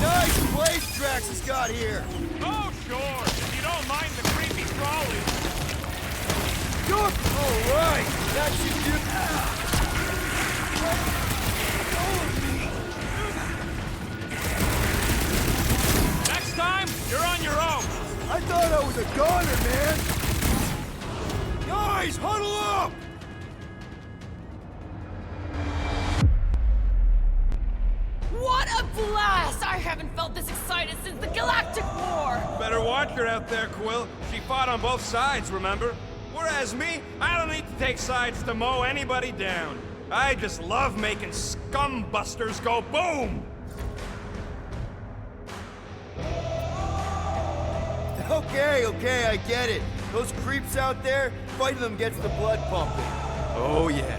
Nice place Drax has got here! Oh, sure. If you don't mind the creepy crawlies. All right, that should do. Next time, you're on your own. I thought I was a goner, man. Guys, huddle up! What a blast! I haven't felt this excited since the Galactic War! Better watch her out there, Quill. She fought on both sides, remember? Whereas me, I don't need to take sides to mow anybody down. I just love making scumbusters go boom! Okay, I get it. Those creeps out there, fighting them gets the blood pumping. Oh, yeah.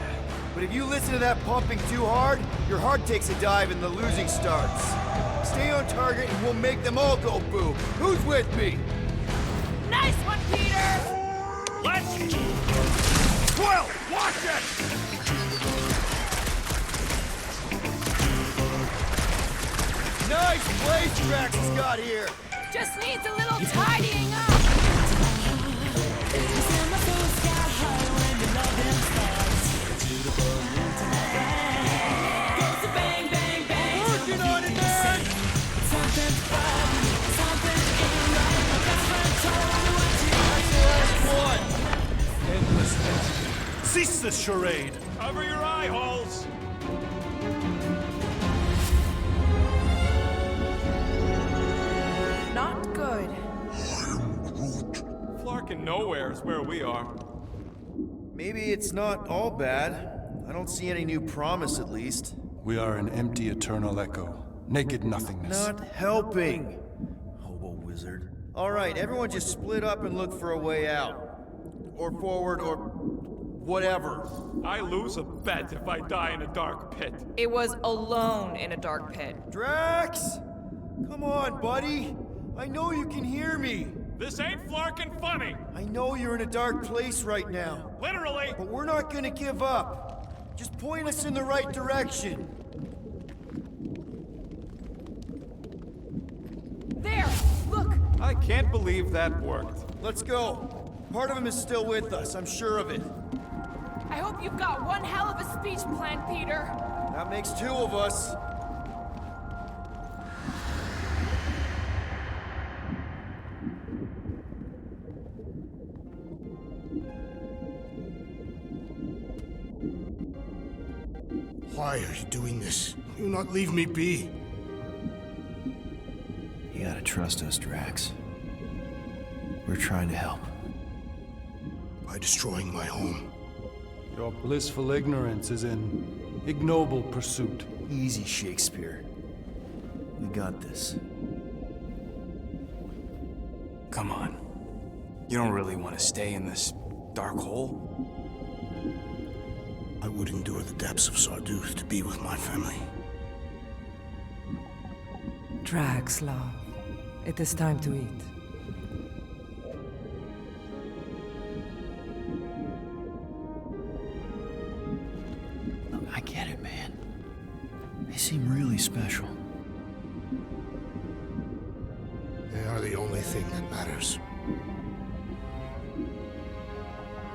But if you listen to that pumping too hard, your heart takes a dive and the losing starts. Stay on target and we'll make them all go boom. Who's with me? Nice one, Peter! Let's... Quill, watch it! Nice place Drax has got here. Just needs a little tidying up! Working on it, man! That's the last one! Endless empty. Cease this charade. Cover your eye holes. Not good. Flarkin' nowhere is where we are. Maybe it's not all bad. I don't see any new promise, at least. We are an empty eternal echo. Naked nothingness. Not helping. Hobo wizard. All right, everyone just split up and look for a way out. Or forward, or whatever. I lose a bet if I die in a dark pit. It was alone in a dark pit. Drax! Come on, buddy. I know you can hear me. This ain't Flarkin' funny. I know you're in a dark place right now. Literally. But we're not gonna give up. Just point us in the right direction. There! Look! I can't believe that worked. Let's go. Part of him is still with us, I'm sure of it. I hope you've got one hell of a speech plan, Peter. That makes two of us. Why are you doing this? Will you not leave me be? You gotta trust us, Drax. We're trying to help. By destroying my home. Your blissful ignorance is in ignoble pursuit. Easy, Shakespeare. We got this. Come on. You don't really want to stay in this dark hole? I would endure the depths of Sarduth to be with my family. Drax, love. It is time to eat. I get it, man. They seem really special. They are the only thing that matters.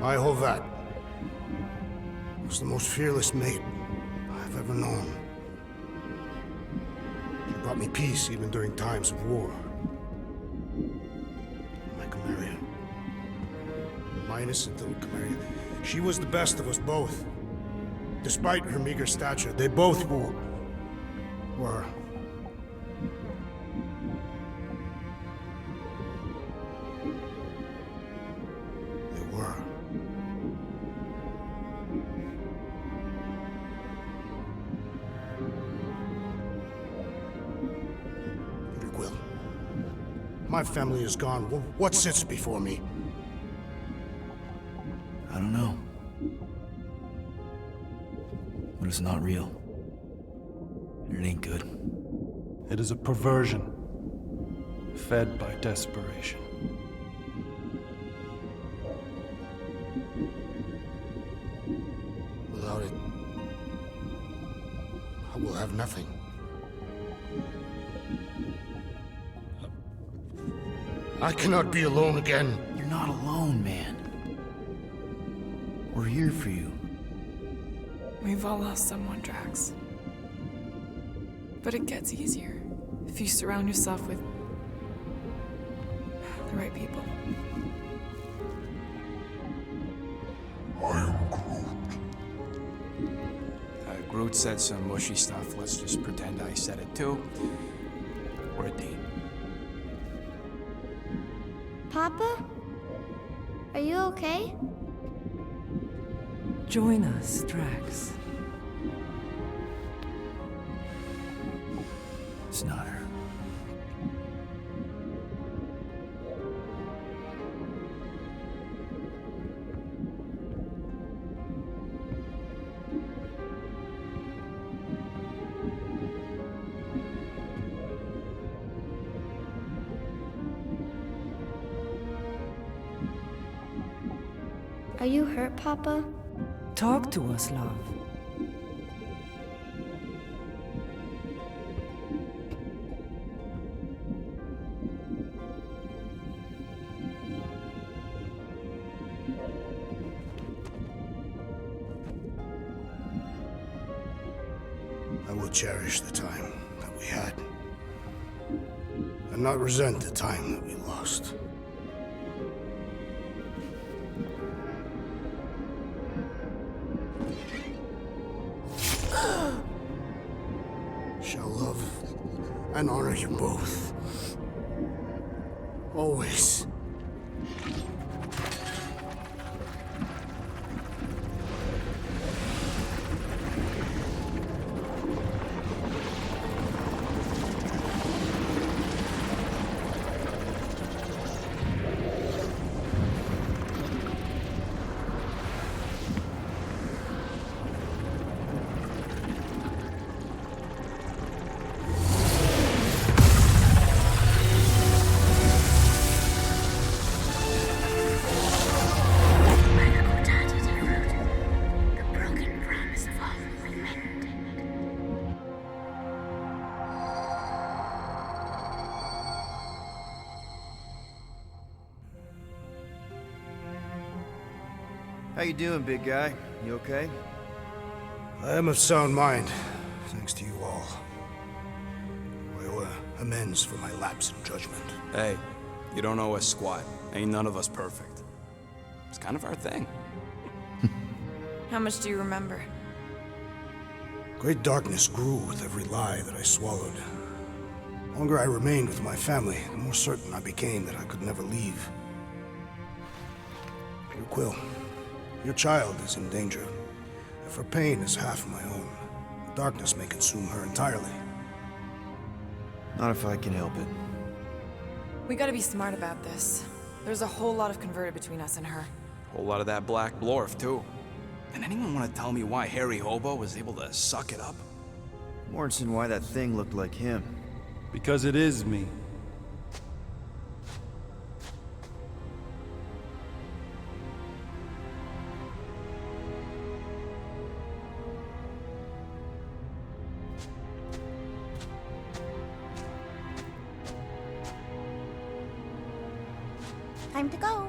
My Hovat was the most fearless mate I've ever known. She brought me peace even during times of war. My Chimera. My innocent little Chimera. She was the best of us both. Despite her meager stature, they both were. Peter Quill. My family is gone. What sits before me? I don't know. But it's not real. It ain't good. It is a perversion, fed by desperation. Without it, I will have nothing. I cannot be alone again. You're not alone, man. We're here for you. We've all lost someone, Drax. But it gets easier if you surround yourself with the right people. I am Groot. Groot said some mushy stuff. Let's just pretend I said it too. We're a team. Papa? Are you okay? Join us, Drax. It's not her. Are you hurt, Papa? Talk to us, love. I will cherish the time that we had, and not resent the time that we lost. Shall love and honor you both. Always. How you doing, big guy? You okay? I am of sound mind, thanks to you all. I owe amends for my lapse in judgment. Hey, you don't owe us squat. Ain't none of us perfect. It's kind of our thing. How much do you remember? Great darkness grew with every lie that I swallowed. The longer I remained with my family, the more certain I became that I could never leave. Peter Quill, your child is in danger. If her pain is half my own, the darkness may consume her entirely. Not if I can help it. We gotta be smart about this. There's a whole lot of converted between us and her. Whole lot of that black blorf, too. And anyone want to tell me why Harry Hobo was able to suck it up? Morrison, why that thing looked like him. Because it is me. Time to go.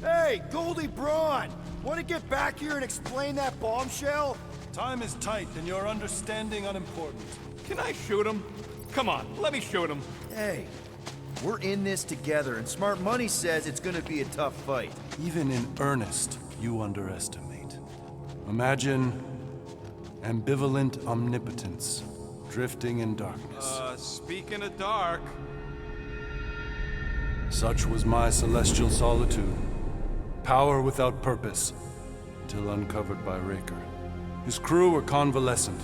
Hey, Goldie Braun! Want to get back here and explain that bombshell? Time is tight and your understanding unimportant. Can I shoot him? Come on, let me shoot him. Hey, we're in this together, and Smart Money says it's gonna be a tough fight. Even in earnest, you underestimate. Imagine ambivalent omnipotence, drifting in darkness. Speaking of dark... Such was my celestial solitude. Power without purpose, until uncovered by Raker. His crew were convalescent.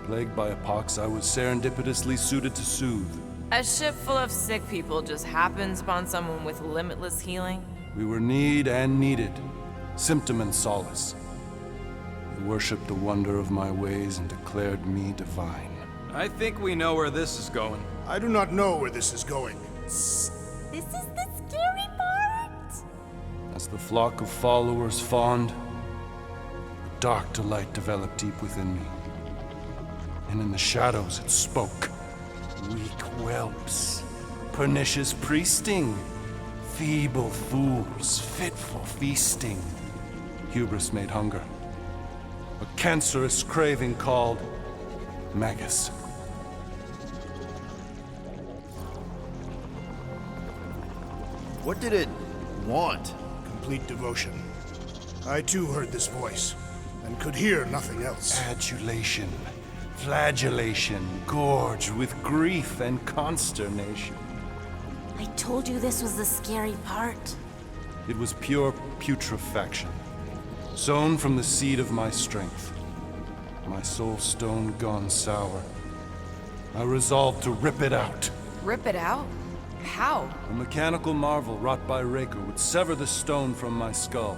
Plagued by a pox, I was serendipitously suited to soothe. A ship full of sick people just happens upon someone with limitless healing? We were need and needed, symptom and solace. They worshipped the wonder of my ways and declared me divine. I think we know where this is going. I do not know where this is going. This is the scary part. As the flock of followers fawned, a dark delight developed deep within me. And in the shadows it spoke. Weak whelps, pernicious priesting, feeble fools, fit for feasting. Hubris made hunger. A cancerous craving called Magus. What did it want? Complete devotion. I too heard this voice, and could hear nothing else. Adulation, flagellation, gorged with grief and consternation. I told you this was the scary part. It was pure putrefaction, sown from the seed of my strength. My soul stone gone sour. I resolved to rip it out. Rip it out? How? A mechanical marvel wrought by Raker would sever the stone from my skull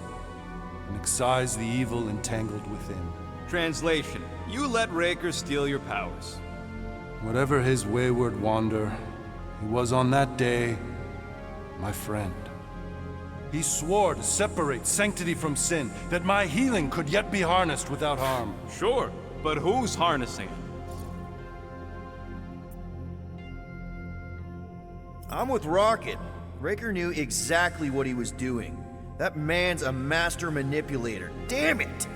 and excise the evil entangled within. Translation: you let Raker steal your powers. Whatever his wayward wander, he was on that day my friend. He swore to separate sanctity from sin, that my healing could yet be harnessed without harm. Sure, but who's harnessing it? I'm with Rocket. Raker knew exactly what he was doing. That man's a master manipulator. Damn it!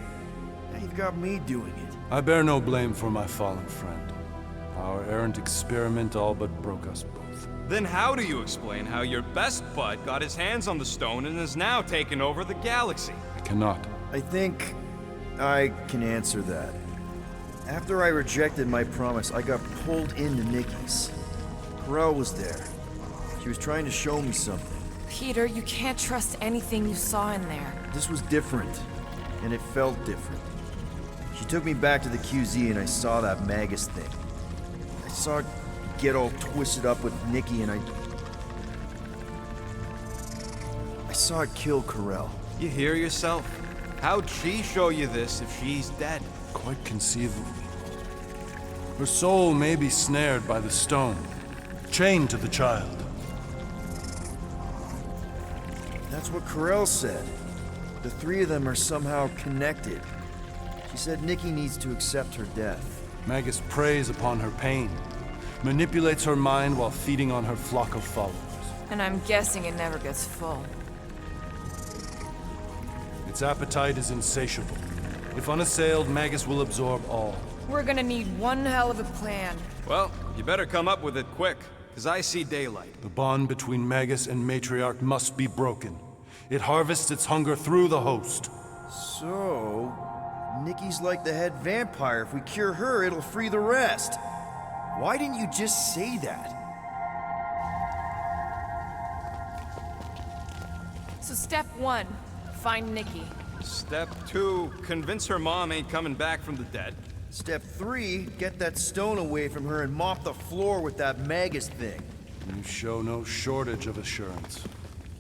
Now you've got me doing it. I bear no blame for my fallen friend. Our errant experiment all but broke us both. Then how do you explain how your best bud got his hands on the stone and is now taking over the galaxy? I cannot. I think I can answer that. After I rejected my promise, I got pulled into Nikki's. Corel was there. She was trying to show me something. Peter, you can't trust anything you saw in there. This was different, and it felt different. She took me back to the QZ and I saw that Magus thing. I saw it get all twisted up with Nikki and I saw it kill Corel. You hear yourself? How'd she show you this if she's dead? Quite conceivably. Her soul may be snared by the stone, chained to the child. That's what Corel said. The three of them are somehow connected. She said Nikki needs to accept her death. Magus preys upon her pain, manipulates her mind while feeding on her flock of followers. And I'm guessing it never gets full. Its appetite is insatiable. If unassailed, Magus will absorb all. We're gonna need one hell of a plan. Well, you better come up with it quick, because I see daylight. The bond between Magus and Matriarch must be broken. It harvests its hunger through the host. So, Nikki's like the head vampire. If we cure her, it'll free the rest. Why didn't you just say that? So step 1, find Nikki. Step 2, convince her mom ain't coming back from the dead. Step 3, get that stone away from her and mop the floor with that Magus thing. You show no shortage of assurance.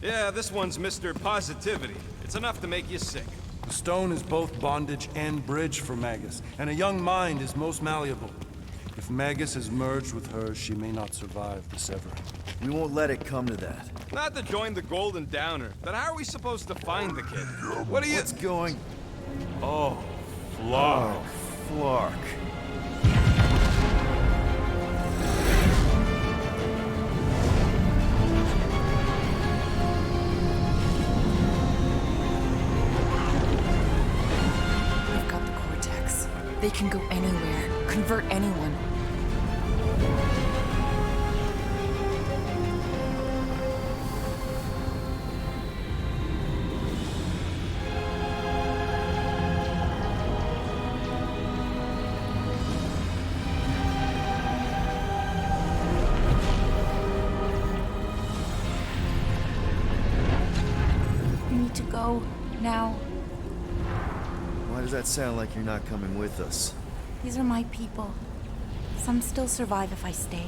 Yeah, this one's Mr. Positivity. It's enough to make you sick. The stone is both bondage and bridge for Magus, and a young mind is most malleable. If Magus is merged with hers, she may not survive the severing. We won't let it come to that. Not to join the Golden Downer, but how are we supposed to find the kid? What are you— What's going... Oh, Flark. Oh, Flark. We've got the Cortex. They can go anywhere, convert anyone. You need to go now. Why does that sound like you're not coming with us? These are my people. Some still survive if I stay.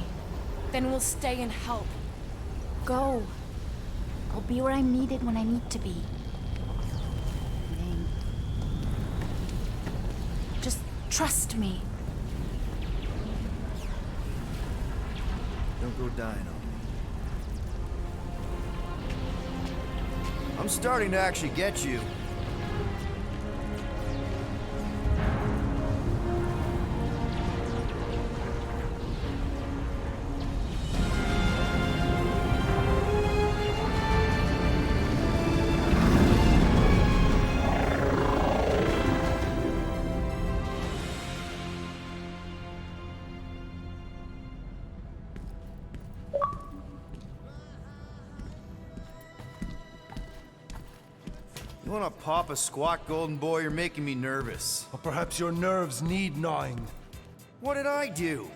Then we'll stay and help. Go. I'll be where I'm needed when I need to be. Just trust me. Don't go dying on me. I'm starting to actually get you. You wanna pop a squat, golden boy? You're making me nervous. Or perhaps your nerves need gnawing. What did I do?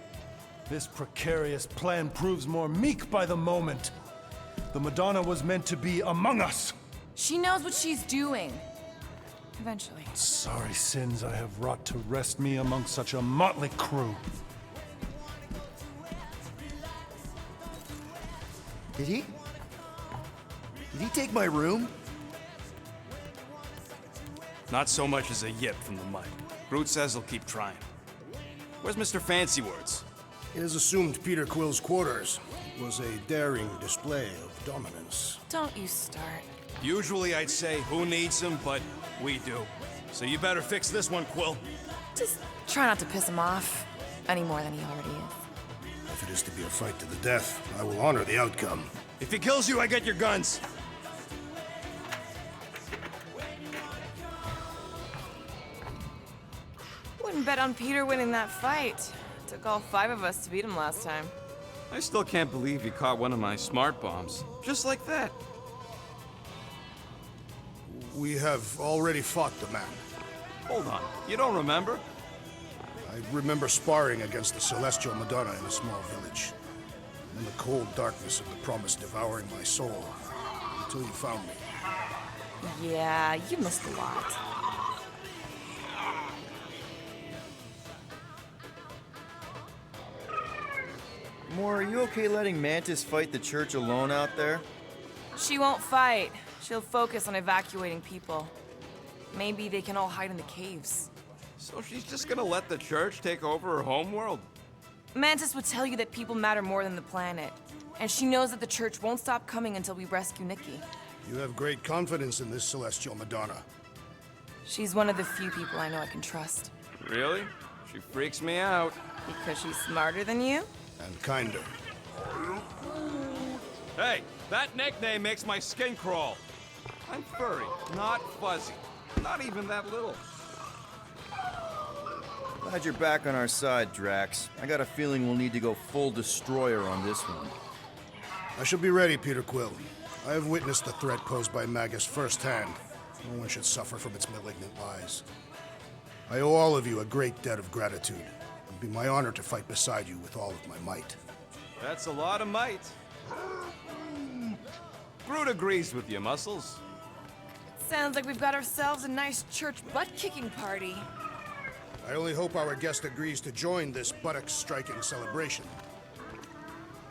This precarious plan proves more meek by the moment. The Madonna was meant to be among us. She knows what she's doing. Eventually. Sorry sins I have wrought to wrest me among such a motley crew. Did he take my room? Not so much as a yip from the mud. Groot says he'll keep trying. Where's Mr. Fancy Words? It is assumed Peter Quill's quarters was a daring display of dominance. Don't you start. Usually I'd say, who needs him, but we do. So you better fix this one, Quill. Just try not to piss him off any more than he already is. If it is to be a fight to the death, I will honor the outcome. If he kills you, I get your guns. Wouldn't bet on Peter winning that fight. Took all 5 of us to beat him last time. I still can't believe you caught one of my smart bombs. Just like that. We have already fought the man. Hold on, you don't remember? I remember sparring against the Celestial Madonna in a small village. In the cold darkness of the promise devouring my soul. Until you found me. Yeah, you missed a lot. Moore, are you okay letting Mantis fight the church alone out there? She won't fight. She'll focus on evacuating people. Maybe they can all hide in the caves. So she's just gonna let the church take over her homeworld? Mantis would tell you that people matter more than the planet. And she knows that the church won't stop coming until we rescue Nikki. You have great confidence in this Celestial Madonna. She's one of the few people I know I can trust. Really? She freaks me out. Because she's smarter than you? And kinder. Hey, that nickname makes my skin crawl. I'm furry, not fuzzy. Not even that little. Glad you're back on our side, Drax. I got a feeling we'll need to go full destroyer on this one. I shall be ready, Peter Quill. I have witnessed the threat posed by Magus firsthand. No one should suffer from its malignant lies. I owe all of you a great debt of gratitude. It would be my honor to fight beside you with all of my might. That's a lot of might. Groot agrees with you, Muscles. Sounds like we've got ourselves a nice church butt-kicking party. I only hope our guest agrees to join this buttock-striking celebration.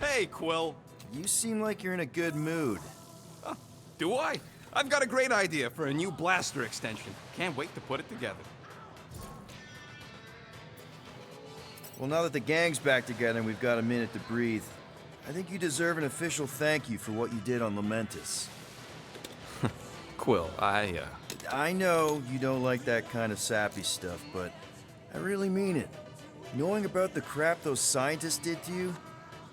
Hey, Quill. You seem like you're in a good mood. Do I? I've got a great idea for a new blaster extension. Can't wait to put it together. Well, now that the gang's back together and we've got a minute to breathe, I think you deserve an official thank you for what you did on Lamentus. Quill, I know you don't like that kind of sappy stuff, but I really mean it. Knowing about the crap those scientists did to you,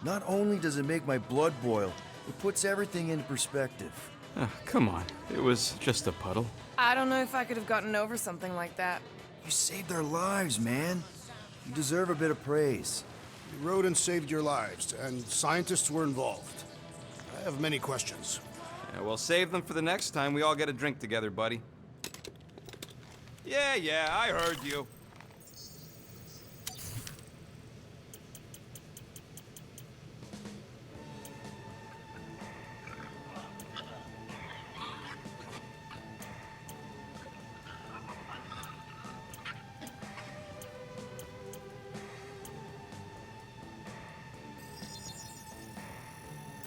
not only does it make my blood boil, it puts everything into perspective. Come on. It was just a puddle. I don't know if I could have gotten over something like that. You saved our lives, man. You deserve a bit of praise. You rode and saved your lives, and scientists were involved. I have many questions. Yeah, well, save them for the next time we all get a drink together, buddy. Yeah, I heard you.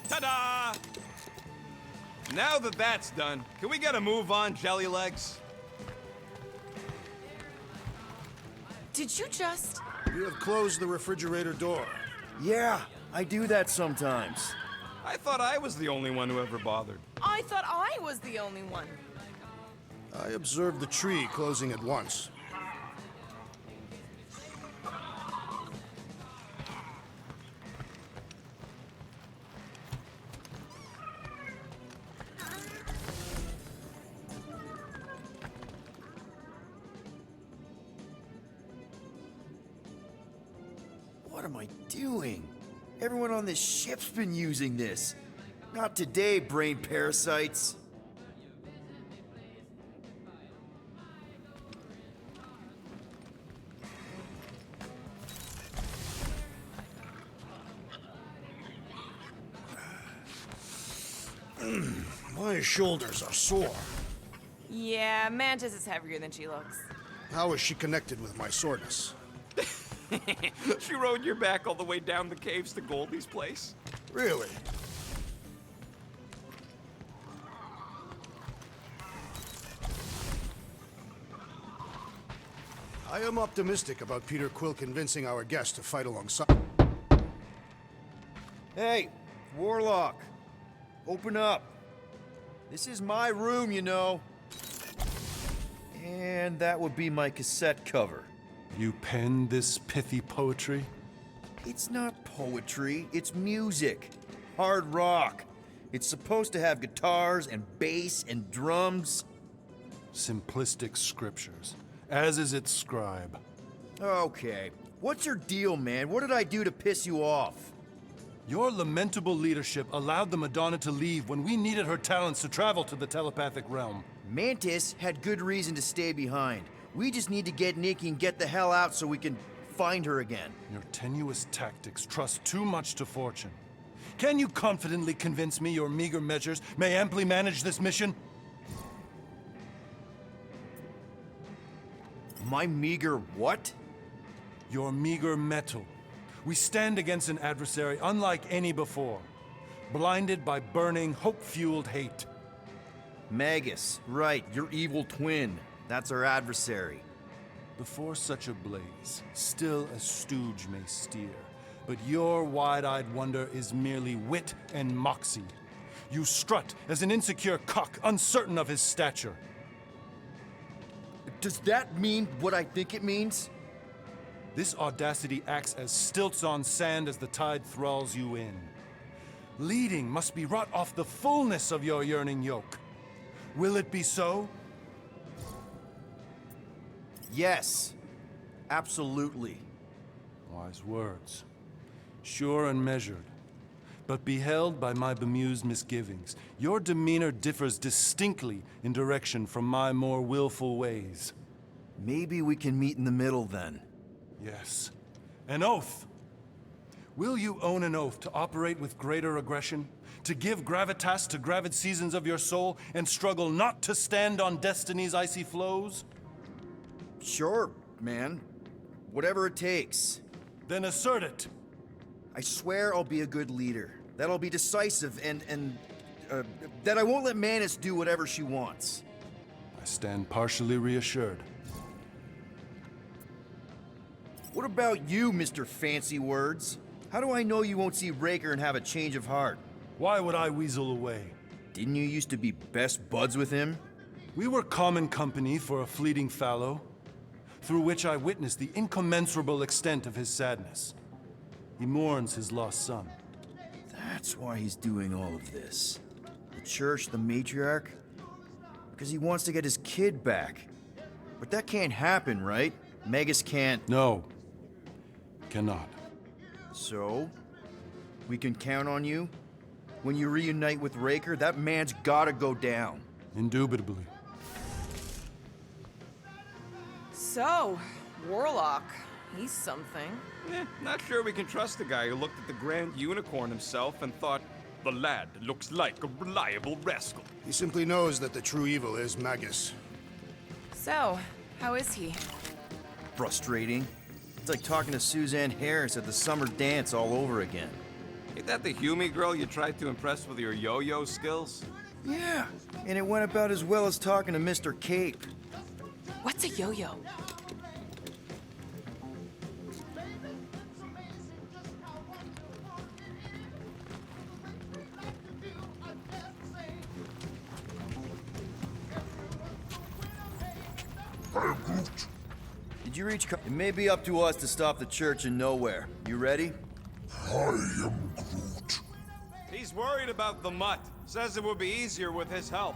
Ta-da! Now that that's done, can we get a move on, Jelly Legs? Did you just... You have closed the refrigerator door. Yeah, I do that sometimes. I thought I was the only one who ever bothered. I thought I was the only one. I observed the tree closing at once. What am I doing? Everyone on this ship's been using this. Not today, brain parasites. My shoulders are sore. Yeah, Mantis is heavier than she looks. How is she connected with my soreness? She rode your back all the way down the caves to Goldie's place? Really? I am optimistic about Peter Quill convincing our guest to fight alongside. Hey, Warlock. Open up. This is my room, you know. And that would be my cassette cover. You penned this pithy poetry? It's not poetry, it's music. Hard rock. It's supposed to have guitars and bass and drums. Simplistic scriptures, as is its scribe. Okay. What's your deal, man? What did I do to piss you off? Your lamentable leadership allowed the Madonna to leave when we needed her talents to travel to the telepathic realm. Mantis had good reason to stay behind. We just need to get Nikki and get the hell out so we can find her again. Your tenuous tactics trust too much to fortune. Can you confidently convince me your meager measures may amply manage this mission? My meager what? Your meager metal. We stand against an adversary unlike any before, blinded by burning, hope-fueled hate. Magus, right, your evil twin. That's our adversary. Before such a blaze, still a stooge may steer, but your wide-eyed wonder is merely wit and moxie. You strut as an insecure cock, uncertain of his stature. Does that mean what I think it means? This audacity acts as stilts on sand as the tide thralls you in. Leading must be wrought off the fullness of your yearning yoke. Will it be so? Yes. Absolutely. Wise words. Sure and measured. But beheld by my bemused misgivings, your demeanor differs distinctly in direction from my more willful ways. Maybe we can meet in the middle then. Yes. An oath! Will you own an oath to operate with greater aggression? To give gravitas to gravid seasons of your soul and struggle not to stand on destiny's icy flows? Sure, man. Whatever it takes. Then assert it. I swear I'll be a good leader. That I'll be decisive and that I won't let Manus do whatever she wants. I stand partially reassured. What about you, Mr. Fancy Words? How do I know you won't see Raker and have a change of heart? Why would I weasel away? Didn't you used to be best buds with him? We were common company for a fleeting fallow, through which I witnessed the incommensurable extent of his sadness. He mourns his lost son. That's why he's doing all of this. The church, the matriarch? Because he wants to get his kid back. But that can't happen, right? Magus can't... No. Cannot. So? We can count on you? When you reunite with Raker, that man's gotta go down. Indubitably. So, Warlock. He's something. Not sure we can trust the guy who looked at the Grand Unicorn himself and thought, the lad looks like a reliable rascal. He simply knows that the true evil is Magus. So, how is he? Frustrating. It's like talking to Suzanne Harris at the summer dance all over again. Ain't that the Hume girl you tried to impress with your yo-yo skills? Yeah, and it went about as well as talking to Mr. Cape. What's a yo-yo? Did you reach? It may be up to us to stop the church in nowhere. You ready? I am Groot. He's worried about the mutt. Says it would be easier with his help.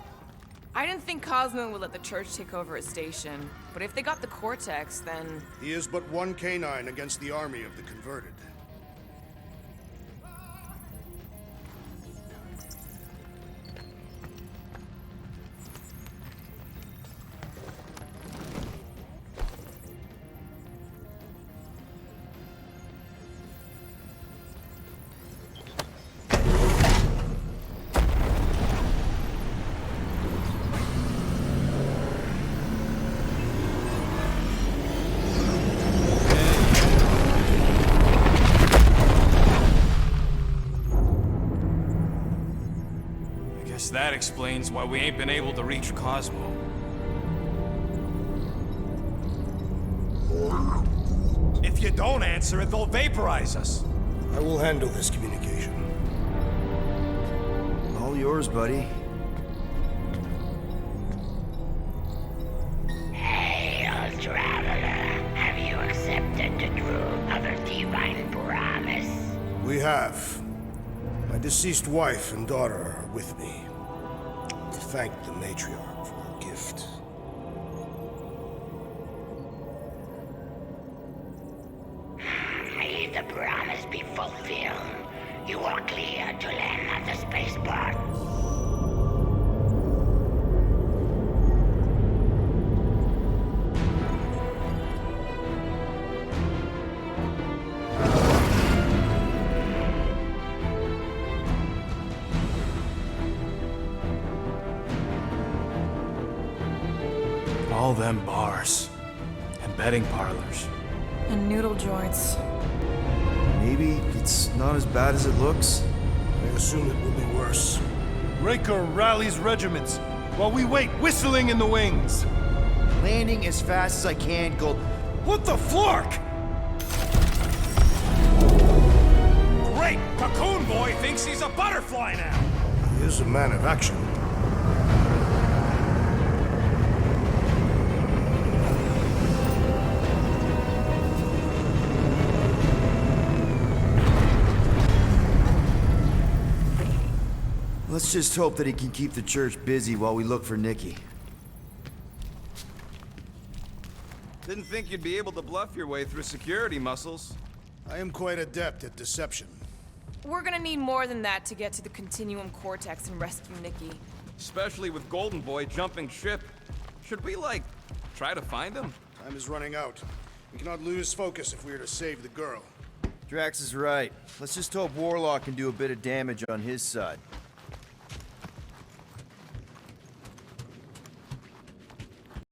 I didn't think Cosmo would let the church take over his station, but if they got the Cortex, then... He is but one canine against the army of the converted. That explains why we ain't been able to reach Cosmo. If you don't answer it, they'll vaporize us. I will handle this communication. All yours, buddy. Hail, traveler. Have you accepted the truth of a divine promise? We have. My deceased wife and daughter are with me. To thank the matriarch for her gift. May the promise be fulfilled. You are clear to land at the spaceport. All them bars and betting parlors. And noodle joints. Maybe it's not as bad as it looks. I assume it will be worse. Raker rallies regiments while we wait whistling in the wings. Landing as fast as I can, Gold. What the flark? Great! Cocoon Boy thinks he's a butterfly now! He is a man of action. Let's just hope that he can keep the church busy while we look for Nikki. Didn't think you'd be able to bluff your way through security muscles. I am quite adept at deception. We're gonna need more than that to get to the Continuum Cortex and rescue Nikki. Especially with Golden Boy jumping ship. Should we, like, try to find him? Time is running out. We cannot lose focus if we are to save the girl. Drax is right. Let's just hope Warlock can do a bit of damage on his side.